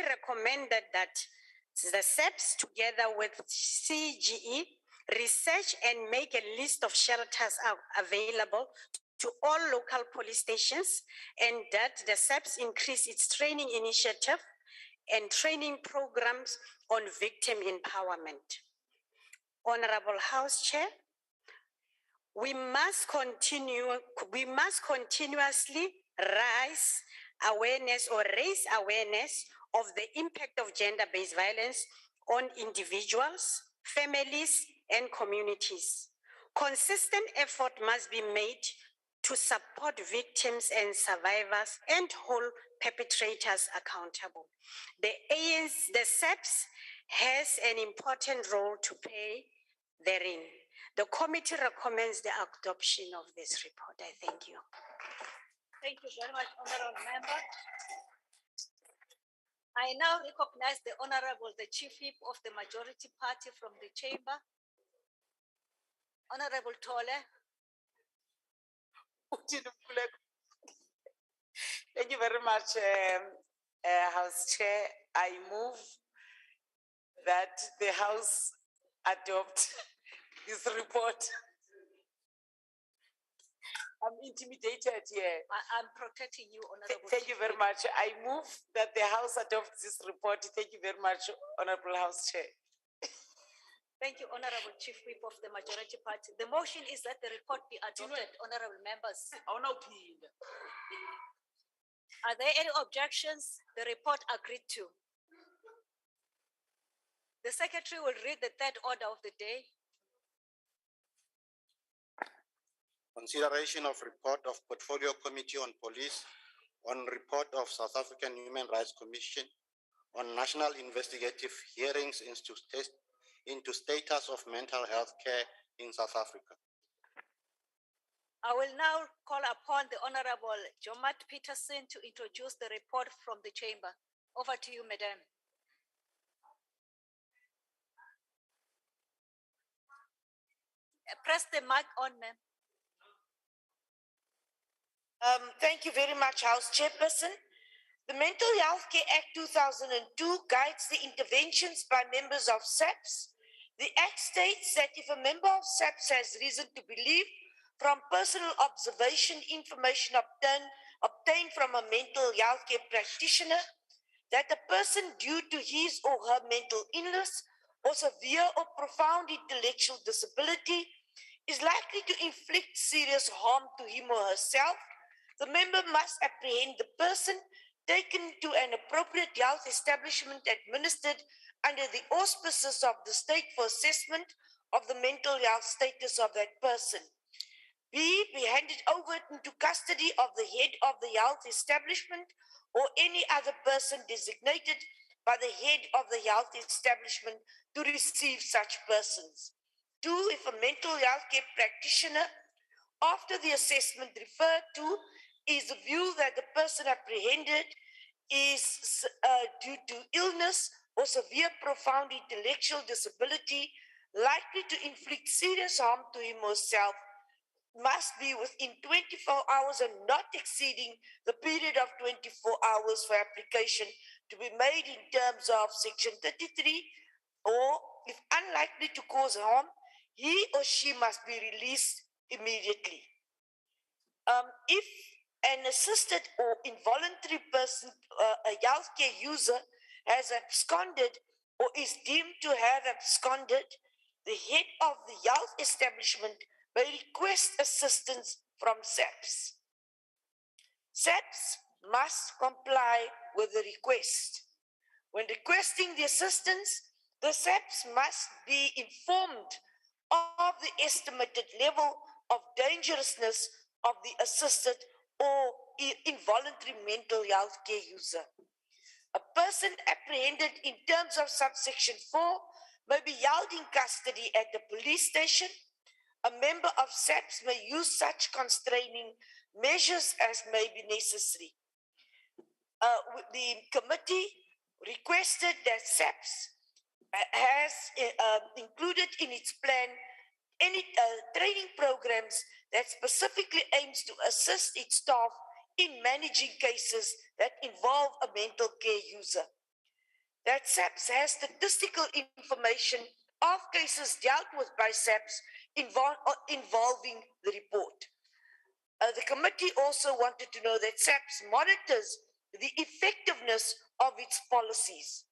Speaker 4: recommended that the SEPs, together with CGE, research and make a list of shelters available to all local police stations, and that the SEPs increase its training initiative and training programs on victim empowerment. Honorable House Chair, we must continuously raise awareness of the impact of gender-based violence on individuals, families, and communities. Consistent effort must be made to support victims and survivors and hold perpetrators accountable. The SEPs has an important role to play therein. The committee recommends the adoption of this report. I thank you.
Speaker 2: Thank you very much, Honorable Member. I now recognize the Honorable, the Chief Whip of the Majority Party from the Chamber. Honorable Tole.
Speaker 5: Thank you very much, House Chair. I move that the House adopt this report. I'm intimidated here.
Speaker 2: I'm protecting you, Honorable.
Speaker 5: Thank you very much. I move that the House adopts this report. Thank you very much, Honorable House Chair.
Speaker 2: Thank you, Honorable Chief Whip of the Majority Party. The motion is that the report be adopted, Honorable Members. Are there any objections? The report agreed to. The Secretary will read the third order of the day.
Speaker 22: Consideration of report of Portfolio Committee on Police on report of South African Human Rights Commission on national investigative hearings into status of mental health care in South Africa.
Speaker 2: I will now call upon the Honorable Jomat Peterson to introduce the report from the chamber. Over to you, Madam. Press the mic on, ma'am.
Speaker 19: Thank you very much, House Chairperson. The Mental Health Care Act 2002 guides the interventions by members of SAPS. The Act states that if a member of SAPS has reason to believe from personal observation information obtained from a mental health care practitioner that a person due to his or her mental illness or severe or profound intellectual disability is likely to inflict serious harm to him or herself, the member must apprehend the person, taken to an appropriate health establishment administered under the auspices of the state for assessment of the mental health status of that person. B, be handed over into custody of the head of the health establishment or any other person designated by the head of the health establishment to receive such persons. 2, if a mental health care practitioner, after the assessment referred to, is the view that the person apprehended is due to illness or severe profound intellectual disability likely to inflict serious harm to him or herself, must be within 24 hours and not exceeding the period of 24 hours for application to be made in terms of Section 33, or if unlikely to cause harm, he or she must be released immediately. If an assisted or involuntary person, a healthcare user, has absconded or is deemed to have absconded, the head of the health establishment may request assistance from SAPS. SAPS must comply with the request. When requesting the assistance, the SAPS must be informed of the estimated level of dangerousness of the assisted or involuntary mental health care user. A person apprehended in terms of subsection 4 may be held in custody at the police station. A member of SAPS may use such constraining measures as may be necessary. The committee requested that SAPS has included in its plan any training programs that specifically aims to assist its staff in managing cases that involve a mental care user. That SAPS has statistical information of cases dealt with by SAPS involving the report. The committee also wanted to know that SAPS monitors the effectiveness of its policies.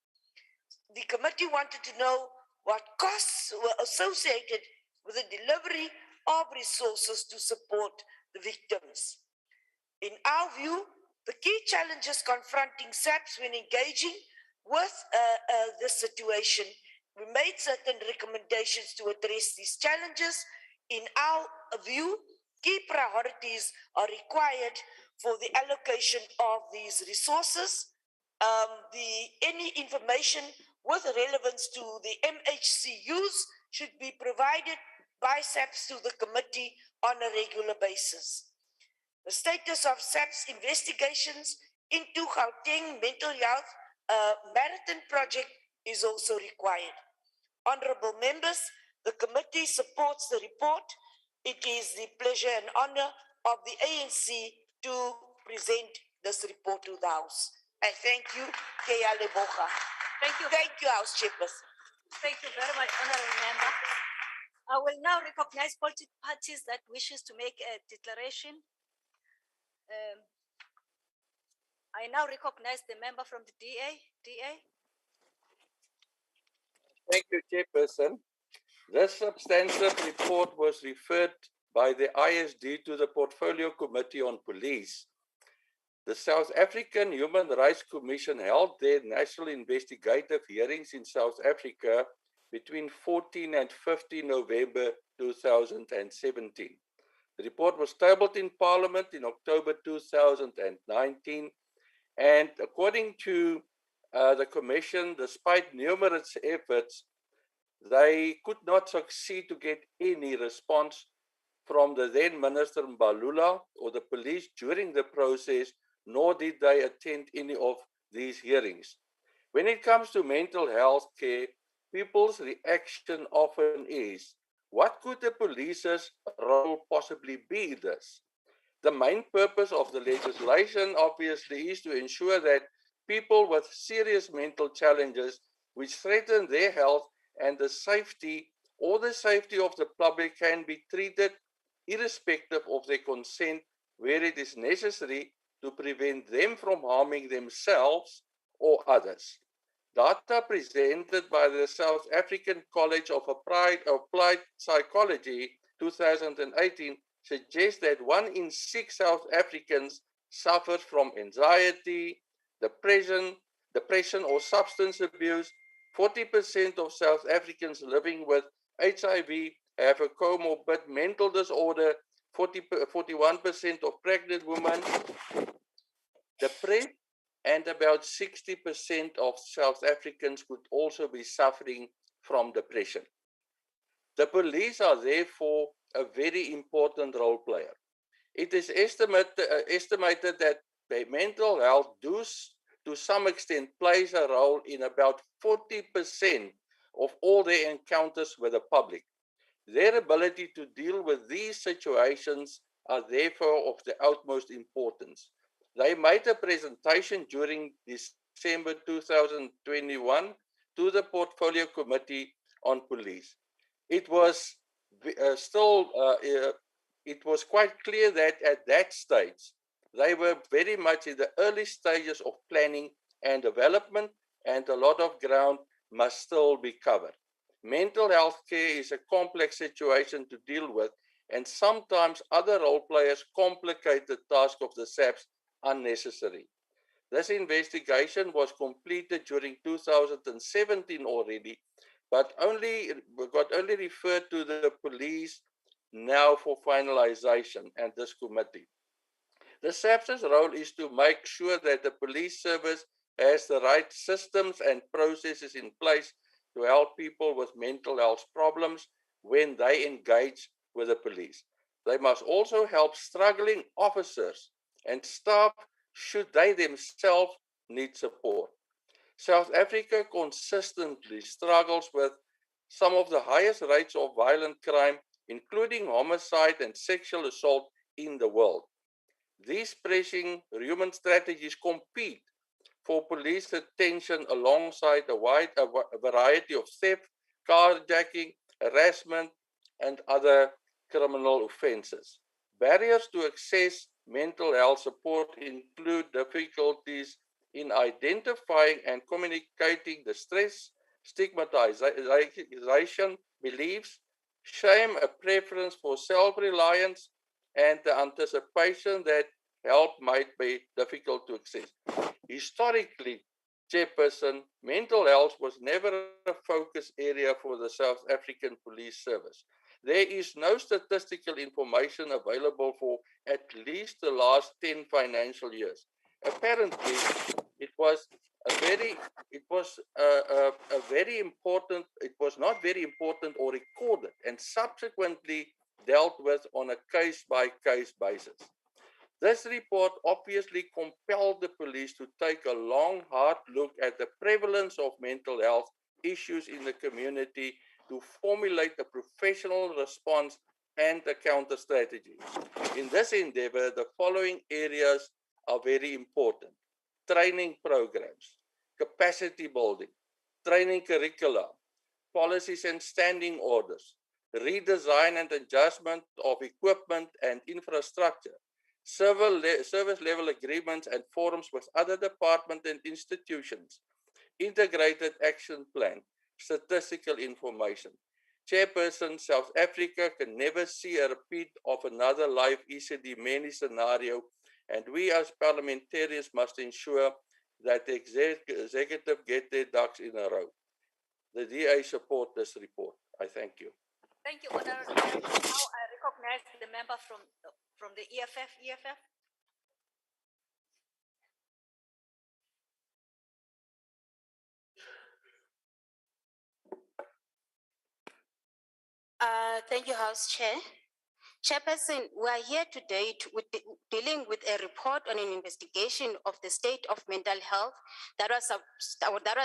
Speaker 19: The committee wanted to know what costs were associated with the delivery of resources to support the victims. In our view, the key challenges confronting SAPS when engaging with this situation, we made certain recommendations to address these challenges. In our view, key priorities are required for the allocation of these resources. Any information with relevance to the MHCUs should be provided by SAPS to the committee on a regular basis. The status of SAPS investigations into Gauteng mental health marathon project is also required. Honorable members, the committee supports the report. It is the pleasure and honor of the ANC to present this report to the House. I thank you, Kea Leboga.
Speaker 2: Thank you.
Speaker 19: Thank you, House Chairperson.
Speaker 2: Thank you very much, Honorable Member. I will now recognize political parties that wishes to make a declaration. I now recognize the member from the DA.
Speaker 21: Thank you, Chairperson. This substantive report was referred by the ISD to the Portfolio Committee on Police. The South African Human Rights Commission held their national investigative hearings in South Africa between 14 and 15 November 2017. The report was tabled in Parliament in October 2019, and according to the Commission, despite numerous efforts, they could not succeed to get any response from the then Minister Mbalula or the police during the process, nor did they attend any of these hearings. When it comes to mental health care, people's reaction often is, what could the police's role possibly be in this? The main purpose of the legislation obviously is to ensure that people with serious mental challenges which threaten their health and the safety or the safety of the public can be treated irrespective of their consent where it is necessary to prevent them from harming themselves or others. Data presented by the South African College of Applied Psychology 2018 suggests that 1 in 6 South Africans suffers from anxiety, depression or substance abuse. 40% of South Africans living with HIV have a comorbid mental disorder. 41% of pregnant women depressed, and about 60% of South Africans could also be suffering from depression. The police are therefore a very important role player. It is estimated that mental health to some extent plays a role in about 40% of all their encounters with the public. Their ability to deal with these situations are therefore of the utmost importance. They made a presentation during December 2021 to the Portfolio Committee on Police. It was quite clear that at that stage, they were very much in the early stages of planning and development, and a lot of ground must still be covered. Mental health care is a complex situation to deal with, and sometimes other role players complicate the task of the SAPS unnecessarily. This investigation was completed during 2017 already, but got only referred to the police now for finalization and this committee. The SAPS's role is to make sure that the police service has the right systems and processes in place to help people with mental health problems when they engage with the police. They must also help struggling officers and staff should they themselves need support. South Africa consistently struggles with some of the highest rates of violent crime including homicide and sexual assault in the world. These pressing human strategies compete for police attention alongside a variety of theft, carjacking, harassment, and other criminal offenses. Barriers to access mental health support include difficulties in identifying and communicating distress, stigmatization, beliefs, shame, a preference for self-reliance, and the anticipation that help might be difficult to access. Historically, Chairperson, mental health was never a focus area for the South African Police Service. There is no statistical information available for at least the last 10 financial years. Apparently, it was not very important or recorded and subsequently dealt with on a case-by-case basis. This report obviously compelled the police to take a long, hard look at the prevalence of mental health issues in the community to formulate a professional response and a counter strategy. In this endeavor, the following areas are very important: training programs, capacity building, training curricula, policies and standing orders, redesign and adjustment of equipment and infrastructure, service level agreements and forums with other departments and institutions, integrated action plan, statistical information. Chairperson, South Africa can never see a repeat of another live ECD many scenario, and we as parliamentarians must ensure that the executive get their ducks in a row. The DA support this report. I thank you.
Speaker 2: Thank you, Honorable. Now I recognize the member from the EFF.
Speaker 4: Thank you, House Chair. Chairperson, we are here today dealing with a report on an investigation of the state of mental health that was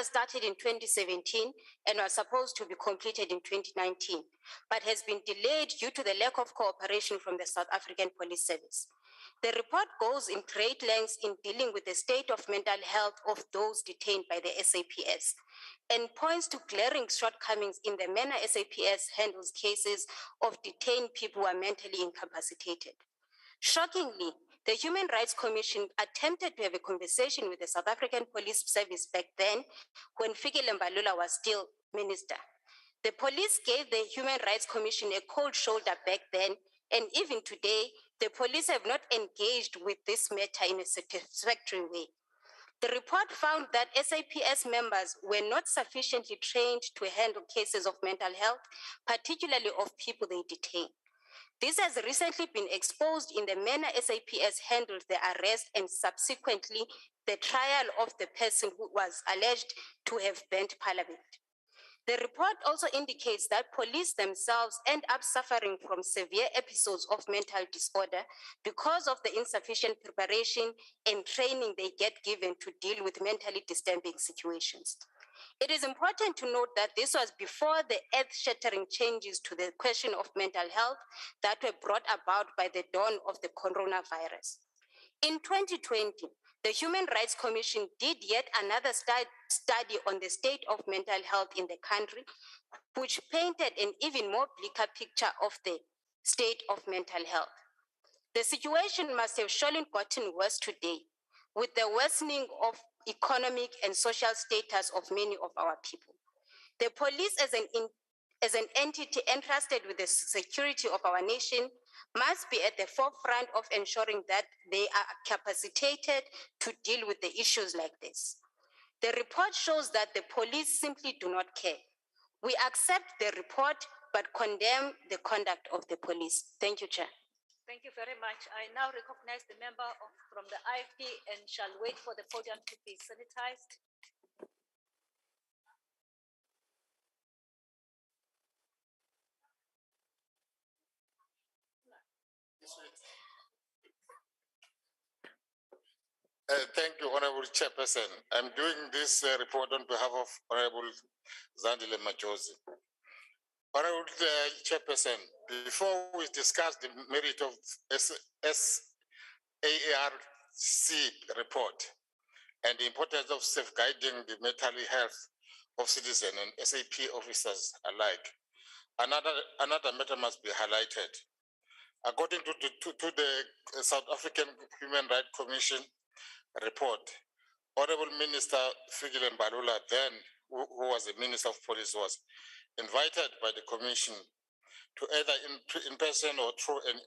Speaker 4: started in 2017 and was supposed to be completed in 2019, but has been delayed due to the lack of cooperation from the South African Police Service. The report goes in great lengths in dealing with the state of mental health of those detained by the SAPS and points to glaring shortcomings in the manner SAPS handles cases of detained people who are mentally incapacitated. Shockingly, the Human Rights Commission attempted to have a conversation with the South African Police Service back then when Fikile Mbalula was still minister. The police gave the Human Rights Commission a cold shoulder back then, and even today, the police have not engaged with this matter in a satisfactory way. The report found that SAPS members were not sufficiently trained to handle cases of mental health, particularly of people they detain. This has recently been exposed in the manner SAPS handled the arrest and subsequently the trial of the person who was alleged to have burnt Parliament. The report also indicates that police themselves end up suffering from severe episodes of mental disorder because of the insufficient preparation and training they get given to deal with mentally disturbing situations. It is important to note that this was before the earth-shattering changes to the question of mental health that were brought about by the dawn of the coronavirus. In 2020, the Human Rights Commission did yet another study on the state of mental health in the country, which painted an even more bleaker picture of the state of mental health. The situation must have surely gotten worse today, with the worsening of economic and social status of many of our people. The police, as an entity entrusted with the security of our nation, must be at the forefront of ensuring that they are capacitated to deal with the issues like this. The report shows that the police simply do not care. We accept the report, but condemn the conduct of the police. Thank you, Chair.
Speaker 2: Thank you very much. I now recognize the member from the IFP and shall wait for the podium to be sanitized.
Speaker 6: Thank you, Honorable Chairperson. I'm doing this report on behalf of Honorable Zandile Majosi. Honorable Chairperson, before we discuss the merit of SARC report and the importance of safeguarding the mental health of citizens and SAP officers alike, another matter must be highlighted. According to the South African Human Rights Commission report, Honorable Minister Fikile Mbalula, then who was the Minister of Police, was invited by the Commission to either in person or through an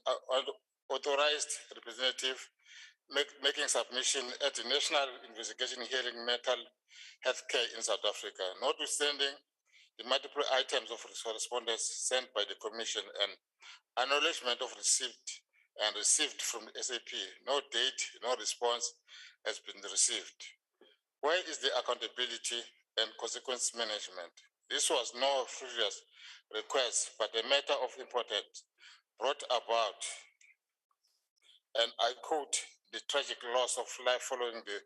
Speaker 6: authorized representative making submission at the National Investigation Hearing Mental Health Care in South Africa, notwithstanding the multiple items of correspondence sent by the Commission and acknowledgement of received from the SAP. No date, no response has been received. Where is the accountability and consequence management? This was no frivolous request, but a matter of importance brought about, and I quote, the tragic loss of life following the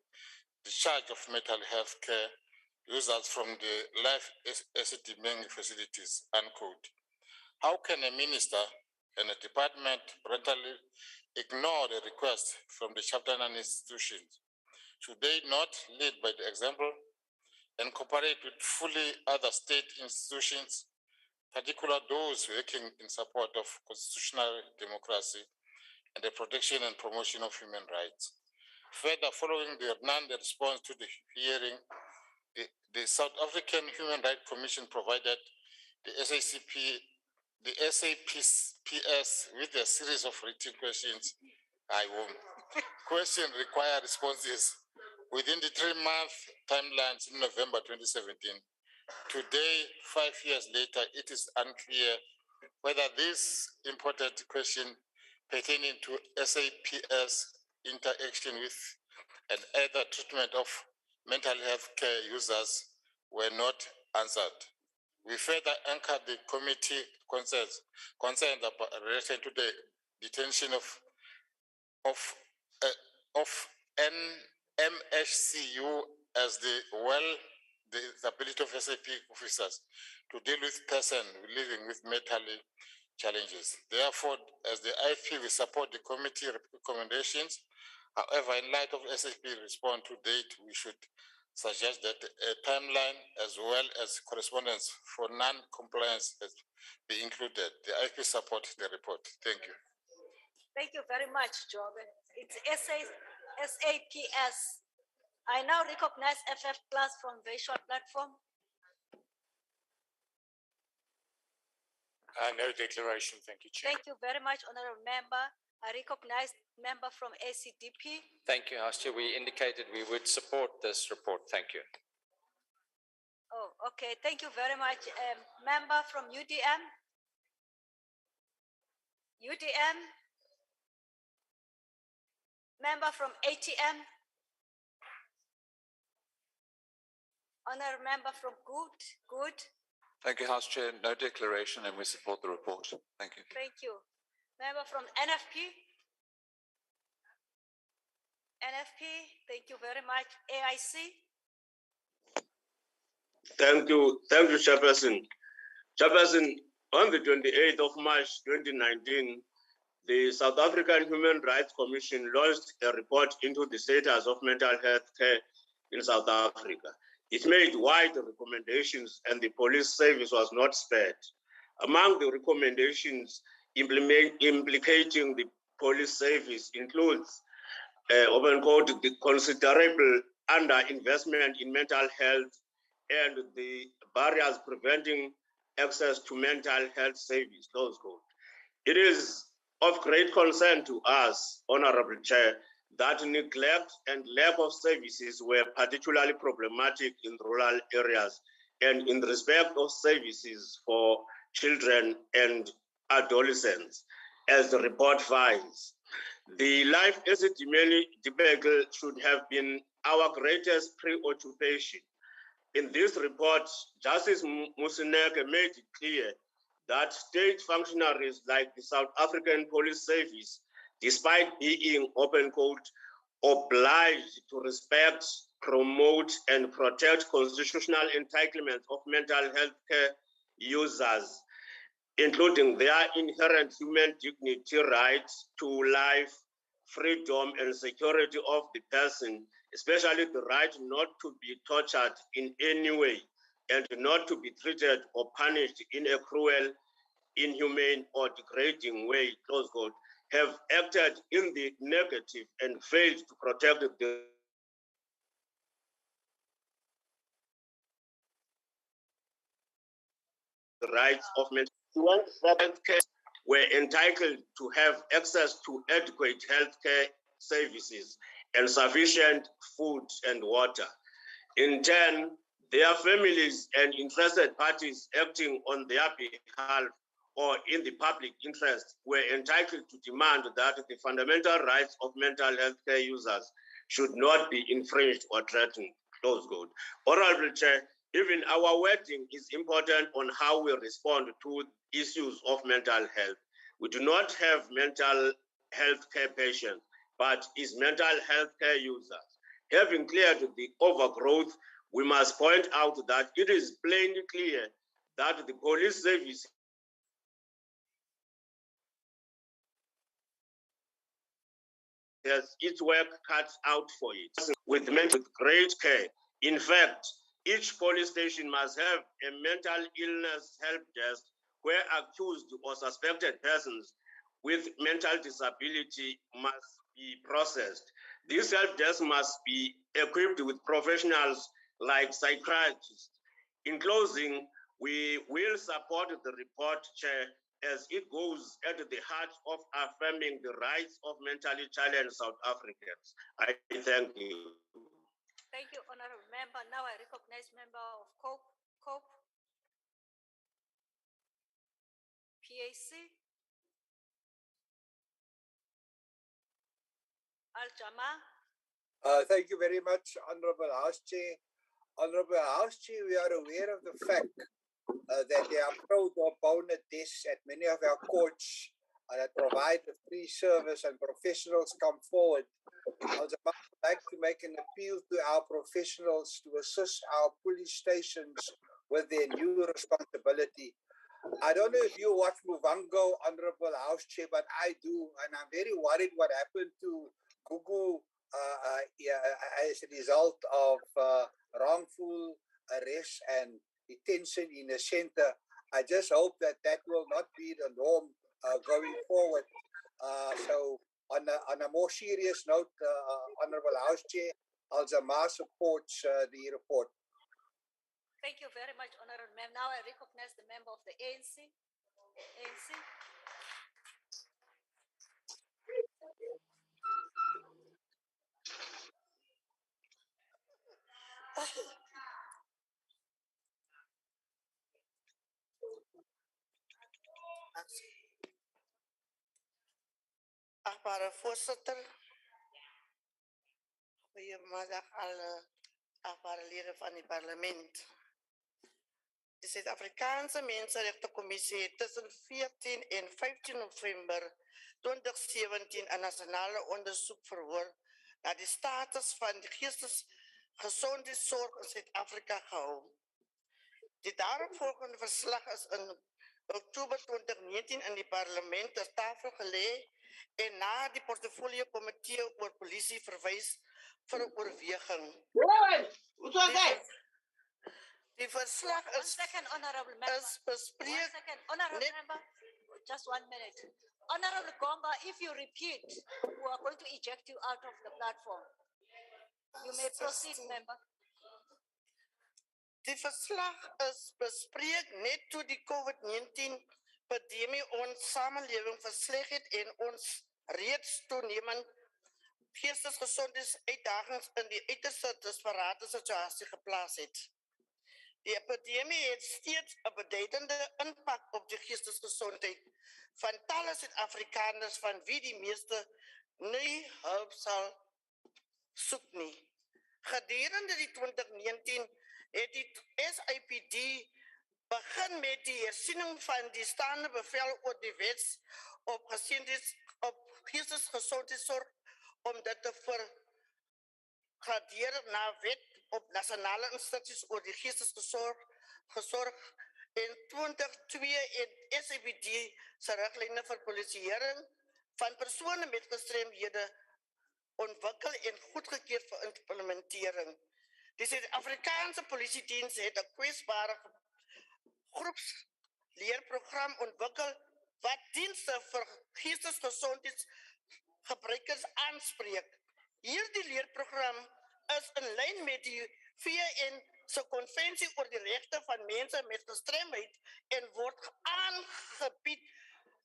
Speaker 6: discharge of mental health care users from the life SCD facilities, unquote. How can a minister and a department brutally ignore the request from the chapter 9 institutions? Should they not lead by the example and cooperate with fully other state institutions, particularly those working in support of constitutional democracy and the protection and promotion of human rights? Further, following the non-response to the hearing, the South African Human Rights Commission provided the SAPS with a series of written questions. Questions require responses within the 3-month timelines in November 2017. Today, 5 years later, it is unclear whether this important question pertaining to SAPS interaction with and other treatment of mental health care users were not answered. We further anchored the committee concerns related to the detention of MHCU as the ability of SAP officers to deal with persons living with mental challenges. Therefore, as the IFP, we support the committee recommendations. However, in light of SAP response to date, we should suggest that a timeline as well as correspondence for non-compliance has be included. The IFP supports the report. Thank you.
Speaker 2: Thank you very much, Jobe. It's SAPS. I now recognize FF Plus from Visual Platform.
Speaker 10: No declaration, thank you, Chair.
Speaker 2: Thank you very much, Honourable Member. I recognize member from ACDP.
Speaker 7: Thank you, House Chair. We indicated we would support this report. Thank you.
Speaker 2: Oh, okay. Thank you very much. Member from UDM. UDM. Member from ATM. Honourable member from Good.
Speaker 11: Thank you, House Chair. No declaration, and we support the report. Thank you.
Speaker 2: Thank you. Member from NFP. NFP, thank you very much. AIC.
Speaker 12: Thank you, Chairperson. Chairperson, on the 28th of March 2019, the South African Human Rights Commission launched a report into the status of mental health care in South Africa. It made wide recommendations and the police service was not spared. Among the recommendations implicating the police service includes open quote, the considerable underinvestment in mental health and the barriers preventing access to mental health service, close quote. It is of great concern to us, Honorable Chair, that neglect and lack of services were particularly problematic in rural areas and in respect of services for children and adolescents, as the report finds. The life exit debacle should have been our greatest preoccupation. In this report, Justice Musineke made it clear that state functionaries like the South African Police Service, despite being, open quote, obliged to respect, promote, and protect constitutional entitlements of mental health care users, including their inherent human dignity, rights to life, freedom, and security of the person, especially the right not to be tortured in any way and not to be treated or punished in a cruel, inhumane, or degrading way, close quote, have acted in the negative and failed to protect the rights of men. Healthcare were entitled to have access to adequate healthcare services and sufficient food and water. In turn, their families and interested parties acting on their behalf or in the public interest were entitled to demand that the fundamental rights of mental health care users should not be infringed or threatened, close quote. Honorable Chair, even our wording is important on how we respond to issues of mental health. We do not have mental health care patients, but is mental health care users. Having cleared the overgrowth, we must point out that it is plainly clear that the police service has its work cut out for it with great care. In fact, each police station must have a mental illness help desk where accused or suspected persons with mental disability must be processed. This help desk must be equipped with professionals like psychiatrists. In closing, we will support the report, Chair, as it goes at the heart of affirming the rights of mentally challenged South Africans. I thank you.
Speaker 2: Thank you, Honorable Member. Now I recognize Member of COPE, PAC.
Speaker 14: Al-Jama. Thank you very much, Honorable House Chair. Honorable House Chair, we are aware of the fact that there are pro bono desks at many of our courts that provide a free service and professionals come forward. I would like to make an appeal to our professionals to assist our police stations with their new responsibility. I don't know if you watch Muvango, Honorable House Chair, but I do, and I'm very worried what happened to Gugu as a result of wrongful arrest and detention in a center. I just hope that that will not be the norm going forward. So on a more serious note, Honorable House Chair, Al-Jama supports the report.
Speaker 2: Thank you very much, Honorable Member. Now I recognize the member of the ANC.
Speaker 15: Achtbare voorzitter, goedemiddag alle achtbare leden van het parlement. De Zuid-Afrikaanse Mensenrechtencommissie heeft tussen 14 en 15 november 2017 een nationale onderzoek verhoor naar de status van de geestesgezondheidszorg in Zuid-Afrika gehouden. De daaropvolgende verslag is in oktober 2019 in het parlement ter tafel gelegd en na de portefeuillecommissie oor polisie verwijs voor een overweging. Die verslag is bespreek.
Speaker 2: Honorable Member, just 1 minute. Honorable Gomba, if you repeat, we are going to eject you out of the platform. You may proceed, member.
Speaker 15: Die verslag is bespreek net toe die COVID-19-pandemie ons samenleving versleg het en ons reeds toenemend geestesgezondheidsuitdagings in die uiterste desperate situasie geplaas het. Die epidemie het steeds 'n beduidende impak op die geestesgesondheid van talle Suid-Afrikaners van wie die meeste nie hulp sal soek nie. Gedurende die 2019 het die SAPD begin met die hersiening van die staande bevel oor die wets op geestesgesondheidszorg om dit te vergradeer na wet op nasionale instansies oor die geestesgezorg In 2002 het SAPD se riglyne vir polisieering van persone met gestremdhede ontwikkel en goedgekeur vir implementering. Die Suid-Afrikaanse Polisiediens het 'n kwesbare groepsleerprogram ontwikkel wat dienste vir geestesgesondheidsgebruikers aanspreek. Hierdie leerprogram is in lyn met die VN se konvensie oor die regte van mense met gestremdheid en word aangebied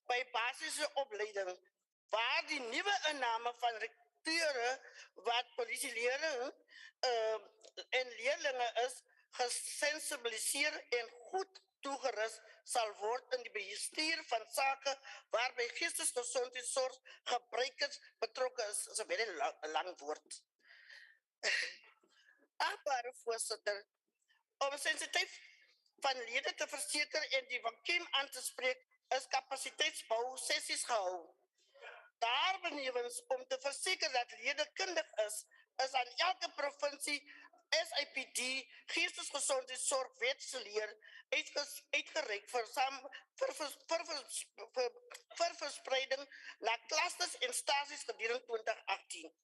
Speaker 15: by basiese opleiding, waar die nuwe inname van rekteure wat polisielering en leerlinge is, gesensibiliseer en goed toegerus sal word in die bestuur van sake waarbij geestesgezondheidszorg gebruikers betrokken is. Dat is een baie lang woord. Achtbare voorzitter, om sensitief van lede te versekeren en die vacuüm aan te spreken, is capaciteitsbouw sessies gehouden. Daarbenevens om te versekeren dat lede kundig is aan elke provincie SAPD geestesgezondheidszorg wetsleer uitgereik vir verspreiding na clusters en stasies gedurende 2018.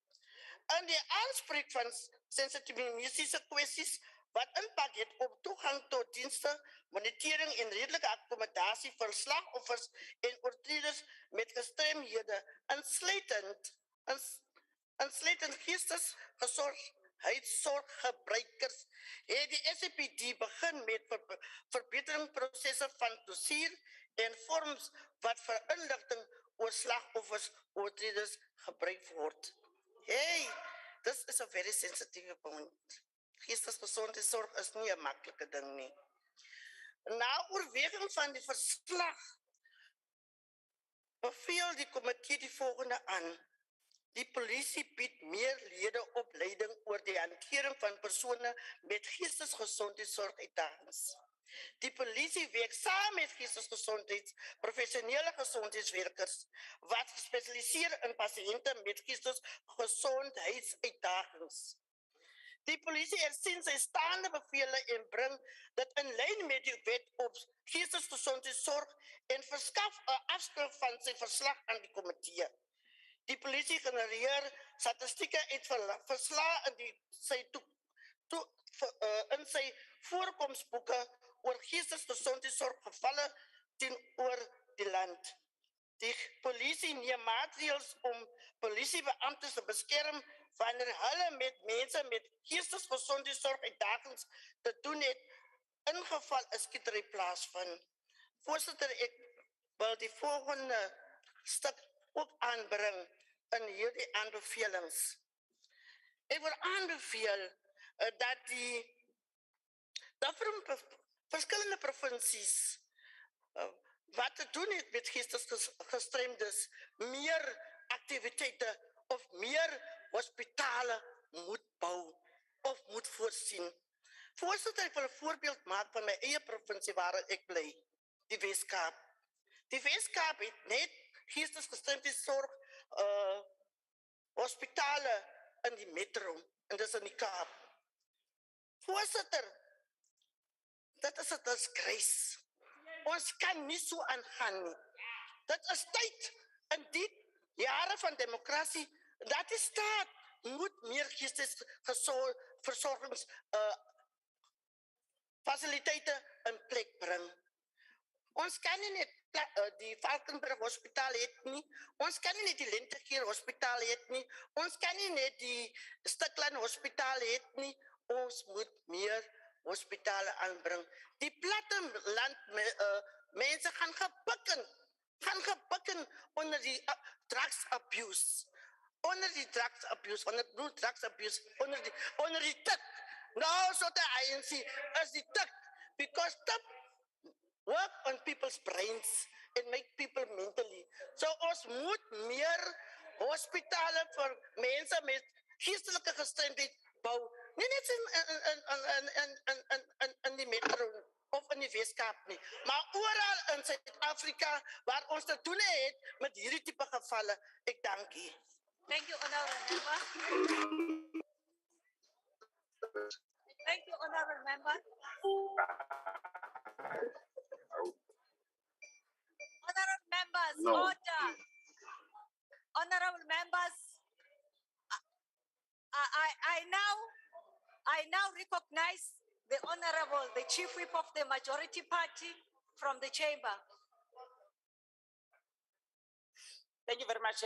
Speaker 15: In die aanspreek van sensitivistische kwesties wat impak het op toegang tot dienste, monitering en redelike accommodasie vir slagoffers en oortreders met gestremdhede, insluitend geestesgezondheidszorggebruikers, het die SAPD begin met verbeteringsprosesse van dossier en vorms wat vir inligting oor slagoffers oortreders gebruik word. Hey, this is a very sensitive point. Geestesgezondheidszorg is nie 'n maklike ding nie. Na oorweging van die verslag beveel die komitee die volgende aan. Die polisie bied meer lede opleiding oor die hantering van persone met geestesgezondheidszorguitdagings. Die polisie werk saam met professionele gezondheidswerkers wat gespesialiseer in pasiënte met geestesgezondheidsuitdagings. Die polisie hersien sy staande bevele en bring dit in lyn met die wet op geestesgezondheidszorg en verskaf 'n afskrif van sy verslag aan die komitee. Die polisie genereer statistieke uit verslae in sy voorkomsboeke oor geestesgezondheidszorggevalle teenoor die land. Die polisie neem maatreëls om polisiebeamptes te beskerm wanneer hulle met mense met geestesgezondheidszorguitdagings te doen het, in geval 'n skietery plaasvind. Voorzitter, ek wil die volgende stuk ook aanbring in hierdie aanbevelings. Ek wil aanbeveel dat verskillende provinsies wat te doen het met geestesgestremdes meer activiteite of meer hospitale moet bou of moet voorsien. Voorzitter, ek wil 'n voorbeeld maak van my eie provinsie waar ek bly, die Wes-Kaap. Die Wes-Kaap het net geestesgestremdheidszorg hospitale in die metro, en dis in die Kaap. Voorzitter, dit is 'n disgrace. Ons kan nie so aangaan nie. Dit is tyd in die jare van demokrasie dat die staat moet meer geestesversorgingsfaciliteite in plek bring. Ons kan nie net die Valkenburg Hospitaal het nie, ons kan nie net die Lentegeer Hospitaal het nie, ons kan nie net die Stikland Hospitaal het nie, ons moet meer hospitale aanbring. Die platteland mense gaan gebukken onder die drugs abuse. Onder die drugs abuse, onder die tik. Nou, so the ANC is die tik, because tik work on people's brains and make people mentally. So ons moet meer hospitale vir mense met geestelike gestremdheid bou. Nie net in die metro of in die Wes-Kaap nie, maar oral in Suid-Afrika waar ons te doen het met hierdie tipe gevalle. Ek dank u.
Speaker 2: Thank you, Honorable Member. Thank you, Honorable Member. Order. Honorable members, I now recognize the Honorable, the Chief Whip of the Majority Party from the chamber.
Speaker 5: Thank you very much,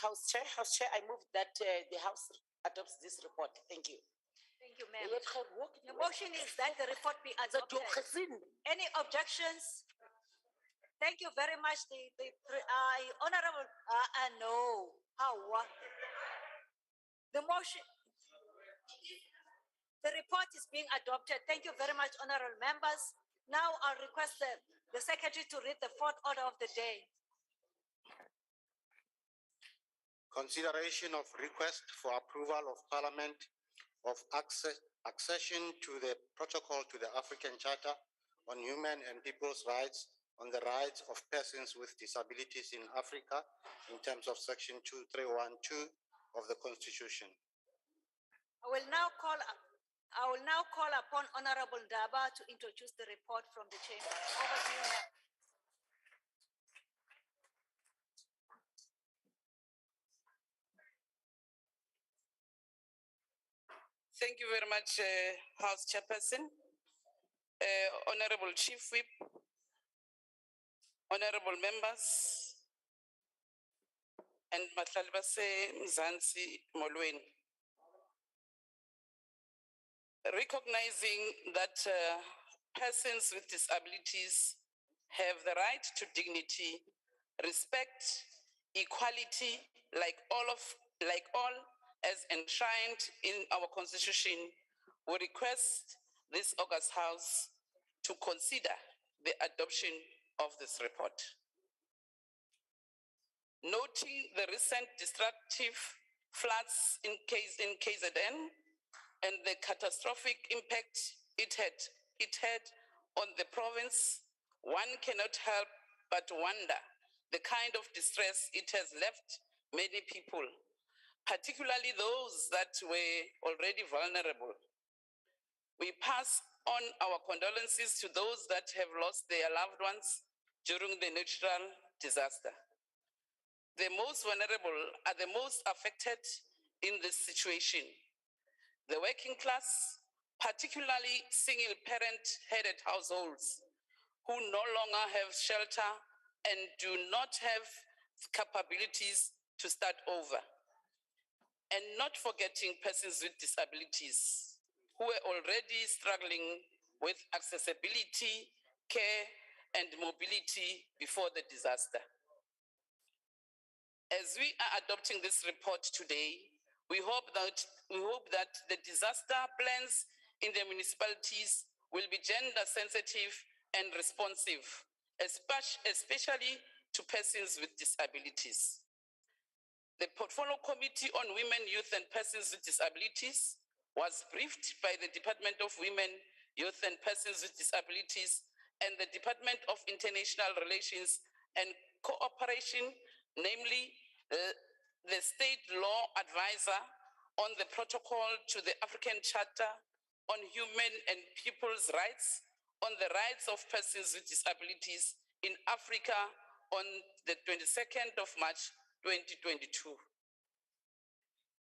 Speaker 5: House Chair. House Chair, I move that the House adopts this report. Thank you.
Speaker 2: Thank you, ma'am. The motion is that the report be adopted. Any objections? Thank you very much. Honorable, no. How? The motion, the report is being adopted. Thank you very much, honorable members. Now I'll request the secretary to read the fourth order of the day.
Speaker 22: Consideration of request for approval of Parliament of accession to the protocol to the African Charter on Human and People's Rights on the rights of persons with disabilities in Africa in terms of section 2312 of the Constitution.
Speaker 2: I will now call upon Honorable Daba to introduce the report from the chamber. Over to you, ma'am.
Speaker 16: Thank you very much, House Chairperson, Honorable Chief Whip, honorable members, and Matlalibase Mzansi Molweni. Recognizing that persons with disabilities have the right to dignity, respect, equality, like all as enshrined in our Constitution, we request this August House to consider the adoption of this report. Noting the recent destructive floods in KZN and the catastrophic impact it had on the province, one cannot help but wonder the kind of distress it has left many people, particularly those that were already vulnerable. We pass on our condolences to those that have lost their loved ones during the natural disaster. The most vulnerable are the most affected in this situation. The working class, particularly single parent-headed households who no longer have shelter and do not have capabilities to start over. And not forgetting persons with disabilities who are already struggling with accessibility, care, and mobility before the disaster. As we are adopting this report today, we hope that the disaster plans in the municipalities will be gender sensitive and responsive, especially to persons with disabilities. The Portfolio Committee on Women, Youth and Persons with Disabilities was briefed by the Department of Women, Youth and Persons with Disabilities and the Department of International Relations and Cooperation, namely the State Law Advisor on the Protocol to the African Charter on Human and People's Rights on the rights of persons with disabilities in Africa on the 22nd of March, 2022.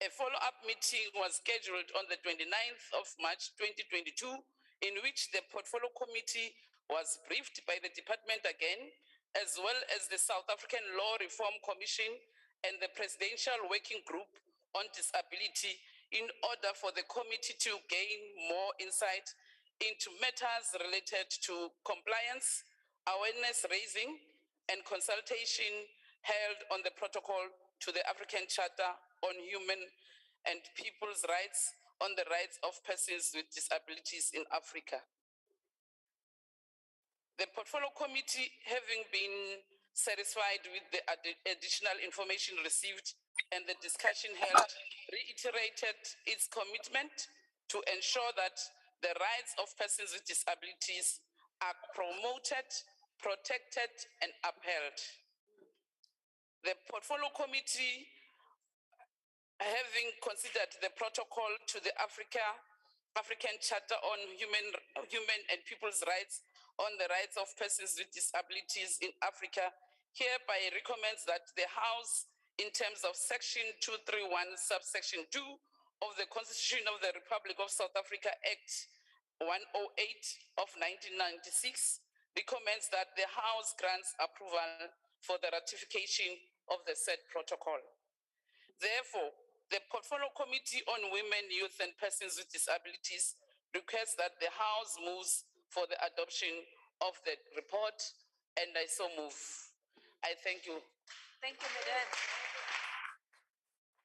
Speaker 16: A follow-up meeting was scheduled on the 29th of March, 2022, in which the Portfolio Committee was briefed by the department again, as well as the South African Law Reform Commission and the Presidential Working Group on Disability in order for the committee to gain more insight into matters related to compliance, awareness raising, and consultation held on the protocol to the African Charter on Human and People's Rights on the rights of persons with disabilities in Africa. The Portfolio Committee, having been satisfied with the additional information received and the discussion held, reiterated its commitment to ensure that the rights of persons with disabilities are promoted, protected, and upheld. The Portfolio Committee, having considered the protocol to the African Charter on Human and People's Rights on the rights of persons with disabilities in Africa hereby recommends that the House, in terms of Section 231, subsection 2 of the Constitution of the Republic of South Africa Act 108 of 1996, recommends that the House grants approval for the ratification of the said protocol. Therefore, the Portfolio Committee on Women, Youth and Persons with Disabilities requests that the House moves for the adoption of the report, and I so move. I thank you.
Speaker 2: Thank you, Madam.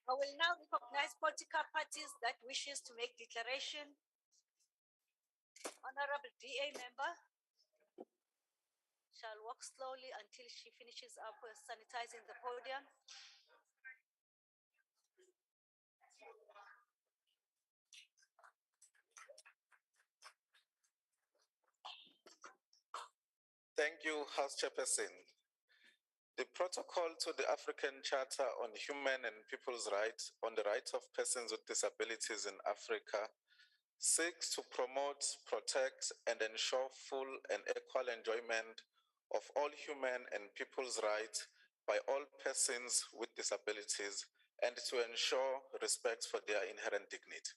Speaker 2: I will now recognize political parties that wishes to make declaration. Honorable DA member shall walk slowly until she finishes up sanitizing the podium.
Speaker 17: Thank you, House Chairperson. The protocol to the African Charter on Human and People's Rights on the Rights of Persons with Disabilities in Africa seeks to promote, protect, and ensure full and equal enjoyment of all human and people's rights by all persons with disabilities, and to ensure respect for their inherent dignity.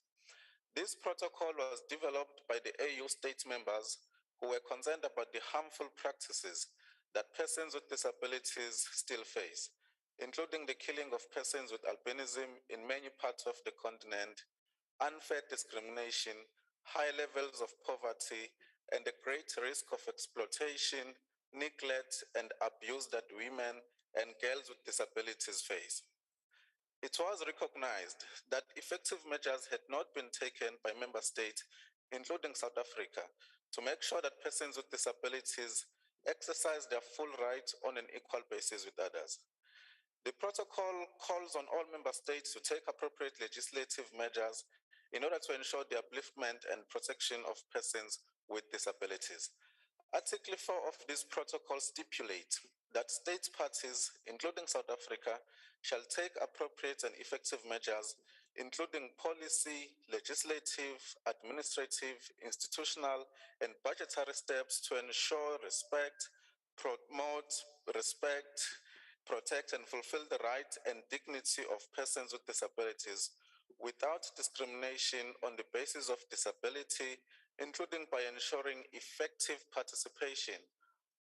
Speaker 17: This protocol was developed by the AU state members who were concerned about the harmful practices that persons with disabilities still face, including the killing of persons with albinism in many parts of the continent, unfair discrimination, high levels of poverty, and the great risk of exploitation, neglect, and abuse that women and girls with disabilities face. It was recognized that effective measures had not been taken by member states, including South Africa, to make sure that persons with disabilities exercise their full rights on an equal basis with others. The protocol calls on all member states to take appropriate legislative measures in order to ensure the upliftment and protection of persons with disabilities. Article 4 of this protocol stipulates that state parties, including South Africa, shall take appropriate and effective measures, including policy, legislative, administrative, institutional, and budgetary steps to ensure respect, promote, protect, and fulfill the rights and dignity of persons with disabilities without discrimination on the basis of disability, including by ensuring effective participation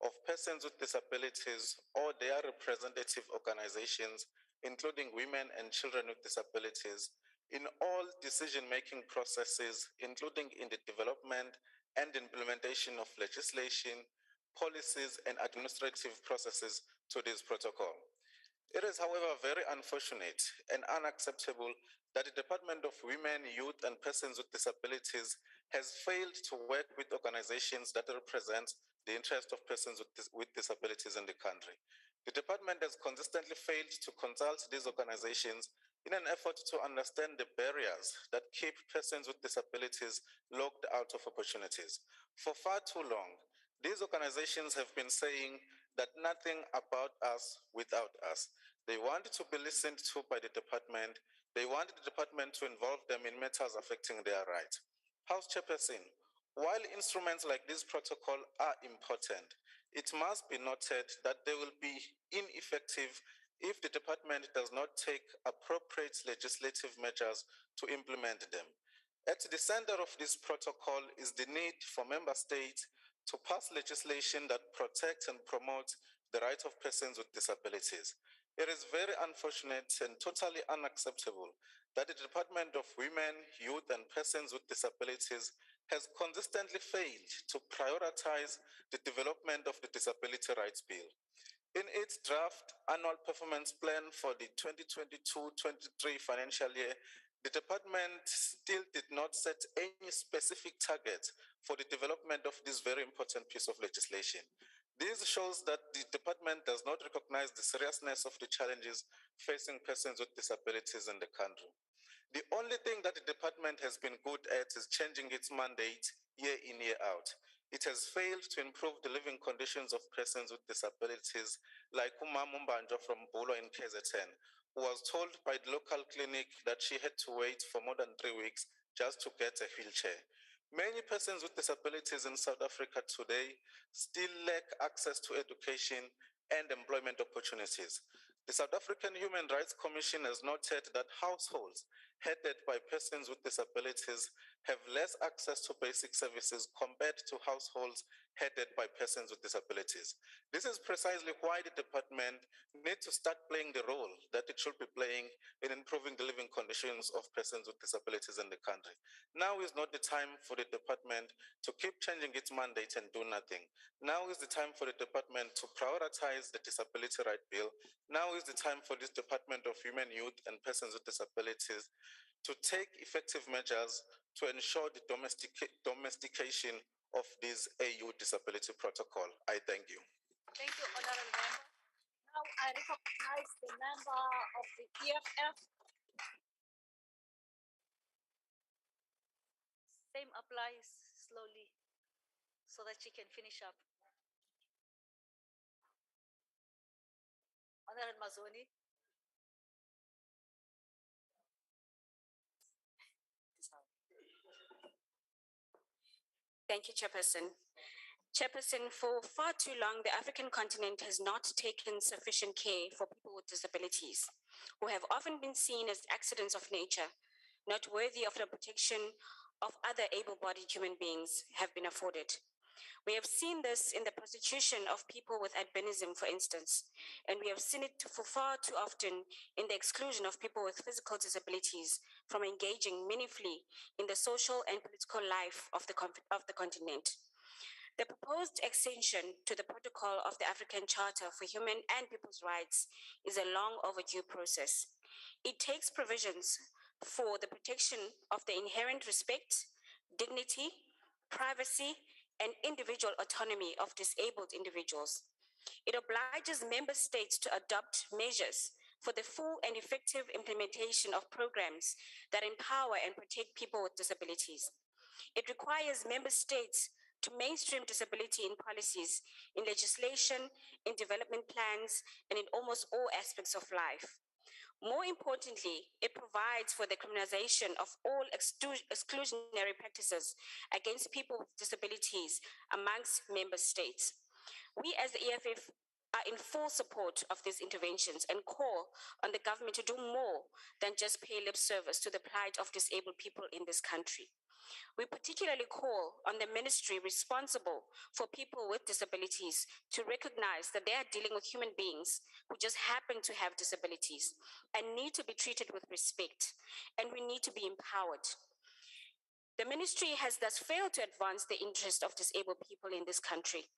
Speaker 17: of persons with disabilities or their representative organizations, including women and children with disabilities, in all decision-making processes, including in the development and implementation of legislation, policies, and administrative processes to this protocol. It is, however, very unfortunate and unacceptable that the Department of Women, Youth, and Persons with Disabilities has failed to work with organizations that represent the interest of persons with disabilities in the country. The department has consistently failed to consult these organizations in an effort to understand the barriers that keep persons with disabilities locked out of opportunities. For far too long, these organizations have been saying that nothing about us without us. They want to be listened to by the department. They want the department to involve them in matters affecting their rights. House Chairperson, while instruments like this protocol are important, it must be noted that they will be ineffective if the department does not take appropriate legislative measures to implement them. At the center of this protocol is the need for member states to pass legislation that protects and promotes the rights of persons with disabilities. It is very unfortunate and totally unacceptable that the Department of Women, Youth, and Persons with Disabilities has consistently failed to prioritize the development of the Disability Rights Bill. In its draft annual performance plan for the 2022-23 financial year, the department still did not set any specific target for the development of this very important piece of legislation. This shows that the department does not recognize the seriousness of the challenges facing persons with disabilities in the country. The only thing that the department has been good at is changing its mandate year in, year out. It has failed to improve the living conditions of persons with disabilities, like Umama Mbanjo from Bulo in KZN, who was told by the local clinic that she had to wait for more than 3 weeks just to get a wheelchair. Many persons with disabilities in South Africa today still lack access to education and employment opportunities. The South African Human Rights Commission has noted that households headed by persons with disabilities have less access to basic services compared to households headed by persons with disabilities. This is precisely why the department needs to start playing the role that it should be playing in improving the living conditions of persons with disabilities in the country. Now is not the time for the department to keep changing its mandate and do nothing. Now is the time for the department to prioritize the Disability Right Bill. Now is the time for this Department of Human Youth and Persons with Disabilities to take effective measures to ensure the domestication of this AU disability protocol. I thank you.
Speaker 2: Thank you, Honorable Member. Now I recognize the member of the EFF. Same applies slowly so that she can finish up. Honorable Mazoni.
Speaker 1: Thank you, Chairperson. Chairperson, for far too long, the African continent has not taken sufficient care for people with disabilities, who have often been seen as accidents of nature, not worthy of the protection of other able-bodied human beings have been afforded. We have seen this in the prostitution of people with albinism, for instance, and we have seen it for far too often in the exclusion of people with physical disabilities from engaging meaningfully in the social and political life of the continent. The proposed extension to the protocol of the African Charter for Human and People's Rights is a long overdue process. It takes provisions for the protection of the inherent respect, dignity, privacy, and individual autonomy of disabled individuals. It obliges member states to adopt measures for the full and effective implementation of programs that empower and protect people with disabilities. It requires member states to mainstream disability in policies, in legislation, in development plans, and in almost all aspects of life. More importantly, it provides for the criminalization of all exclusionary practices against people with disabilities amongst member states. We as the EFF are in full support of these interventions and call on the government to do more than just pay lip service to the plight of disabled people in this country. We particularly call on the ministry responsible for people with disabilities to recognize that they are dealing with human beings who just happen to have disabilities and need to be treated with respect, and we need to be empowered. The ministry has thus failed to advance the interest of disabled people in this country.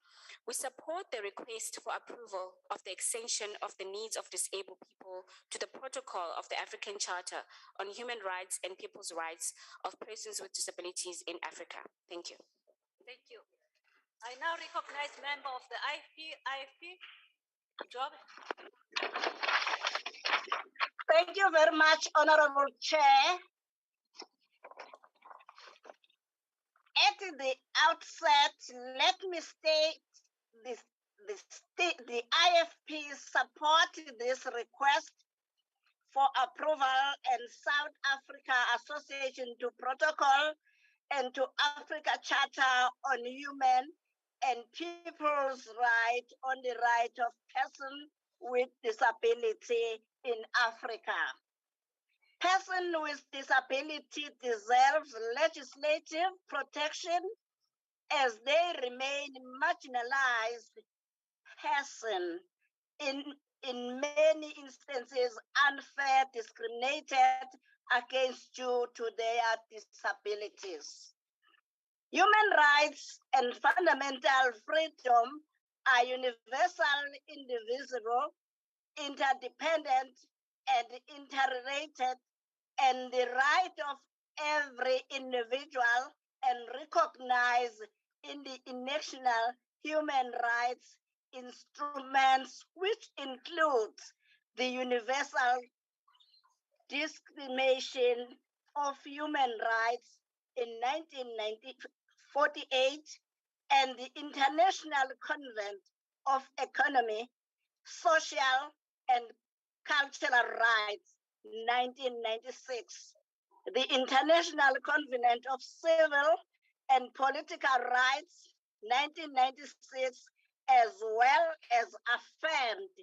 Speaker 1: We support the request for approval of the extension of the needs of disabled people to the protocol of the African Charter on Human Rights and People's Rights of Persons with Disabilities in Africa. Thank you.
Speaker 2: Thank you. I now recognize member of the IFP. Job.
Speaker 18: Thank you very much, Honorable Chair. At the outset, let me state the IFP support this request for approval and South Africa Association to Protocol and to Africa Charter on Human and People's Right on the right of persons with disability in Africa. Persons with disability deserve legislative protection as they remain marginalized persons in many instances unfair discriminated against due to their disabilities. Human rights and fundamental freedom are universal, indivisible, interdependent, and interrelated, and the right of every individual and recognized in the international human rights instruments, which includes the Universal Declaration of Human Rights in 1948 and the International Covenant of Economic, Social, and Cultural Rights, 1996, the International Covenant of Civil and Political Rights, 1996, as well as affirmed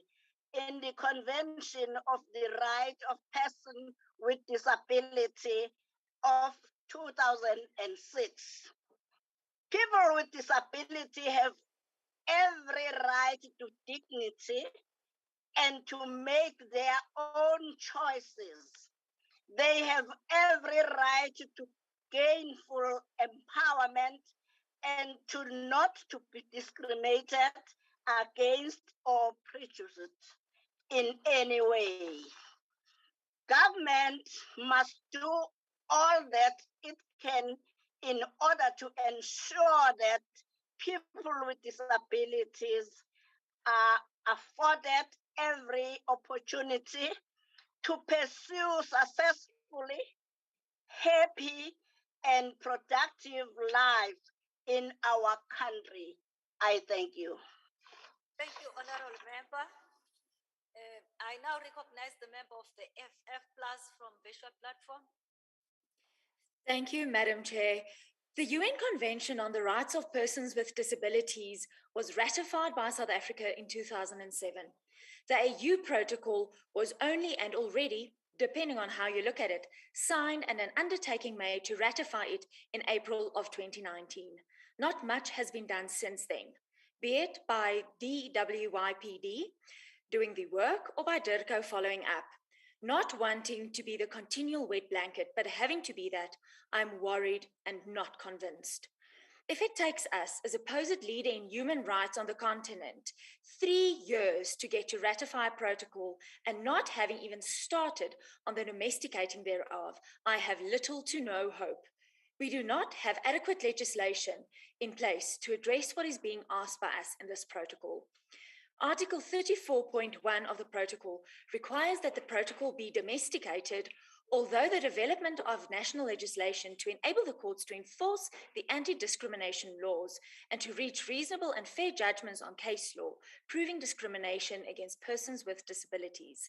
Speaker 18: in the Convention of the Right of Persons with Disability of 2006. People with disability have every right to dignity and to make their own choices. They have every right to gainful empowerment and to not to be discriminated against or prejudiced in any way. Government must do all that it can in order to ensure that people with disabilities are afforded every opportunity to pursue successfully, happy, and productive lives in our country. I thank you.
Speaker 2: Thank you, Honorable Member. I now recognize the member of the FF Plus from Visual Platform.
Speaker 9: Thank you, Madam Chair. The UN Convention on the Rights of Persons with Disabilities was ratified by South Africa in 2007. The AU protocol was only and already, depending on how you look at it, signed and an undertaking made to ratify it in April of 2019. Not much has been done since then, be it by DWYPD doing the work or by DIRCO following up. Not wanting to be the continual wet blanket, but having to be that, I'm worried and not convinced. If it takes us, as a supposed leader in human rights on the continent, 3 years to get to ratify a protocol and not having even started on the domesticating thereof, I have little to no hope. We do not have adequate legislation in place to address what is being asked by us in this protocol. Article 34.1 of the protocol requires that the protocol be domesticated, although the development of national legislation to enable the courts to enforce the anti-discrimination laws and to reach reasonable and fair judgments on case law, proving discrimination against persons with disabilities.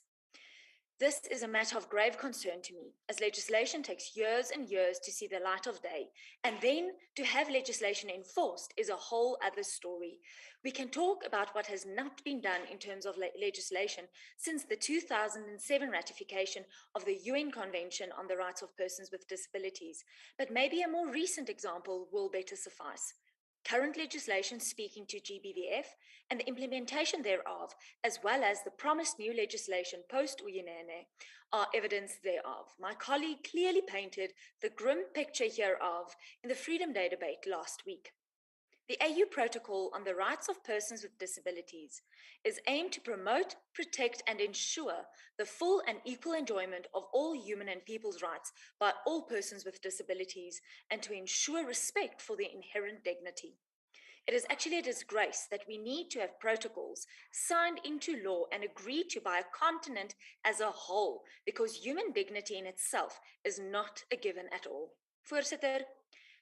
Speaker 9: This is a matter of grave concern to me, as legislation takes years and years to see the light of day, and then to have legislation enforced is a whole other story. We can talk about what has not been done in terms of legislation since the 2007 ratification of the UN Convention on the Rights of Persons with Disabilities, but maybe a more recent example will better suffice. Current legislation speaking to GBVF and the implementation thereof, as well as the promised new legislation post-Uyinene, are evidence thereof. My colleague clearly painted the grim picture hereof in the Freedom Day debate last week. The AU Protocol on the Rights of Persons with Disabilities is aimed to promote, protect, and ensure the full and equal enjoyment of all human and people's rights by all persons with disabilities, and to ensure respect for their inherent dignity. It is actually a disgrace that we need to have protocols signed into law and agreed to by a continent as a whole, because human dignity in itself is not a given at all. Voorsitter,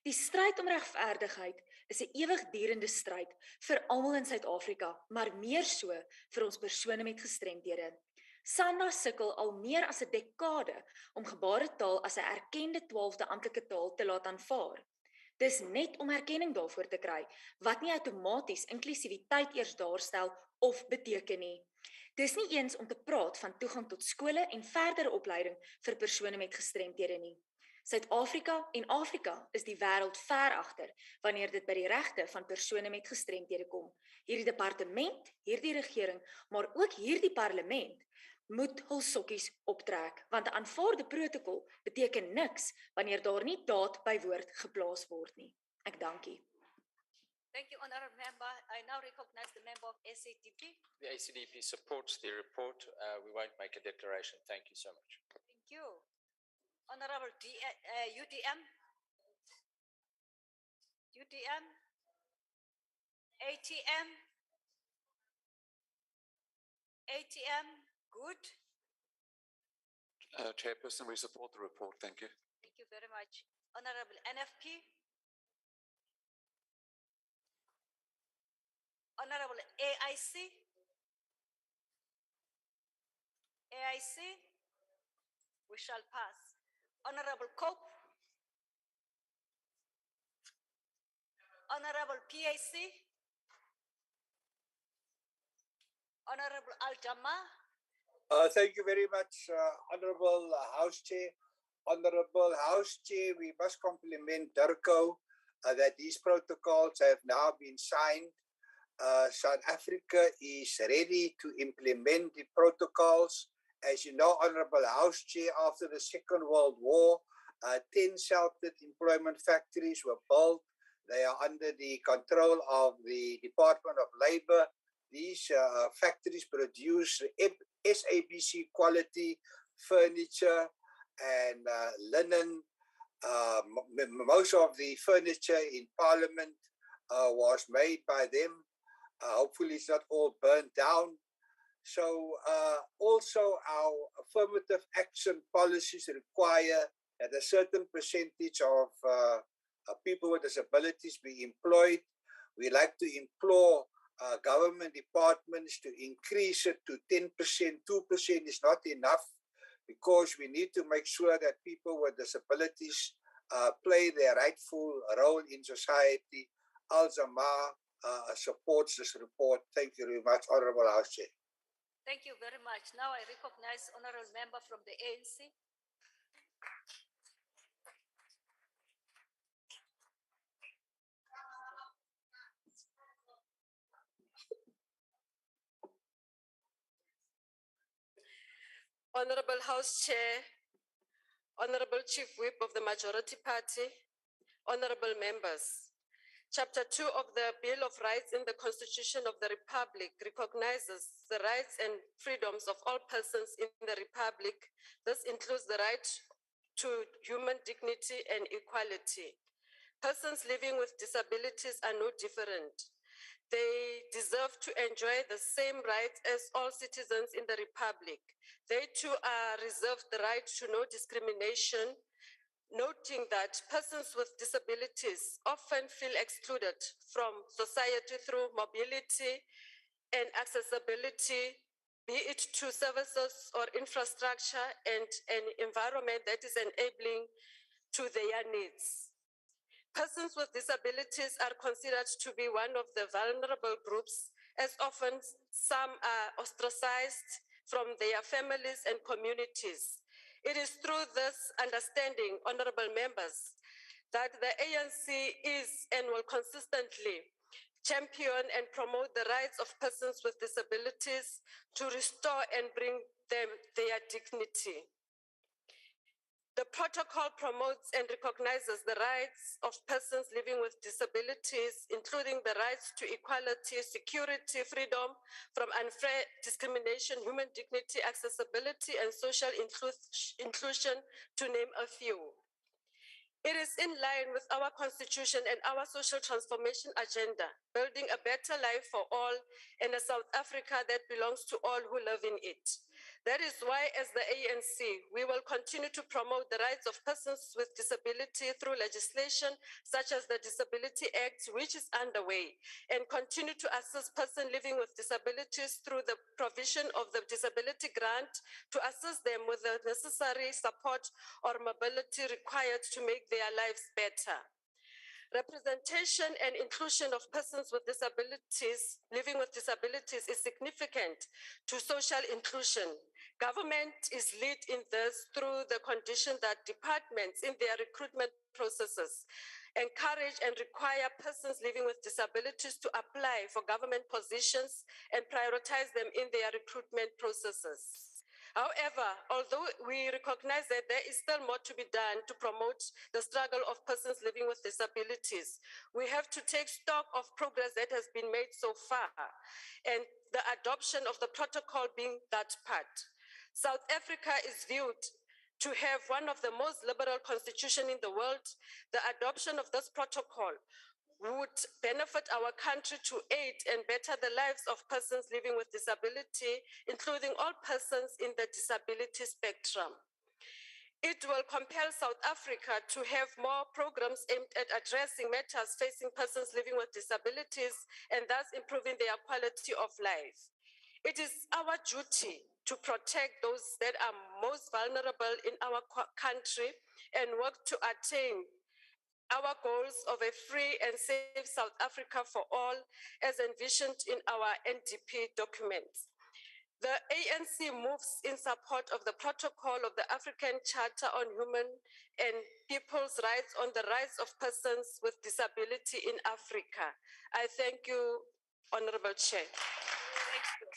Speaker 9: die stryd om regverdigheid is 'n ewigdurende stryd vir almal in Suid-Afrika, maar meer so vir ons persone met gestremdhede. SANDA sukkel al meer as 'n dekade om gebaretaal as 'n erkende 12de amptelike taal te laat aanvaar. Dis net om erkenning daarvoor te kry, wat nie outomaties inklusiwiteit eers daarstel of beteken nie. Dis nie eens om te praat van toegang tot skole en verdere opleiding vir persone met gestremdhede nie. Suid-Afrika en Afrika is die wêreld ver agter wanneer dit by die regte van persone met gestremdhede kom. Hierdie departement, hierdie regering, maar ook hierdie parlement moet hul sokkies optrek, want 'n aanvaarde protokol beteken niks wanneer daar nie daad by woord geplaas word nie. Ek dank u.
Speaker 2: Thank you, Honourable Member. I now recognize the member of SADP.
Speaker 7: The ACDP supports the report. We won't make a declaration. Thank you so much.
Speaker 2: Thank you. Honourable UDM. UDM. ATM. ATM. Good.
Speaker 11: Chairperson, we support the report. Thank you.
Speaker 2: Thank you very much. Honourable NFP. Honourable AIC. AIC. We shall pass. Honourable Cope. Honourable PAC. Honorable Al-Jama.
Speaker 14: Thank you very much, Honorable House Chair. Honorable House Chair, we must compliment Durko that these protocols have now been signed. South Africa is ready to implement the protocols. As you know, Honorable House Chair, after the Second World War, 10 sheltered employment factories were built. They are under the control of the Department of Labor. These factories produce SABC quality furniture and linen. Most of the furniture in Parliament was made by them. Hopefully it's not all burnt down. So also our affirmative action policies require that a certain percentage of people with disabilities be employed. We like to implore government departments to increase it to 10%. 2% is not enough because we need to make sure that people with disabilities play their rightful role in society. Al-Jama supports this report. Thank you very much, Honorable House Chair.
Speaker 2: Thank you very much. Now I recognize Honorable Member from the ANC.
Speaker 13: Honorable House Chair, Honorable Chief Whip of the Majority Party, Honorable Members. Chapter 2 of the Bill of Rights in the Constitution of the Republic recognizes the rights and freedoms of all persons in the Republic. This includes the right to human dignity and equality. Persons living with disabilities are no different. They deserve to enjoy the same rights as all citizens in the Republic. They too are reserved the right to no discrimination, noting that persons with disabilities often feel excluded from society through mobility and accessibility, be it to services or infrastructure and an environment that is enabling to their needs. Persons with disabilities are considered to be one of the vulnerable groups, as often some are ostracized from their families and communities. It is through this understanding, honorable members, that the ANC is and will consistently champion and promote the rights of persons with disabilities to restore and bring them their dignity. The protocol promotes and recognizes the rights of persons living with disabilities, including the rights to equality, security, freedom from unfair discrimination, human dignity, accessibility, and social inclusion, to name a few. It is in line with our constitution and our social transformation agenda, building a better life for all and a South Africa that belongs to all who live in it. That is why, as the ANC, we will continue to promote the rights of persons with disability through legislation such as the Disability Act, which is underway, and continue to assist persons living with disabilities through the provision of the disability grant to assist them with the necessary support or mobility required to make their lives better. Representation and inclusion of persons with disabilities, living with disabilities, is significant to social inclusion. Government is lead in this through the condition that departments in their recruitment processes encourage and require persons living with disabilities to apply for government positions and prioritize them in their recruitment processes. However, although we recognize that there is still more to be done to promote the struggle of persons living with disabilities, we have to take stock of progress that has been made so far, and the adoption of the protocol being that part. South Africa is viewed to have one of the most liberal constitutions in the world. The adoption of this protocol would benefit our country to aid and better the lives of persons living with disability, including all persons in the disability spectrum. It will compel South Africa to have more programs aimed at addressing matters facing persons living with disabilities and thus improving their quality of life. It is our duty to protect those that are most vulnerable in our country and work to attain our goals of a free and safe South Africa for all, as envisioned in our NDP documents. The ANC moves in support of the protocol of the African Charter on Human and People's Rights on the rights of persons with disability in Africa. I thank you, Honorable Chair.
Speaker 2: Thank you.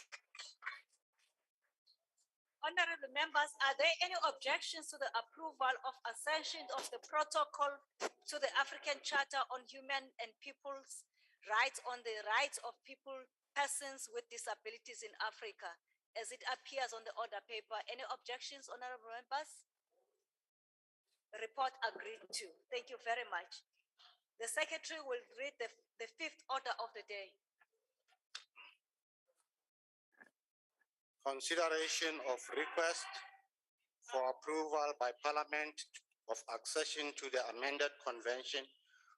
Speaker 2: Honorable members, are there any objections to the approval of accession of the protocol to the African Charter on Human and People's Rights on the rights of persons with disabilities in Africa, as it appears on the order paper? Any objections, honorable members? The report agreed to. Thank you very much. The secretary will read the fifth order of the day.
Speaker 22: Consideration of request for approval by Parliament of accession to the amended Convention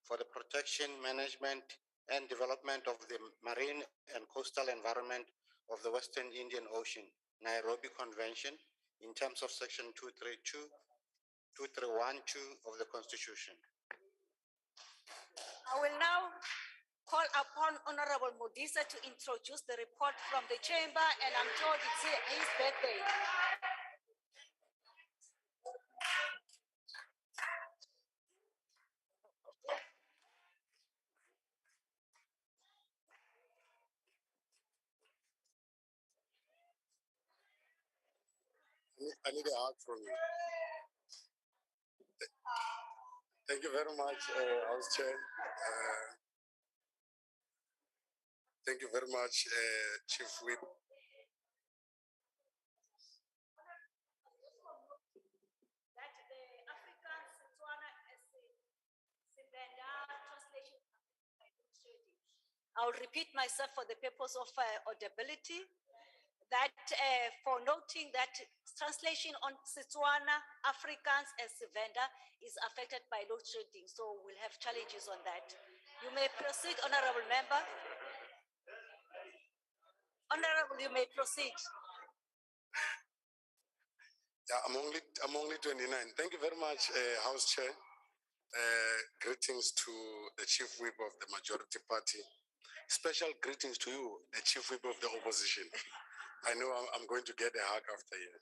Speaker 22: for the Protection, Management and Development of the Marine and Coastal Environment of the Western Indian Ocean, Nairobi Convention, in terms of Section 2312 of the Constitution.
Speaker 2: I will now call upon Honorable Modisa to introduce the report from the chamber, and I'm told it's his birthday.
Speaker 3: I need a hug from you. Thank you very much, House Chair. Thank you very much, Chief Whip.
Speaker 2: I'll repeat myself for the purpose of audibility, that for noting that translation on Setswana, Afrikaans, and Sevenda is affected by load shedding, so we'll have challenges on that. You may proceed, honorable member. Honorable, you may proceed.
Speaker 3: Yeah, I'm only 29. Thank you very much, House Chair. Greetings to the Chief Whip of the Majority Party. Special greetings to you, the Chief Whip of the Opposition. I know I'm going to get a hug after you.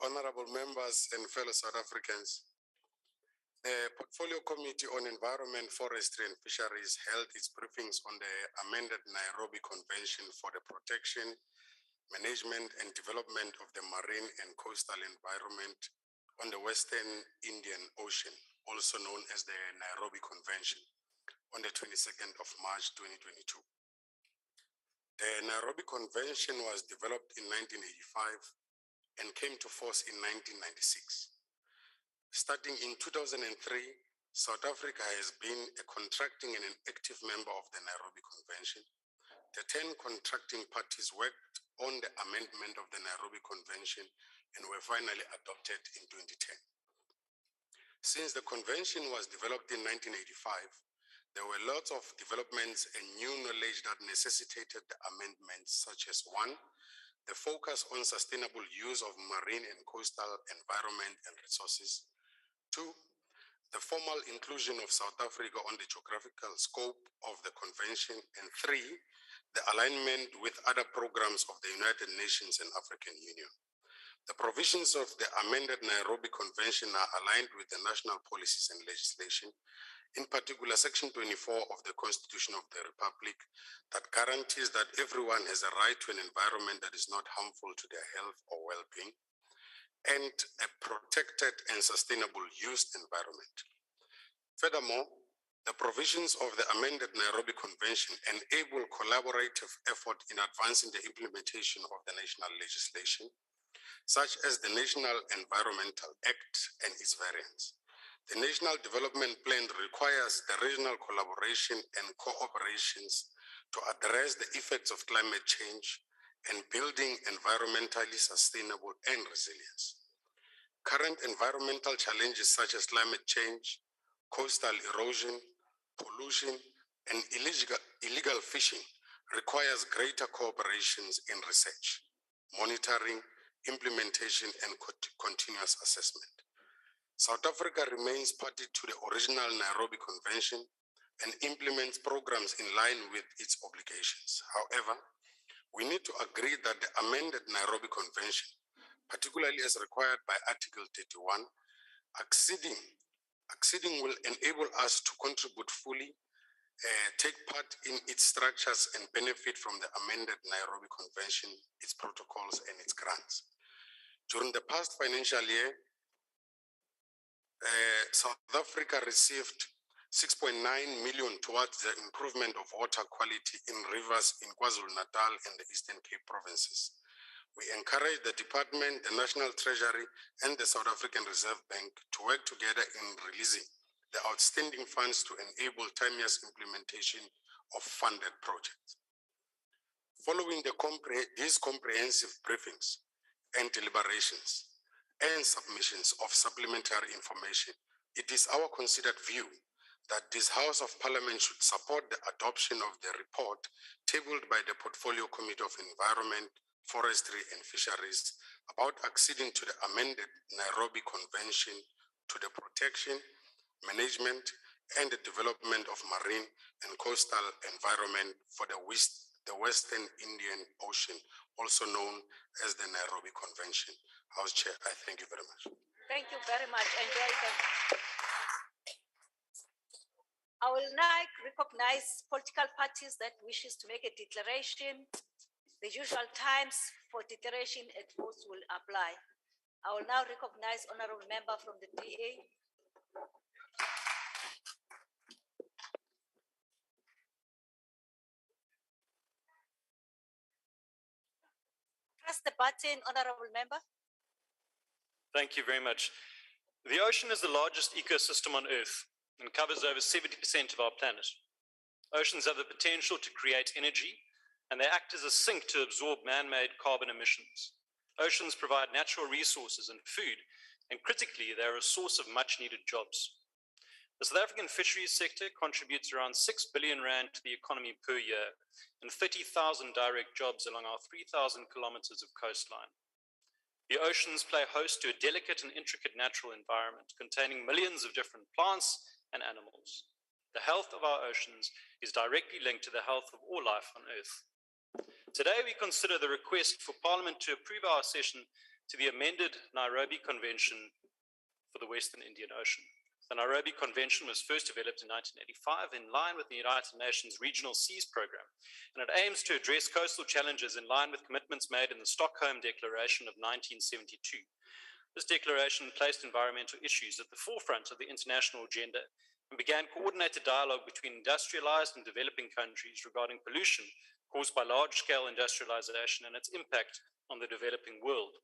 Speaker 3: Honorable members and fellow South Africans, the Portfolio Committee on Environment, Forestry and Fisheries held its briefings on the amended Nairobi Convention for the Protection, Management and Development of the Marine and Coastal Environment on the Western Indian Ocean, also known as the Nairobi Convention, on the 22nd of March 2022. The Nairobi Convention was developed in 1985 and came to force in 1996. Starting in 2003, South Africa has been a contracting and an active member of the Nairobi Convention. The 10 contracting parties worked on the amendment of the Nairobi Convention and were finally adopted in 2010. Since the convention was developed in 1985, there were lots of developments and new knowledge that necessitated the amendments, such as 1, the focus on sustainable use of marine and coastal environment and resources. 2, the formal inclusion of South Africa on the geographical scope of the convention. And 3, the alignment with other programs of the United Nations and African Union. The provisions of the amended Nairobi Convention are aligned with the national policies and legislation, in particular Section 24 of the Constitution of the Republic, that guarantees that everyone has a right to an environment that is not harmful to their health or well-being, and a protected and sustainable use environment. Furthermore, the provisions of the amended Nairobi Convention enable collaborative effort in advancing the implementation of the national legislation, such as the National Environmental Act and its variants. The National Development Plan requires the regional collaboration and cooperations to address the effects of climate change and building environmentally sustainable and resilience. Current environmental challenges such as climate change, coastal erosion, pollution, and illegal fishing requires greater cooperations in research, monitoring, implementation, and continuous assessment. South Africa remains party to the original Nairobi Convention and implements programs in line with its obligations. However, We need to agree that the amended Nairobi Convention, particularly as required by Article 31, acceding will enable us to contribute fully, take part in its structures and benefit from the amended Nairobi Convention, its protocols and its grants. During the past financial year, South Africa received 6.9 million towards the improvement of water quality in rivers in KwaZulu-Natal and the Eastern Cape provinces. We encourage the department, the National Treasury, and the South African Reserve Bank to work together in releasing the outstanding funds to enable timeous implementation of funded projects. Following these comprehensive briefings and deliberations and submissions of supplementary information, it is our considered view that this House of Parliament should support the adoption of the report tabled by the Portfolio Committee of Environment, Forestry and Fisheries about acceding to the amended Nairobi Convention to the protection, management, and the development of marine and coastal environment for the Western Indian Ocean, also known as the Nairobi Convention. House Chair, I thank you very much.
Speaker 2: Thank you very much. Enjoy them. I will now recognize political parties that wishes to make a declaration. The usual times for declaration at votes will apply. I will now recognize honorable member from the DA. Press the button, honorable member.
Speaker 8: Thank you very much. The ocean is the largest ecosystem on Earth and covers over 70% of our planet. Oceans have the potential to create energy, and they act as a sink to absorb man-made carbon emissions. Oceans provide natural resources and food, and critically, they are a source of much-needed jobs. The South African fisheries sector contributes around 6 billion rand to the economy per year and 30,000 direct jobs along our 3,000 kilometers of coastline. The oceans play host to a delicate and intricate natural environment containing millions of different plants and animals. The health of our oceans is directly linked to the health of all life on Earth. Today, we consider the request for Parliament to approve our accession to the amended Nairobi Convention for the Western Indian Ocean. The Nairobi Convention was first developed in 1985 in line with the United Nations Regional Seas Programme, and it aims to address coastal challenges in line with commitments made in the Stockholm Declaration of 1972. This declaration placed environmental issues at the forefront of the international agenda and began coordinated dialogue between industrialized and developing countries regarding pollution caused by large-scale industrialization and its impact on the developing world.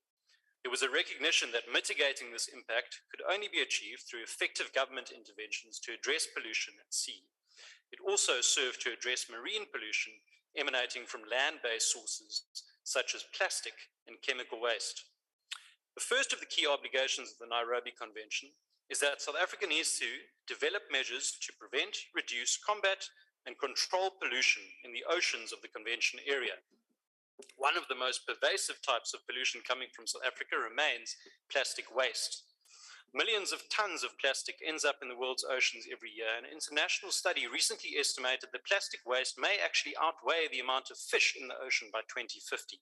Speaker 8: There was a recognition that mitigating this impact could only be achieved through effective government interventions to address pollution at sea. It also served to address marine pollution emanating from land-based sources such as plastic and chemical waste. The first of the key obligations of the Nairobi Convention is that South Africa needs to develop measures to prevent, reduce, combat, and control pollution in the oceans of the Convention area. One of the most pervasive types of pollution coming from South Africa remains plastic waste. Millions of tons of plastic ends up in the world's oceans every year. An international study recently estimated that plastic waste may actually outweigh the amount of fish in the ocean by 2050.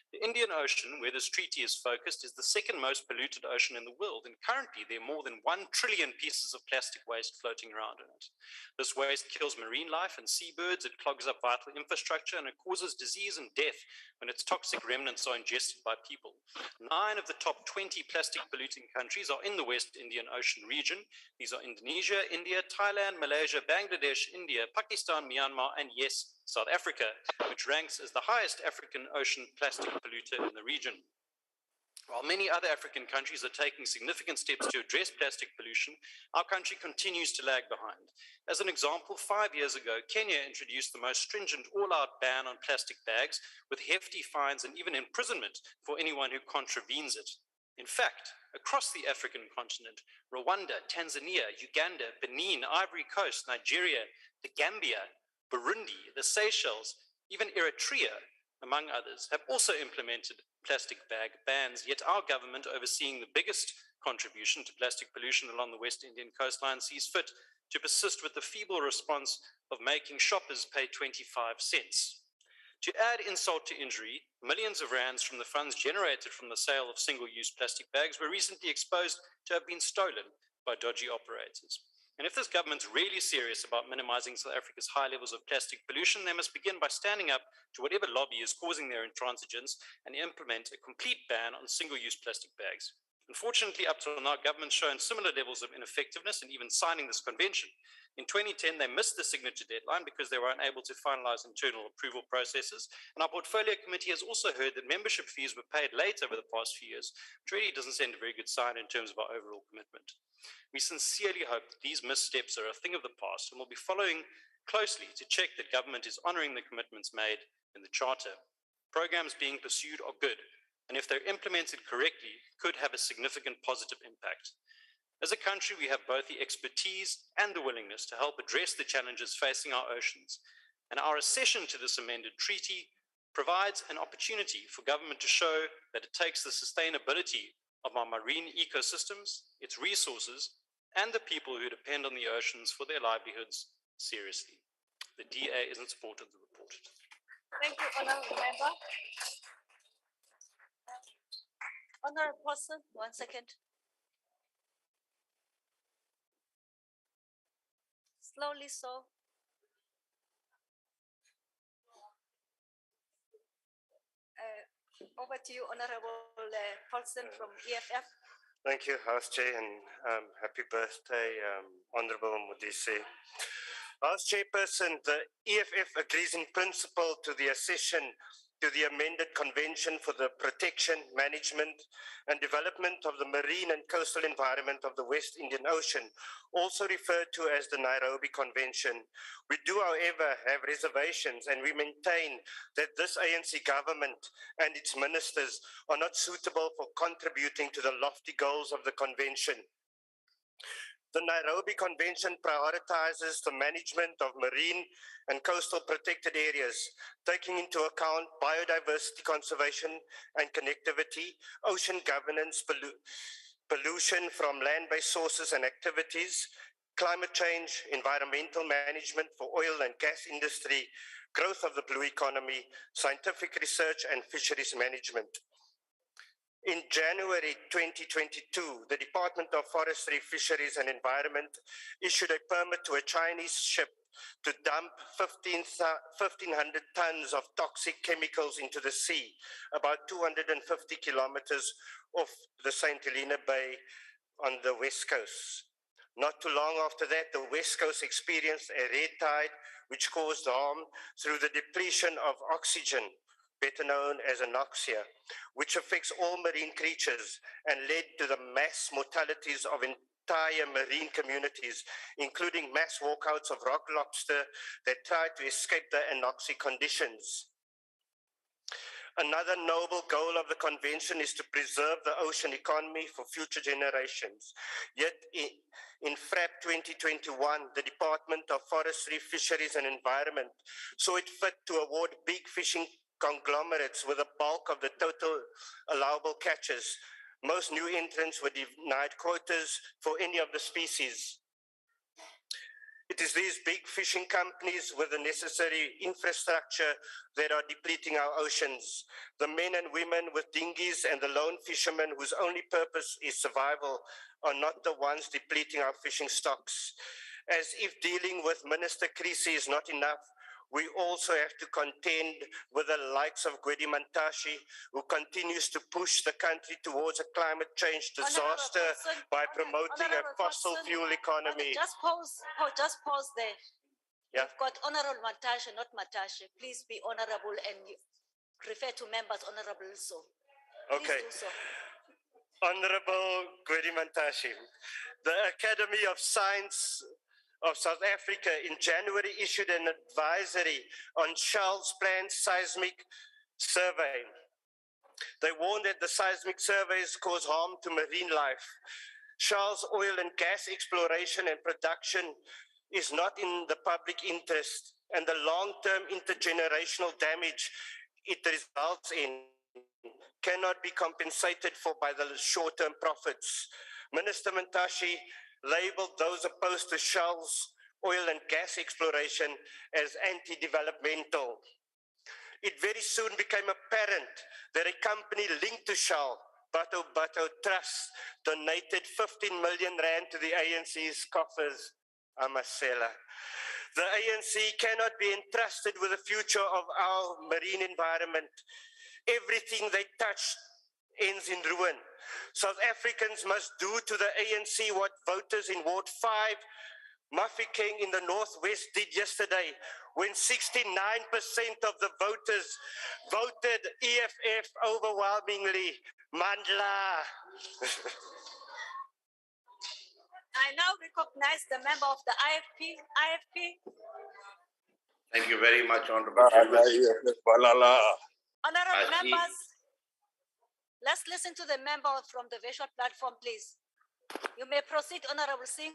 Speaker 8: The Indian Ocean, where this treaty is focused, is the second most polluted ocean in the world, and currently there are more than 1 trillion pieces of plastic waste floating around in it. This waste kills marine life and seabirds, it clogs up vital infrastructure, and it causes disease and death when its toxic remnants are ingested by people. 9 of the top 20 plastic polluting countries are in the West Indian Ocean region. These are Indonesia, India, Thailand, Malaysia, Bangladesh, India, Pakistan, Myanmar, and yes, South Africa, which ranks as the highest African ocean plastic polluter in the region. While many other African countries are taking significant steps to address plastic pollution, our country continues to lag behind. As an example, 5 years ago, Kenya introduced the most stringent all-out ban on plastic bags with hefty fines and even imprisonment for anyone who contravenes it. In fact, across the African continent, Rwanda, Tanzania, Uganda, Benin, Ivory Coast, Nigeria, the Gambia, Burundi, the Seychelles, even Eritrea, among others, have also implemented plastic bag bans, yet our government, overseeing the biggest contribution to plastic pollution along the West Indian coastline, sees fit to persist with the feeble response of making shoppers pay 25 cents. To add insult to injury, millions of rands from the funds generated from the sale of single-use plastic bags were recently exposed to have been stolen by dodgy operators. And if this government's really serious about minimizing South Africa's high levels of plastic pollution, they must begin by standing up to whatever lobby is causing their intransigence and implement a complete ban on single-use plastic bags. Unfortunately, up till now, government's shown similar levels of ineffectiveness in even signing this convention. In 2010, they missed the signature deadline because they were unable to finalize internal approval processes. And our portfolio committee has also heard that membership fees were paid late over the past few years, which really doesn't send a very good sign in terms of our overall commitment. We sincerely hope that these missteps are a thing of the past and will be following closely to check that government is honoring the commitments made in the Charter. Programs being pursued are good, and if they're implemented correctly, could have a significant positive impact. As a country, we have both the expertise and the willingness to help address the challenges facing our oceans, and our accession to this amended treaty provides an opportunity for government to show that it takes the sustainability of our marine ecosystems, its resources, and the people who depend on the oceans for their livelihoods seriously. The DA is in support of the report.
Speaker 2: Thank you, Honourable Member. Honourable person, 1 second. Slowly, so. Over to you, Honourable Paulson from EFF.
Speaker 19: Thank you, House Chair, and happy birthday, Honourable Modise. House Chairperson, the EFF agrees in principle to the accession to the amended Convention for the Protection, Management and Development of the Marine and Coastal Environment of the West Indian Ocean, also referred to as the Nairobi Convention. We do, however, have reservations, and we maintain that this ANC government and its ministers are not suitable for contributing to the lofty goals of the convention. The Nairobi Convention prioritizes the management of marine and coastal protected areas, taking into account biodiversity conservation and connectivity, ocean governance, pollution from land-based sources and activities, climate change, environmental management for oil and gas industry, growth of the blue economy, scientific research, and fisheries management. In January 2022, the Department of Forestry, Fisheries and Environment issued a permit to a Chinese ship to dump 1,500 tons of toxic chemicals into the sea, about 250 kilometers off the St. Helena Bay on the west coast. Not too long after that, the west coast experienced a red tide, which caused harm through the depletion of oxygen, better known as anoxia, which affects all marine creatures and led to the mass mortalities of entire marine communities, including mass walkouts of rock lobster that tried to escape the anoxic conditions. Another noble goal of the convention is to preserve the ocean economy for future generations. Yet in FRAP 2021, the Department of Forestry, Fisheries and Environment saw it fit to award big fishing conglomerates with a bulk of the total allowable catches. Most new entrants were denied quotas for any of the species. It is these big fishing companies with the necessary infrastructure that are depleting our oceans. The men and women with dinghies and the lone fishermen whose only purpose is survival are not the ones depleting our fishing stocks. As if dealing with Minister Creasy is not enough, we also have to contend with the likes of Gwedi Mantashe, who continues to push the country towards a climate change disaster by promoting a fossil fuel economy.
Speaker 2: Just pause there. Yeah. You've got Honorable Mantashe, not Mantashe. Please be honorable and refer to members honorable also.
Speaker 19: Okay.
Speaker 2: Please do so.
Speaker 19: Honorable Gwedi Mantashe, the Academy of Science of South Africa in January issued an advisory on Shell's planned seismic survey. They warned that the seismic surveys cause harm to marine life. Shell's oil and gas exploration and production is not in the public interest, and the long-term intergenerational damage it results in cannot be compensated for by the short-term profits. Minister Mantashe labeled those opposed to Shell's oil and gas exploration as anti-developmental. it very soon became apparent that a company linked to Shell, Bato Trust, donated 15 million rand to the ANC's coffers, Amasela. The ANC cannot be entrusted with the future of our marine environment. Everything they touch ends in ruin. South Africans must do to the ANC what voters in Ward 5, Mafeking in the Northwest did yesterday, when 69% of the voters voted EFF overwhelmingly. Mandla.
Speaker 2: I now recognize the member of the IFP.
Speaker 20: Thank you very much, Honorable Chairperson.
Speaker 2: Honorable members, let's listen to the member from the visual platform, please. You may proceed, Honorable Singh.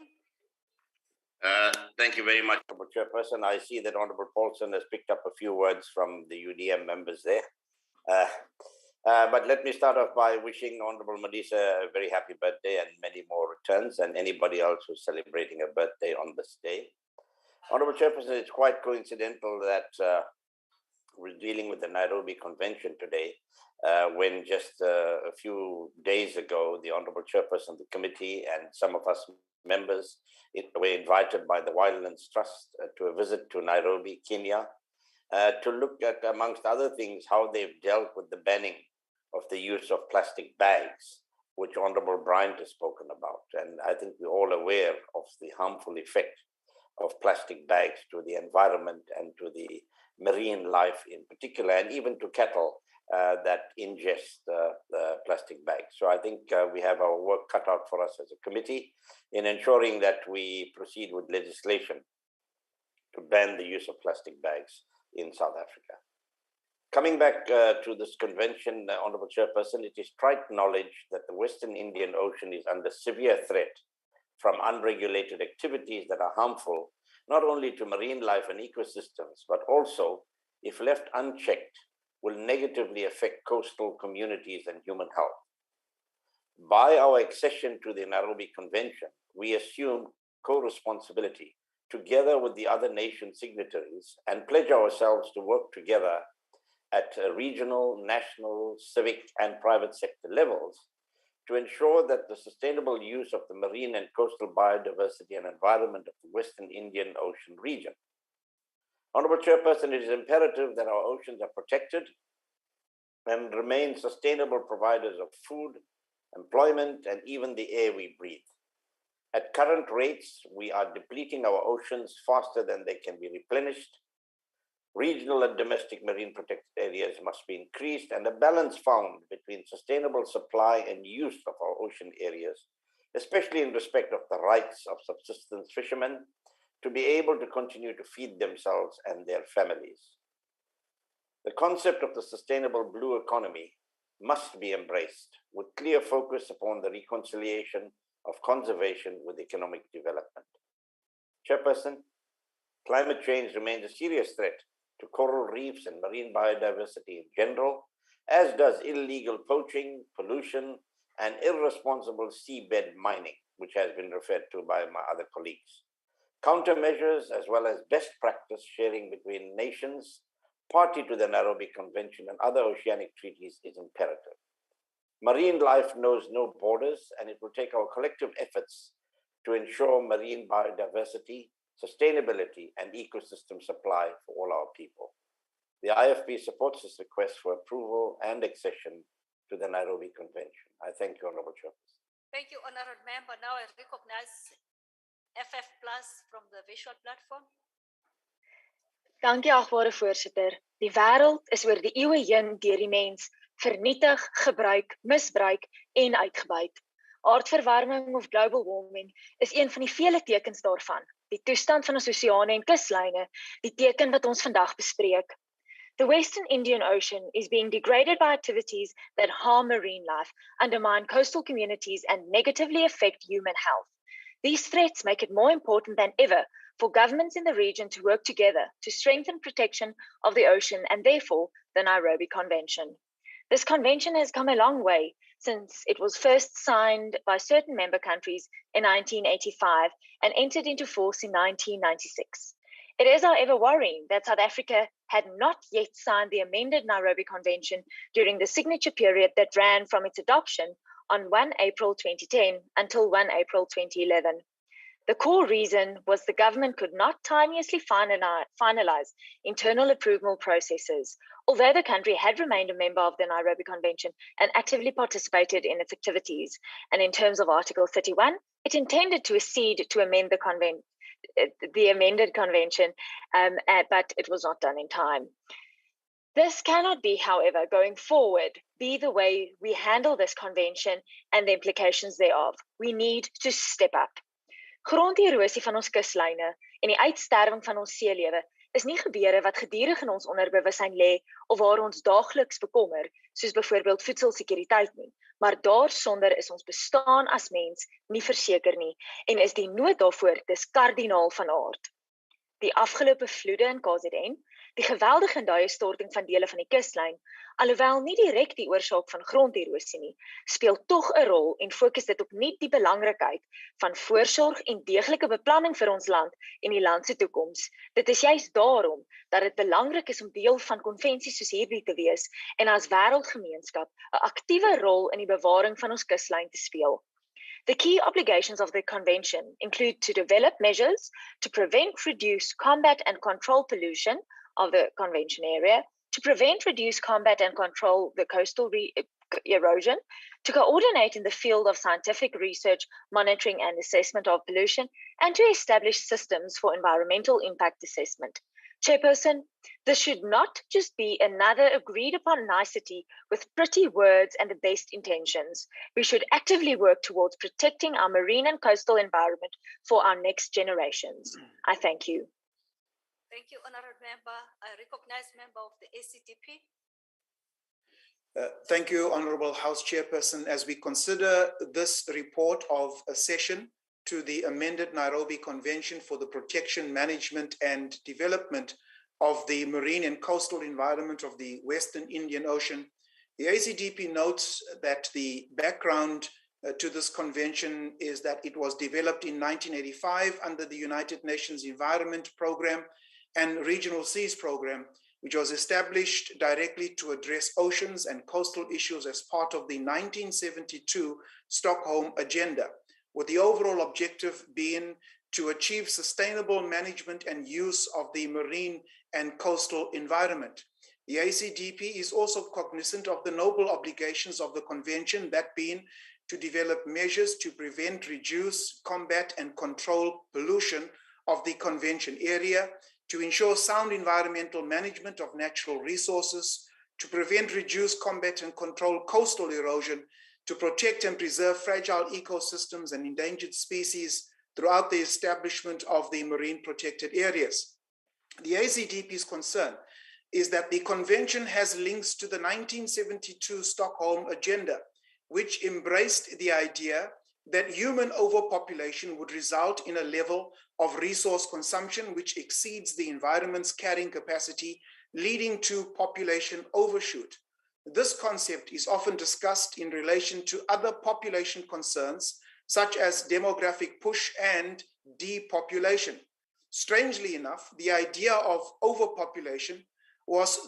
Speaker 20: Thank you very much, Honorable Chairperson. I see that Honorable Paulson has picked up a few words from the UDM members there. But let me start off by wishing Honorable Modise a very happy birthday and many more returns, and anybody else who's celebrating a birthday on this day. Honorable Chairperson, it's quite coincidental that we're dealing with the Nairobi Convention today, when just a few days ago, the Honorable Chairperson of the committee and some of us members were invited by the Wildlands Trust to a visit to Nairobi, Kenya, to look at, amongst other things, how they've dealt with the banning of the use of plastic bags, which Honorable Bryant has spoken about. And I think we're all aware of the harmful effect of plastic bags to the environment and to the marine life in particular, and even to cattle that ingest the plastic bags. So I think we have our work cut out for us as a committee in ensuring that we proceed with legislation to ban the use of plastic bags in South Africa. Coming back to this convention, Honorable Chairperson, it is trite knowledge that the Western Indian Ocean is under severe threat from unregulated activities that are harmful, not only to marine life and ecosystems, but also, if left unchecked, will negatively affect coastal communities and human health. By our accession to the Nairobi Convention, we assume co-responsibility together with the other nation signatories and pledge ourselves to work together at regional, national, civic, and private sector levels to ensure that the sustainable use of the marine and coastal biodiversity and environment of the Western Indian Ocean region. Honorable Chairperson, it is imperative that our oceans are protected and remain sustainable providers of food, employment, and even the air we breathe. At current rates, we are depleting our oceans faster than they can be replenished. Regional and domestic marine protected areas must be increased, and a balance found between sustainable supply and use of our ocean areas, especially in respect of the rights of subsistence fishermen to be able to continue to feed themselves and their families. The concept of the sustainable blue economy must be embraced with clear focus upon the reconciliation of conservation with economic development. Chairperson, climate change remains a serious threat to coral reefs and marine biodiversity in general, as does illegal poaching, pollution, and irresponsible seabed mining, which has been referred to by my other colleagues. Countermeasures, as well as best practice sharing between nations party to the Nairobi Convention and other oceanic treaties is imperative. Marine life knows no borders, and it will take our collective efforts to ensure marine biodiversity, sustainability, and ecosystem supply for all our people. The IFP supports this request for approval and accession to the Nairobi Convention. I thank you, Honorable Chairperson.
Speaker 2: Thank you, Honorable Member. Now I recognize FF Plus from the visual platform.
Speaker 9: Dankie, agbare voorsitter. Die wêreld is oor die eeue heen deur die mens vernietig, gebruik, misbruik en uitgebuit. Aardverwarming of global warming is een van die vele tekens daarvan. Die toestand van ons oseane en kuslyne, die teken wat ons vandag bespreek. The Western Indian Ocean is being degraded by activities that harm marine life, undermine coastal communities, and negatively affect human health. These threats make it more important than ever for governments in the region to work together to strengthen protection of the ocean and therefore the Nairobi Convention. This convention has come a long way since it was first signed by certain member countries in 1985 and entered into force in 1996. It is, however, worrying that South Africa had not yet signed the amended Nairobi Convention during the signature period that ran from its adoption on 1 April 2010 until 1 April 2011. The core reason was the government could not timeously finalize internal approval processes, although the country had remained a member of the Nairobi Convention and actively participated in its activities. And in terms of Article 31, it intended to accede to amend the amended convention, but it was not done in time. This cannot be, however, going forward, be the way we handle this convention and the implications thereof. We need to step up. Gronderosie van ons kuslyne en die uitsterwing van ons seelewe is nie gebeure wat gedurig in ons onderbewussyn lê of waar ons daagliks bekommer, soos byvoorbeeld voedselsekuriteit nie, maar daarsonder is ons bestaan as mens nie verseker nie en is die nood daarvoor dis kardinaal van aard. Die afgelope vloede in KZN, die geweldige duiestorting van dele van die kuslyn, alhoewel nie direk die oorsaak van gronderosie nie, speel tog 'n rol en fokus dit opnuut die belangrikheid van voorsorg en deeglike beplanning vir ons land en die land se toekoms. Dit is juist daarom dat dit belangrik is om deel van konvensies soos hierdie te wees en as wêreldgemeenskap 'n aktiewe rol in die bewaring van ons kuslyn te speel. The key obligations of the convention include to develop measures to prevent, reduce, combat and control pollution of the convention area, to prevent, reduce, combat and control the coastal erosion, to coordinate in the field of scientific research, monitoring and assessment of pollution, and to establish systems for environmental impact assessment. Chairperson, this should not just be another agreed upon nicety with pretty words and the best intentions. We should actively work towards protecting our marine and coastal environment for our next generations. I thank you.
Speaker 2: Thank you, Honourable Member. I recognize member of the ACDP.
Speaker 4: Thank you, Honourable House Chairperson. As we consider this report of accession to the amended Nairobi Convention for the protection, management and development of the marine and coastal environment of the Western Indian Ocean, the ACDP notes that the background to this convention is that it was developed in 1985 under the United Nations Environment Programme and Regional Seas Programme, which was established directly to address oceans and coastal issues as part of the 1972 Stockholm Agenda, with the overall objective being to achieve sustainable management and use of the marine and coastal environment. The ACDP is also cognizant of the noble obligations of the convention, that being to develop measures to prevent, reduce, combat and control pollution of the convention area, to ensure sound environmental management of natural resources, to prevent, reduce, combat and control coastal erosion, to protect and preserve fragile ecosystems and endangered species throughout the establishment of the marine protected areas. The ACDP's concern is that the convention has links to the 1972 Stockholm Agenda, which embraced the idea that human overpopulation would result in a level of resource consumption which exceeds the environment's carrying capacity, leading to population overshoot. This concept is often discussed in relation to other population concerns, such as demographic push and depopulation. Strangely enough, the idea of overpopulation was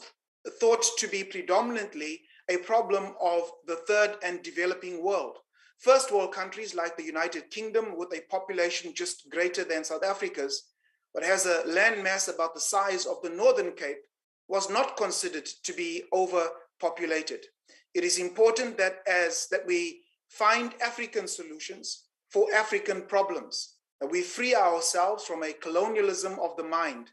Speaker 4: thought to be predominantly a problem of the third and developing world. First world countries like the United Kingdom, with a population just greater than South Africa's, but has a land mass about the size of the Northern Cape, was not considered to be overpopulated. It is important that we find African solutions for African problems, that we free ourselves from a colonialism of the mind,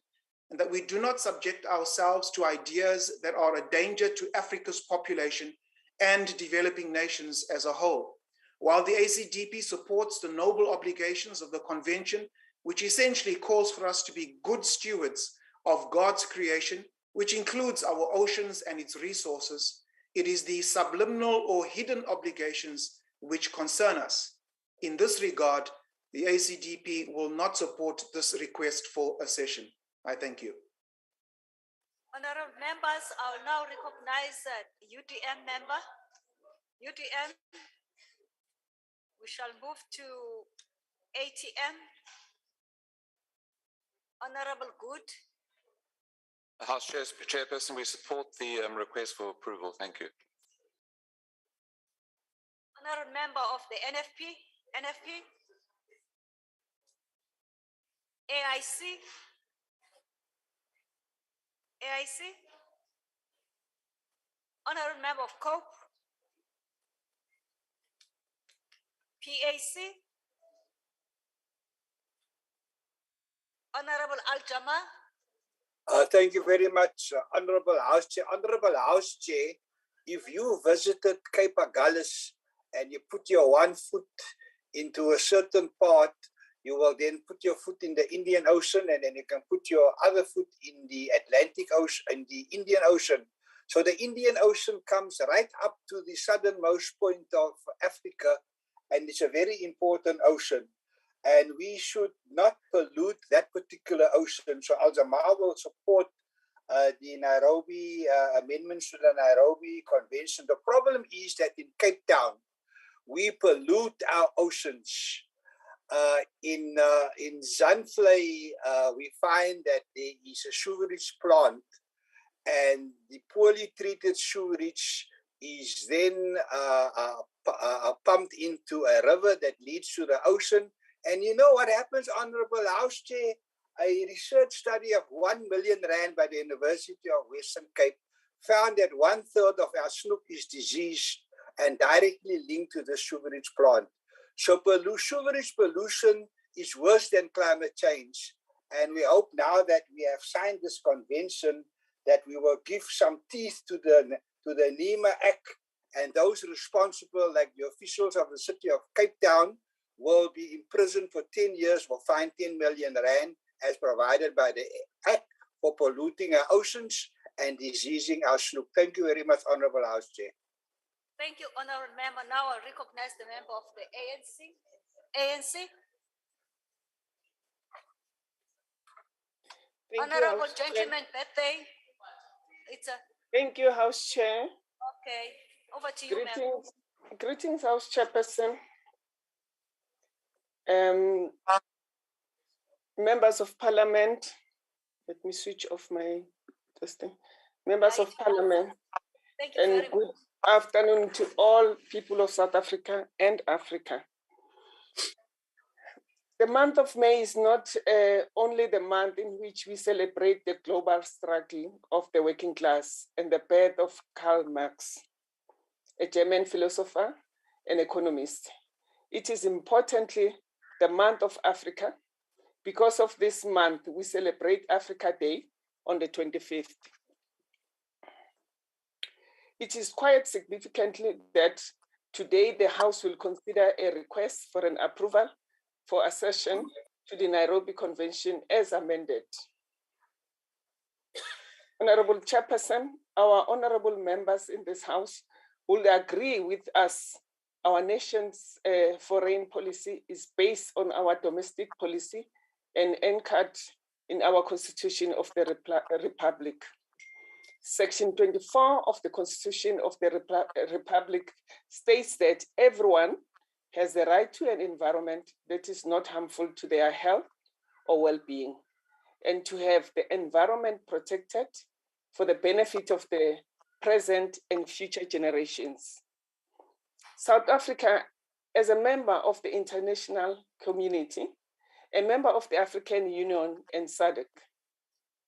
Speaker 4: and that we do not subject ourselves to ideas that are a danger to Africa's population and developing nations as a whole. While the ACDP supports the noble obligations of the convention, which essentially calls for us to be good stewards of God's creation, which includes our oceans and its resources, it is the subliminal or hidden obligations which concern us. In this regard, the ACDP will not support this request for accession. I thank you.
Speaker 2: Honourable members, I will now recognize UDM member. UDM, we shall move to ATM. Honorable Good.
Speaker 11: House Chairperson, we support the request for approval. Thank you.
Speaker 2: Honorable Member of the NFP. AIC. Honorable Member of COPE. PAC. Honorable Al-Jama.
Speaker 14: Thank you very much, Honorable House Chair. Honorable House Chair, if you visited Cape Agulhas and you put your one foot into a certain part, you will then put your foot in the Indian Ocean, and then you can put your other foot in the Atlantic Ocean, in the Indian Ocean. So the Indian Ocean comes right up to the southernmost point of Africa, and it's a very important ocean. And we should not pollute that particular ocean. So Al-Jamaa will support the Nairobi amendments to the Nairobi Convention. The problem is that in Cape Town, we pollute our oceans. In Zandvlei, we find that there is a sewerage plant, and the poorly treated sewerage is then pumped into a river that leads to the ocean. And you know what happens, Honorable House Chair? A research study of 1 million rand by the University of Western Cape found that 1/3 of our snoek is diseased and directly linked to the sewerage plant. So sewerage pollution is worse than climate change. And we hope now that we have signed this convention that we will give some teeth to the NEMA Act, and those responsible, like the officials of the city of Cape Town, will be imprisoned for 10 years, will fine 10 million rand as provided by the Act for polluting our oceans and diseasing our snoek. Thank you very much, Honorable House Chair.
Speaker 2: Thank you, Honorable Member. Now I recognize the member of the ANC. Honorable Gentleman Birthday.
Speaker 6: Thank you, House Chair.
Speaker 2: Okay, over to you, ma'am.
Speaker 6: Greetings, House Chairperson. Members of Parliament, let me switch off my testing. Members of Parliament, and good afternoon to all people of South Africa and Africa. The month of May is not only the month in which we celebrate the global struggle of the working class and the birth of Karl Marx, a German philosopher and economist. It is importantly the month of Africa. Because of this month, we celebrate Africa Day on the 25th. It is quite significantly that today the House will consider a request for an approval for accession to the Nairobi Convention as amended. Honorable Chairperson, our honorable members in this House will agree with us. Our nation's foreign policy is based on our domestic policy and anchored in our Constitution of the Republic. Section 24 of the Constitution of the Republic states that everyone has the right to an environment that is not harmful to their health or well-being, and to have the environment protected for the benefit of the present and future generations. South Africa, as a member of the international community, a member of the African Union and SADC,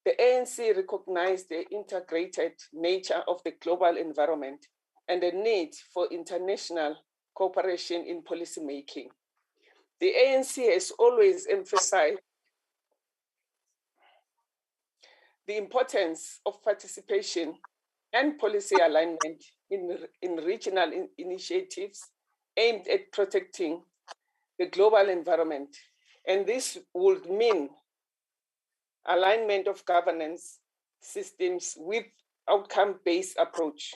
Speaker 6: the ANC recognized the integrated nature of the global environment and the need for international cooperation in policymaking. The ANC has always emphasized the importance of participation and policy alignment in regional initiatives aimed at protecting the global environment. And this would mean alignment of governance systems with outcome-based approach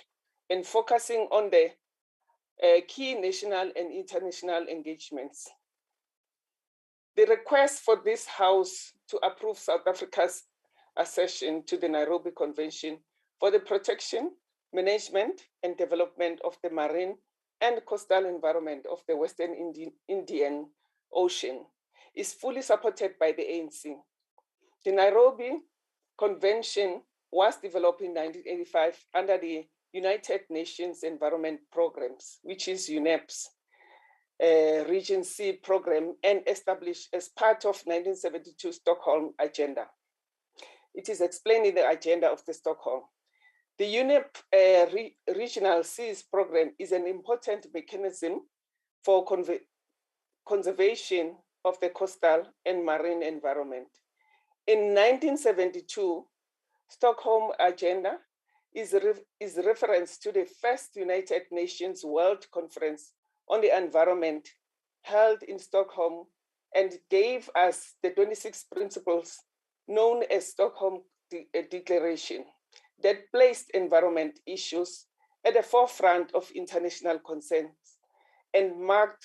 Speaker 6: and focusing on the key national and international engagements. The request for this House to approve South Africa's accession to the Nairobi Convention for the protection, management, and development of the marine and coastal environment of the Western Indian Ocean is fully supported by the ANC. The Nairobi Convention was developed in 1985 under the United Nations Environment Programs, which is UNEP's Region C program, and established as part of 1972 Stockholm Agenda. It is explained in the agenda of the Stockholm. The UNEP Regional Seas program is an important mechanism for conservation of the coastal and marine environment. In 1972, Stockholm Agenda is reference to the first United Nations World Conference on the Environment held in Stockholm and gave us the 26 principles known as Stockholm Declaration that placed environment issues at the forefront of international concerns and marked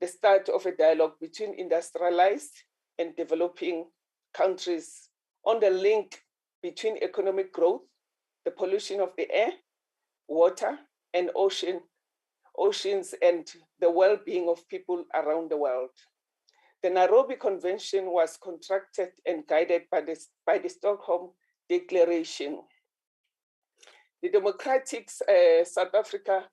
Speaker 6: the start of a dialogue between industrialized and developing countries on the link between economic growth, the pollution of the air, water, and oceans, and the well-being of people around the world. The Nairobi Convention was contracted and guided by the Stockholm Declaration. The Democratic South Africa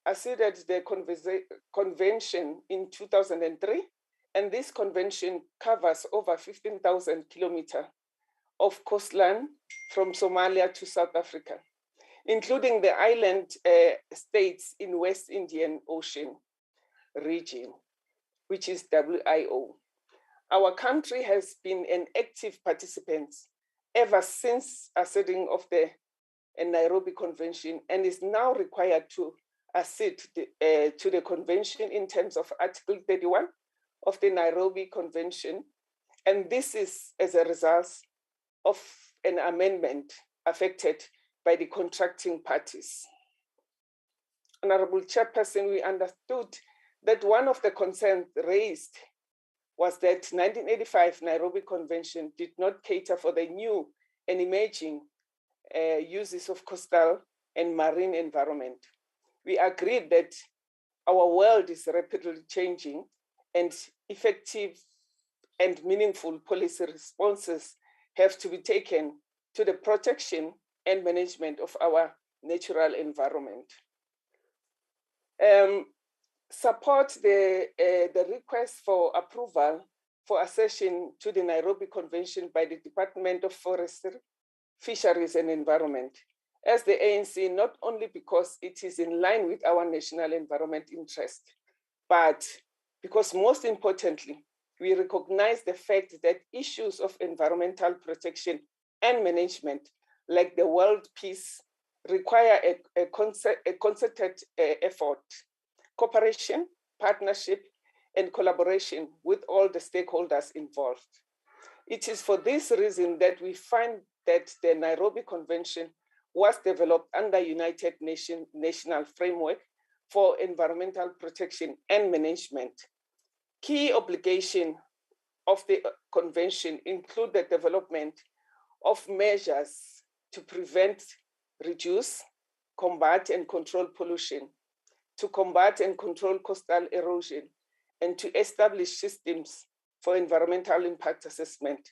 Speaker 6: acceded to the convention in 2003, and this convention covers over 15,000 kilometers of coastline from Somalia to South Africa, including the island states in West Indian Ocean region, which is WIO. Our country has been an active participant ever since acceding of the Nairobi Convention and is now required to accede to the convention in terms of Article 31 of the Nairobi Convention. And this is as a result of an amendment affected by the contracting parties. Honorable Chairperson, we understood that one of the concerns raised was that 1985 Nairobi Convention did not cater for the new and emerging uses of coastal and marine environment. We agreed that our world is rapidly changing and effective and meaningful policy responses have to be taken to the protection and management of our natural environment. Support the request for approval for accession to the Nairobi Convention by the Department of Forestry, Fisheries and Environment as the ANC, not only because it is in line with our national environment interest, but because most importantly, we recognize the fact that issues of environmental protection and management, like the world peace, require a concerted effort, cooperation, partnership, and collaboration with all the stakeholders involved. It is for this reason that we find that the Nairobi Convention was developed under United Nations National Framework for Environmental Protection and Management. Key obligation of the convention include the development of measures to prevent, reduce, combat and control pollution, to combat and control coastal erosion, and to establish systems for environmental impact assessment.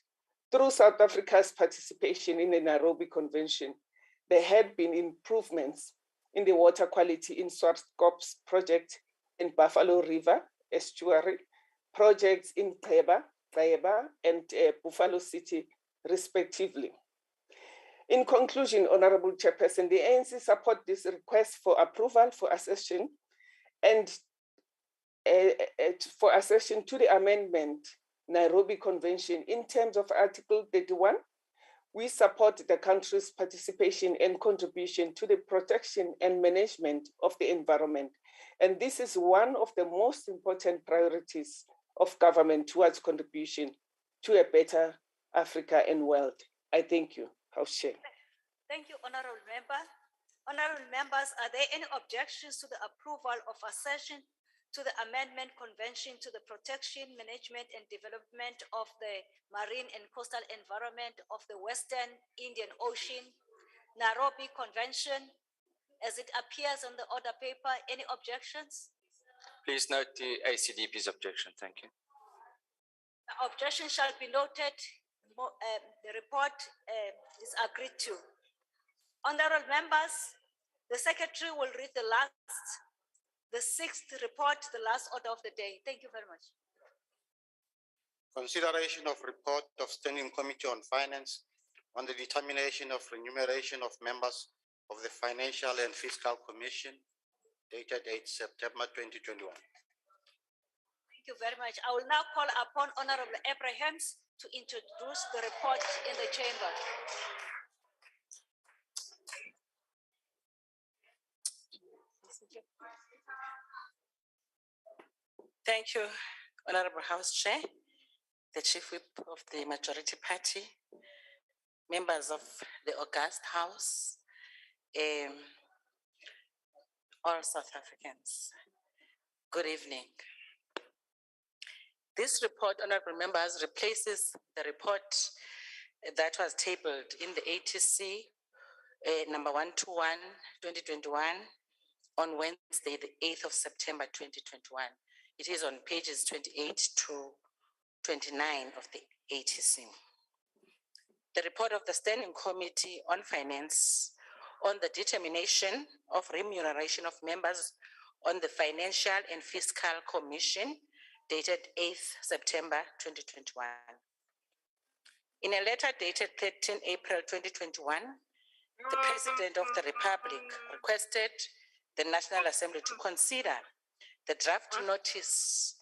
Speaker 6: Through South Africa's participation in the Nairobi Convention, there had been improvements in the water quality in Swartkop's project in Buffalo River Estuary, projects in Qeba and Buffalo City, respectively. In conclusion, Honorable Chairperson, the ANC support this request for approval for accession and for accession to the amendment Nairobi Convention in terms of Article 31. We support the country's participation and contribution to the protection and management of the environment. And this is one of the most important priorities of government towards contribution to a better Africa and world. I thank you, House Chair.
Speaker 2: Thank you, Honorable Member. Honorable members, are there any objections to the approval of accession to the Amendment Convention to the Protection, Management and Development of the Marine and Coastal Environment of the Western Indian Ocean, Nairobi Convention, as it appears on the order paper? Any objections?
Speaker 7: Please note the ACDP's objection. Thank you.
Speaker 2: The objection shall be noted. the report is agreed to. Honorable members, the secretary will read the sixth report, the last order of the day. Thank you very much.
Speaker 22: Consideration of report of Standing Committee on Finance on the determination of remuneration of members of the Financial and Fiscal Commission, dated 8 September 2021.
Speaker 2: Thank you very much. I will now call upon Honorable Abrahams to introduce the report in the chamber.
Speaker 5: Thank you, Honorable House Chair, the Chief Whip of the Majority Party, members of the August House, all South Africans. Good evening. This report, honorable members, replaces the report that was tabled in the ATC number 121/2021 on Wednesday, the 8th of September 2021. It is on pages 28 to 29 of the ATC. The report of the Standing Committee on Finance on the determination of remuneration of members on the Financial and Fiscal Commission, dated 8th September 2021. In a letter dated 13 April 2021, the President of the Republic requested the National Assembly to consider the draft notice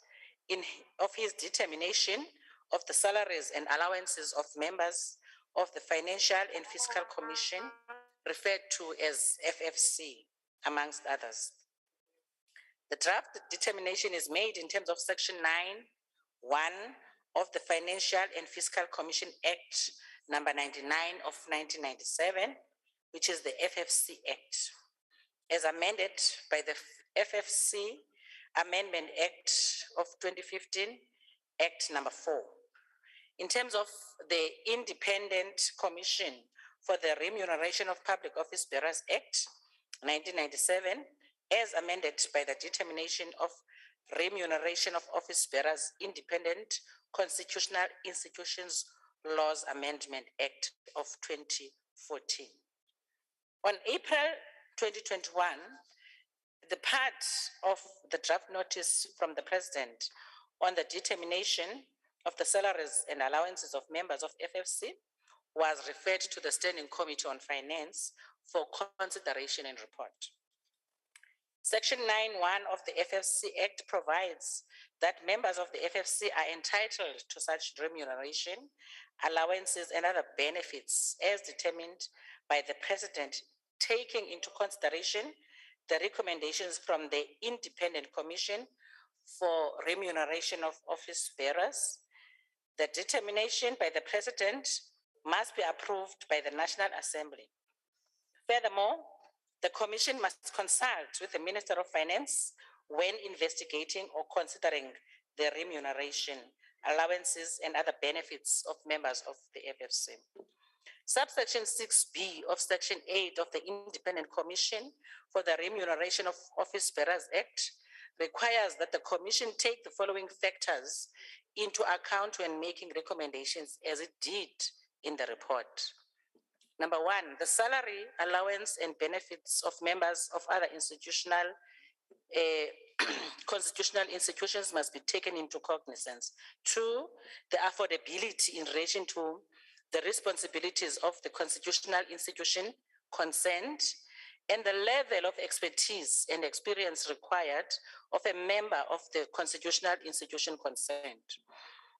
Speaker 5: of his determination of the salaries and allowances of members of the Financial and Fiscal Commission, referred to as FFC, amongst others. The draft determination is made in terms of Section 9(1) of the Financial and Fiscal Commission Act number 99 of 1997, which is the FFC Act, as amended by the FFC Amendment Act of 2015, Act number 4. In terms of the Independent Commission for the Remuneration of Public Office Bearers Act 1997, as amended by the Determination of Remuneration of Office Bearers Independent Constitutional Institutions Laws Amendment Act of 2014. On April 2021, the part of the draft notice from the President on the determination of the salaries and allowances of members of FFC was referred to the Standing Committee on Finance for consideration and report. Section 9(1) of the FFC Act provides that members of the FFC are entitled to such remuneration, allowances, and other benefits as determined by the President, taking into consideration the recommendations from the Independent Commission for Remuneration of Office Bearers. The determination by the President must be approved by the National Assembly. Furthermore, the Commission must consult with the Minister of Finance when investigating or considering the remuneration, allowances, and other benefits of members of the FFC. Subsection 6B of Section 8 of the Independent Commission for the Remuneration of Office Bearers Act requires that the Commission take the following factors into account when making recommendations, as it did in the report. Number one, the salary, allowance, and benefits of members of other constitutional institutions must be taken into cognizance. Two, the affordability in relation to the responsibilities of the constitutional institution concerned, and the level of expertise and experience required of a member of the constitutional institution concerned.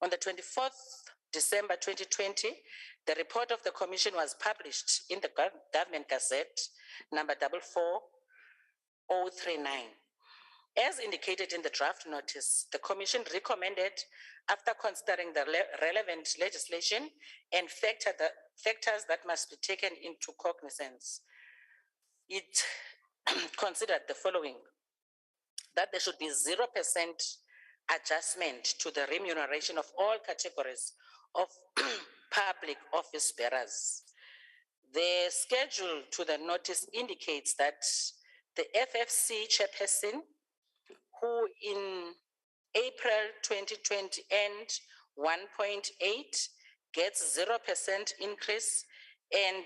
Speaker 5: On the 24th December 2020, the report of the Commission was published in the Government Gazette number 44039. As indicated in the draft notice, the Commission recommended, after considering the relevant legislation and factors that must be taken into cognizance, it considered the following: that there should be 0% adjustment to the remuneration of all categories of public office bearers. The schedule to the notice indicates that the FFC chairperson, who in April 2020 earned 1.8, gets 0% increase, and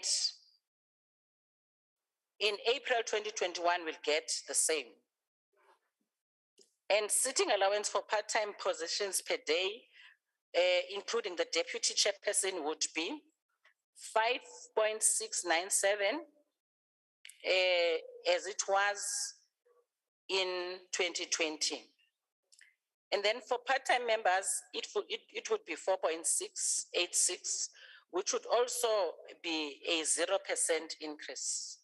Speaker 5: in April 2021 will get the same. And sitting allowance for part-time positions per day, including the deputy chairperson, would be 5.697 as it was in 2020. And then for part-time members, it would be 4.686, which would also be a 0% increase.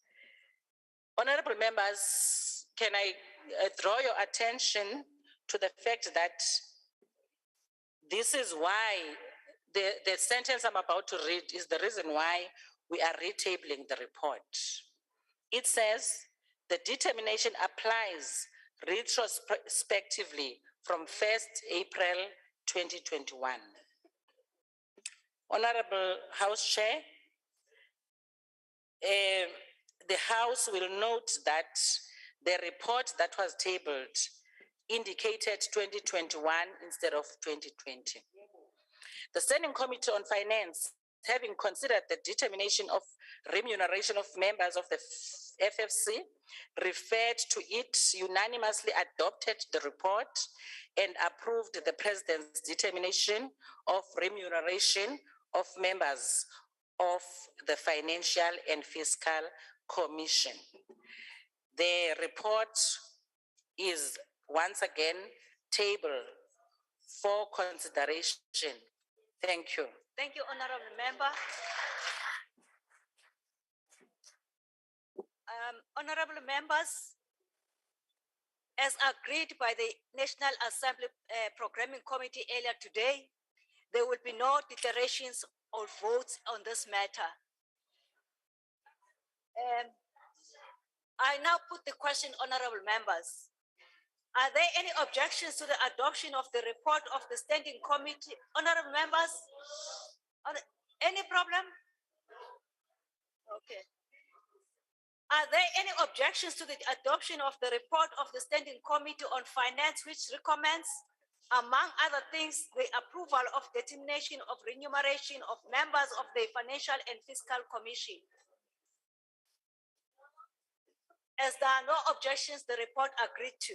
Speaker 5: Honorable members, can I draw your attention to the fact that this is why the sentence I'm about to read is the reason why we are retabling the report. It says the determination applies retrospectively from 1st April 2021. Honorable House Chair, the House will note that the report that was tabled indicated 2021 instead of 2020. The Standing Committee on Finance, having considered the determination of remuneration of members of the FFC, referred to it, unanimously adopted the report and approved the President's determination of remuneration of members of the Financial and Fiscal Commission. The report is once again tabled for consideration. Thank you.
Speaker 2: Thank you, Honorable Member. Honorable members, as agreed by the National Assembly Programming Committee earlier today, there will be no declarations or votes on this matter. I now put the question, honorable members. Are there any objections to the adoption of the report of the Standing Committee? Honorable members, any problem? Okay. Are there any objections to the adoption of the report of the Standing Committee on Finance, which recommends, among other things, the approval of determination of remuneration of members of the Financial and Fiscal Commission? As there are no objections, the report agreed to.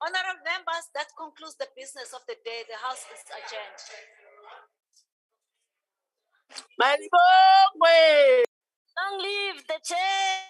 Speaker 2: Honorable members, that concludes the business of the day. The House is adjourned.
Speaker 18: Long live the chair.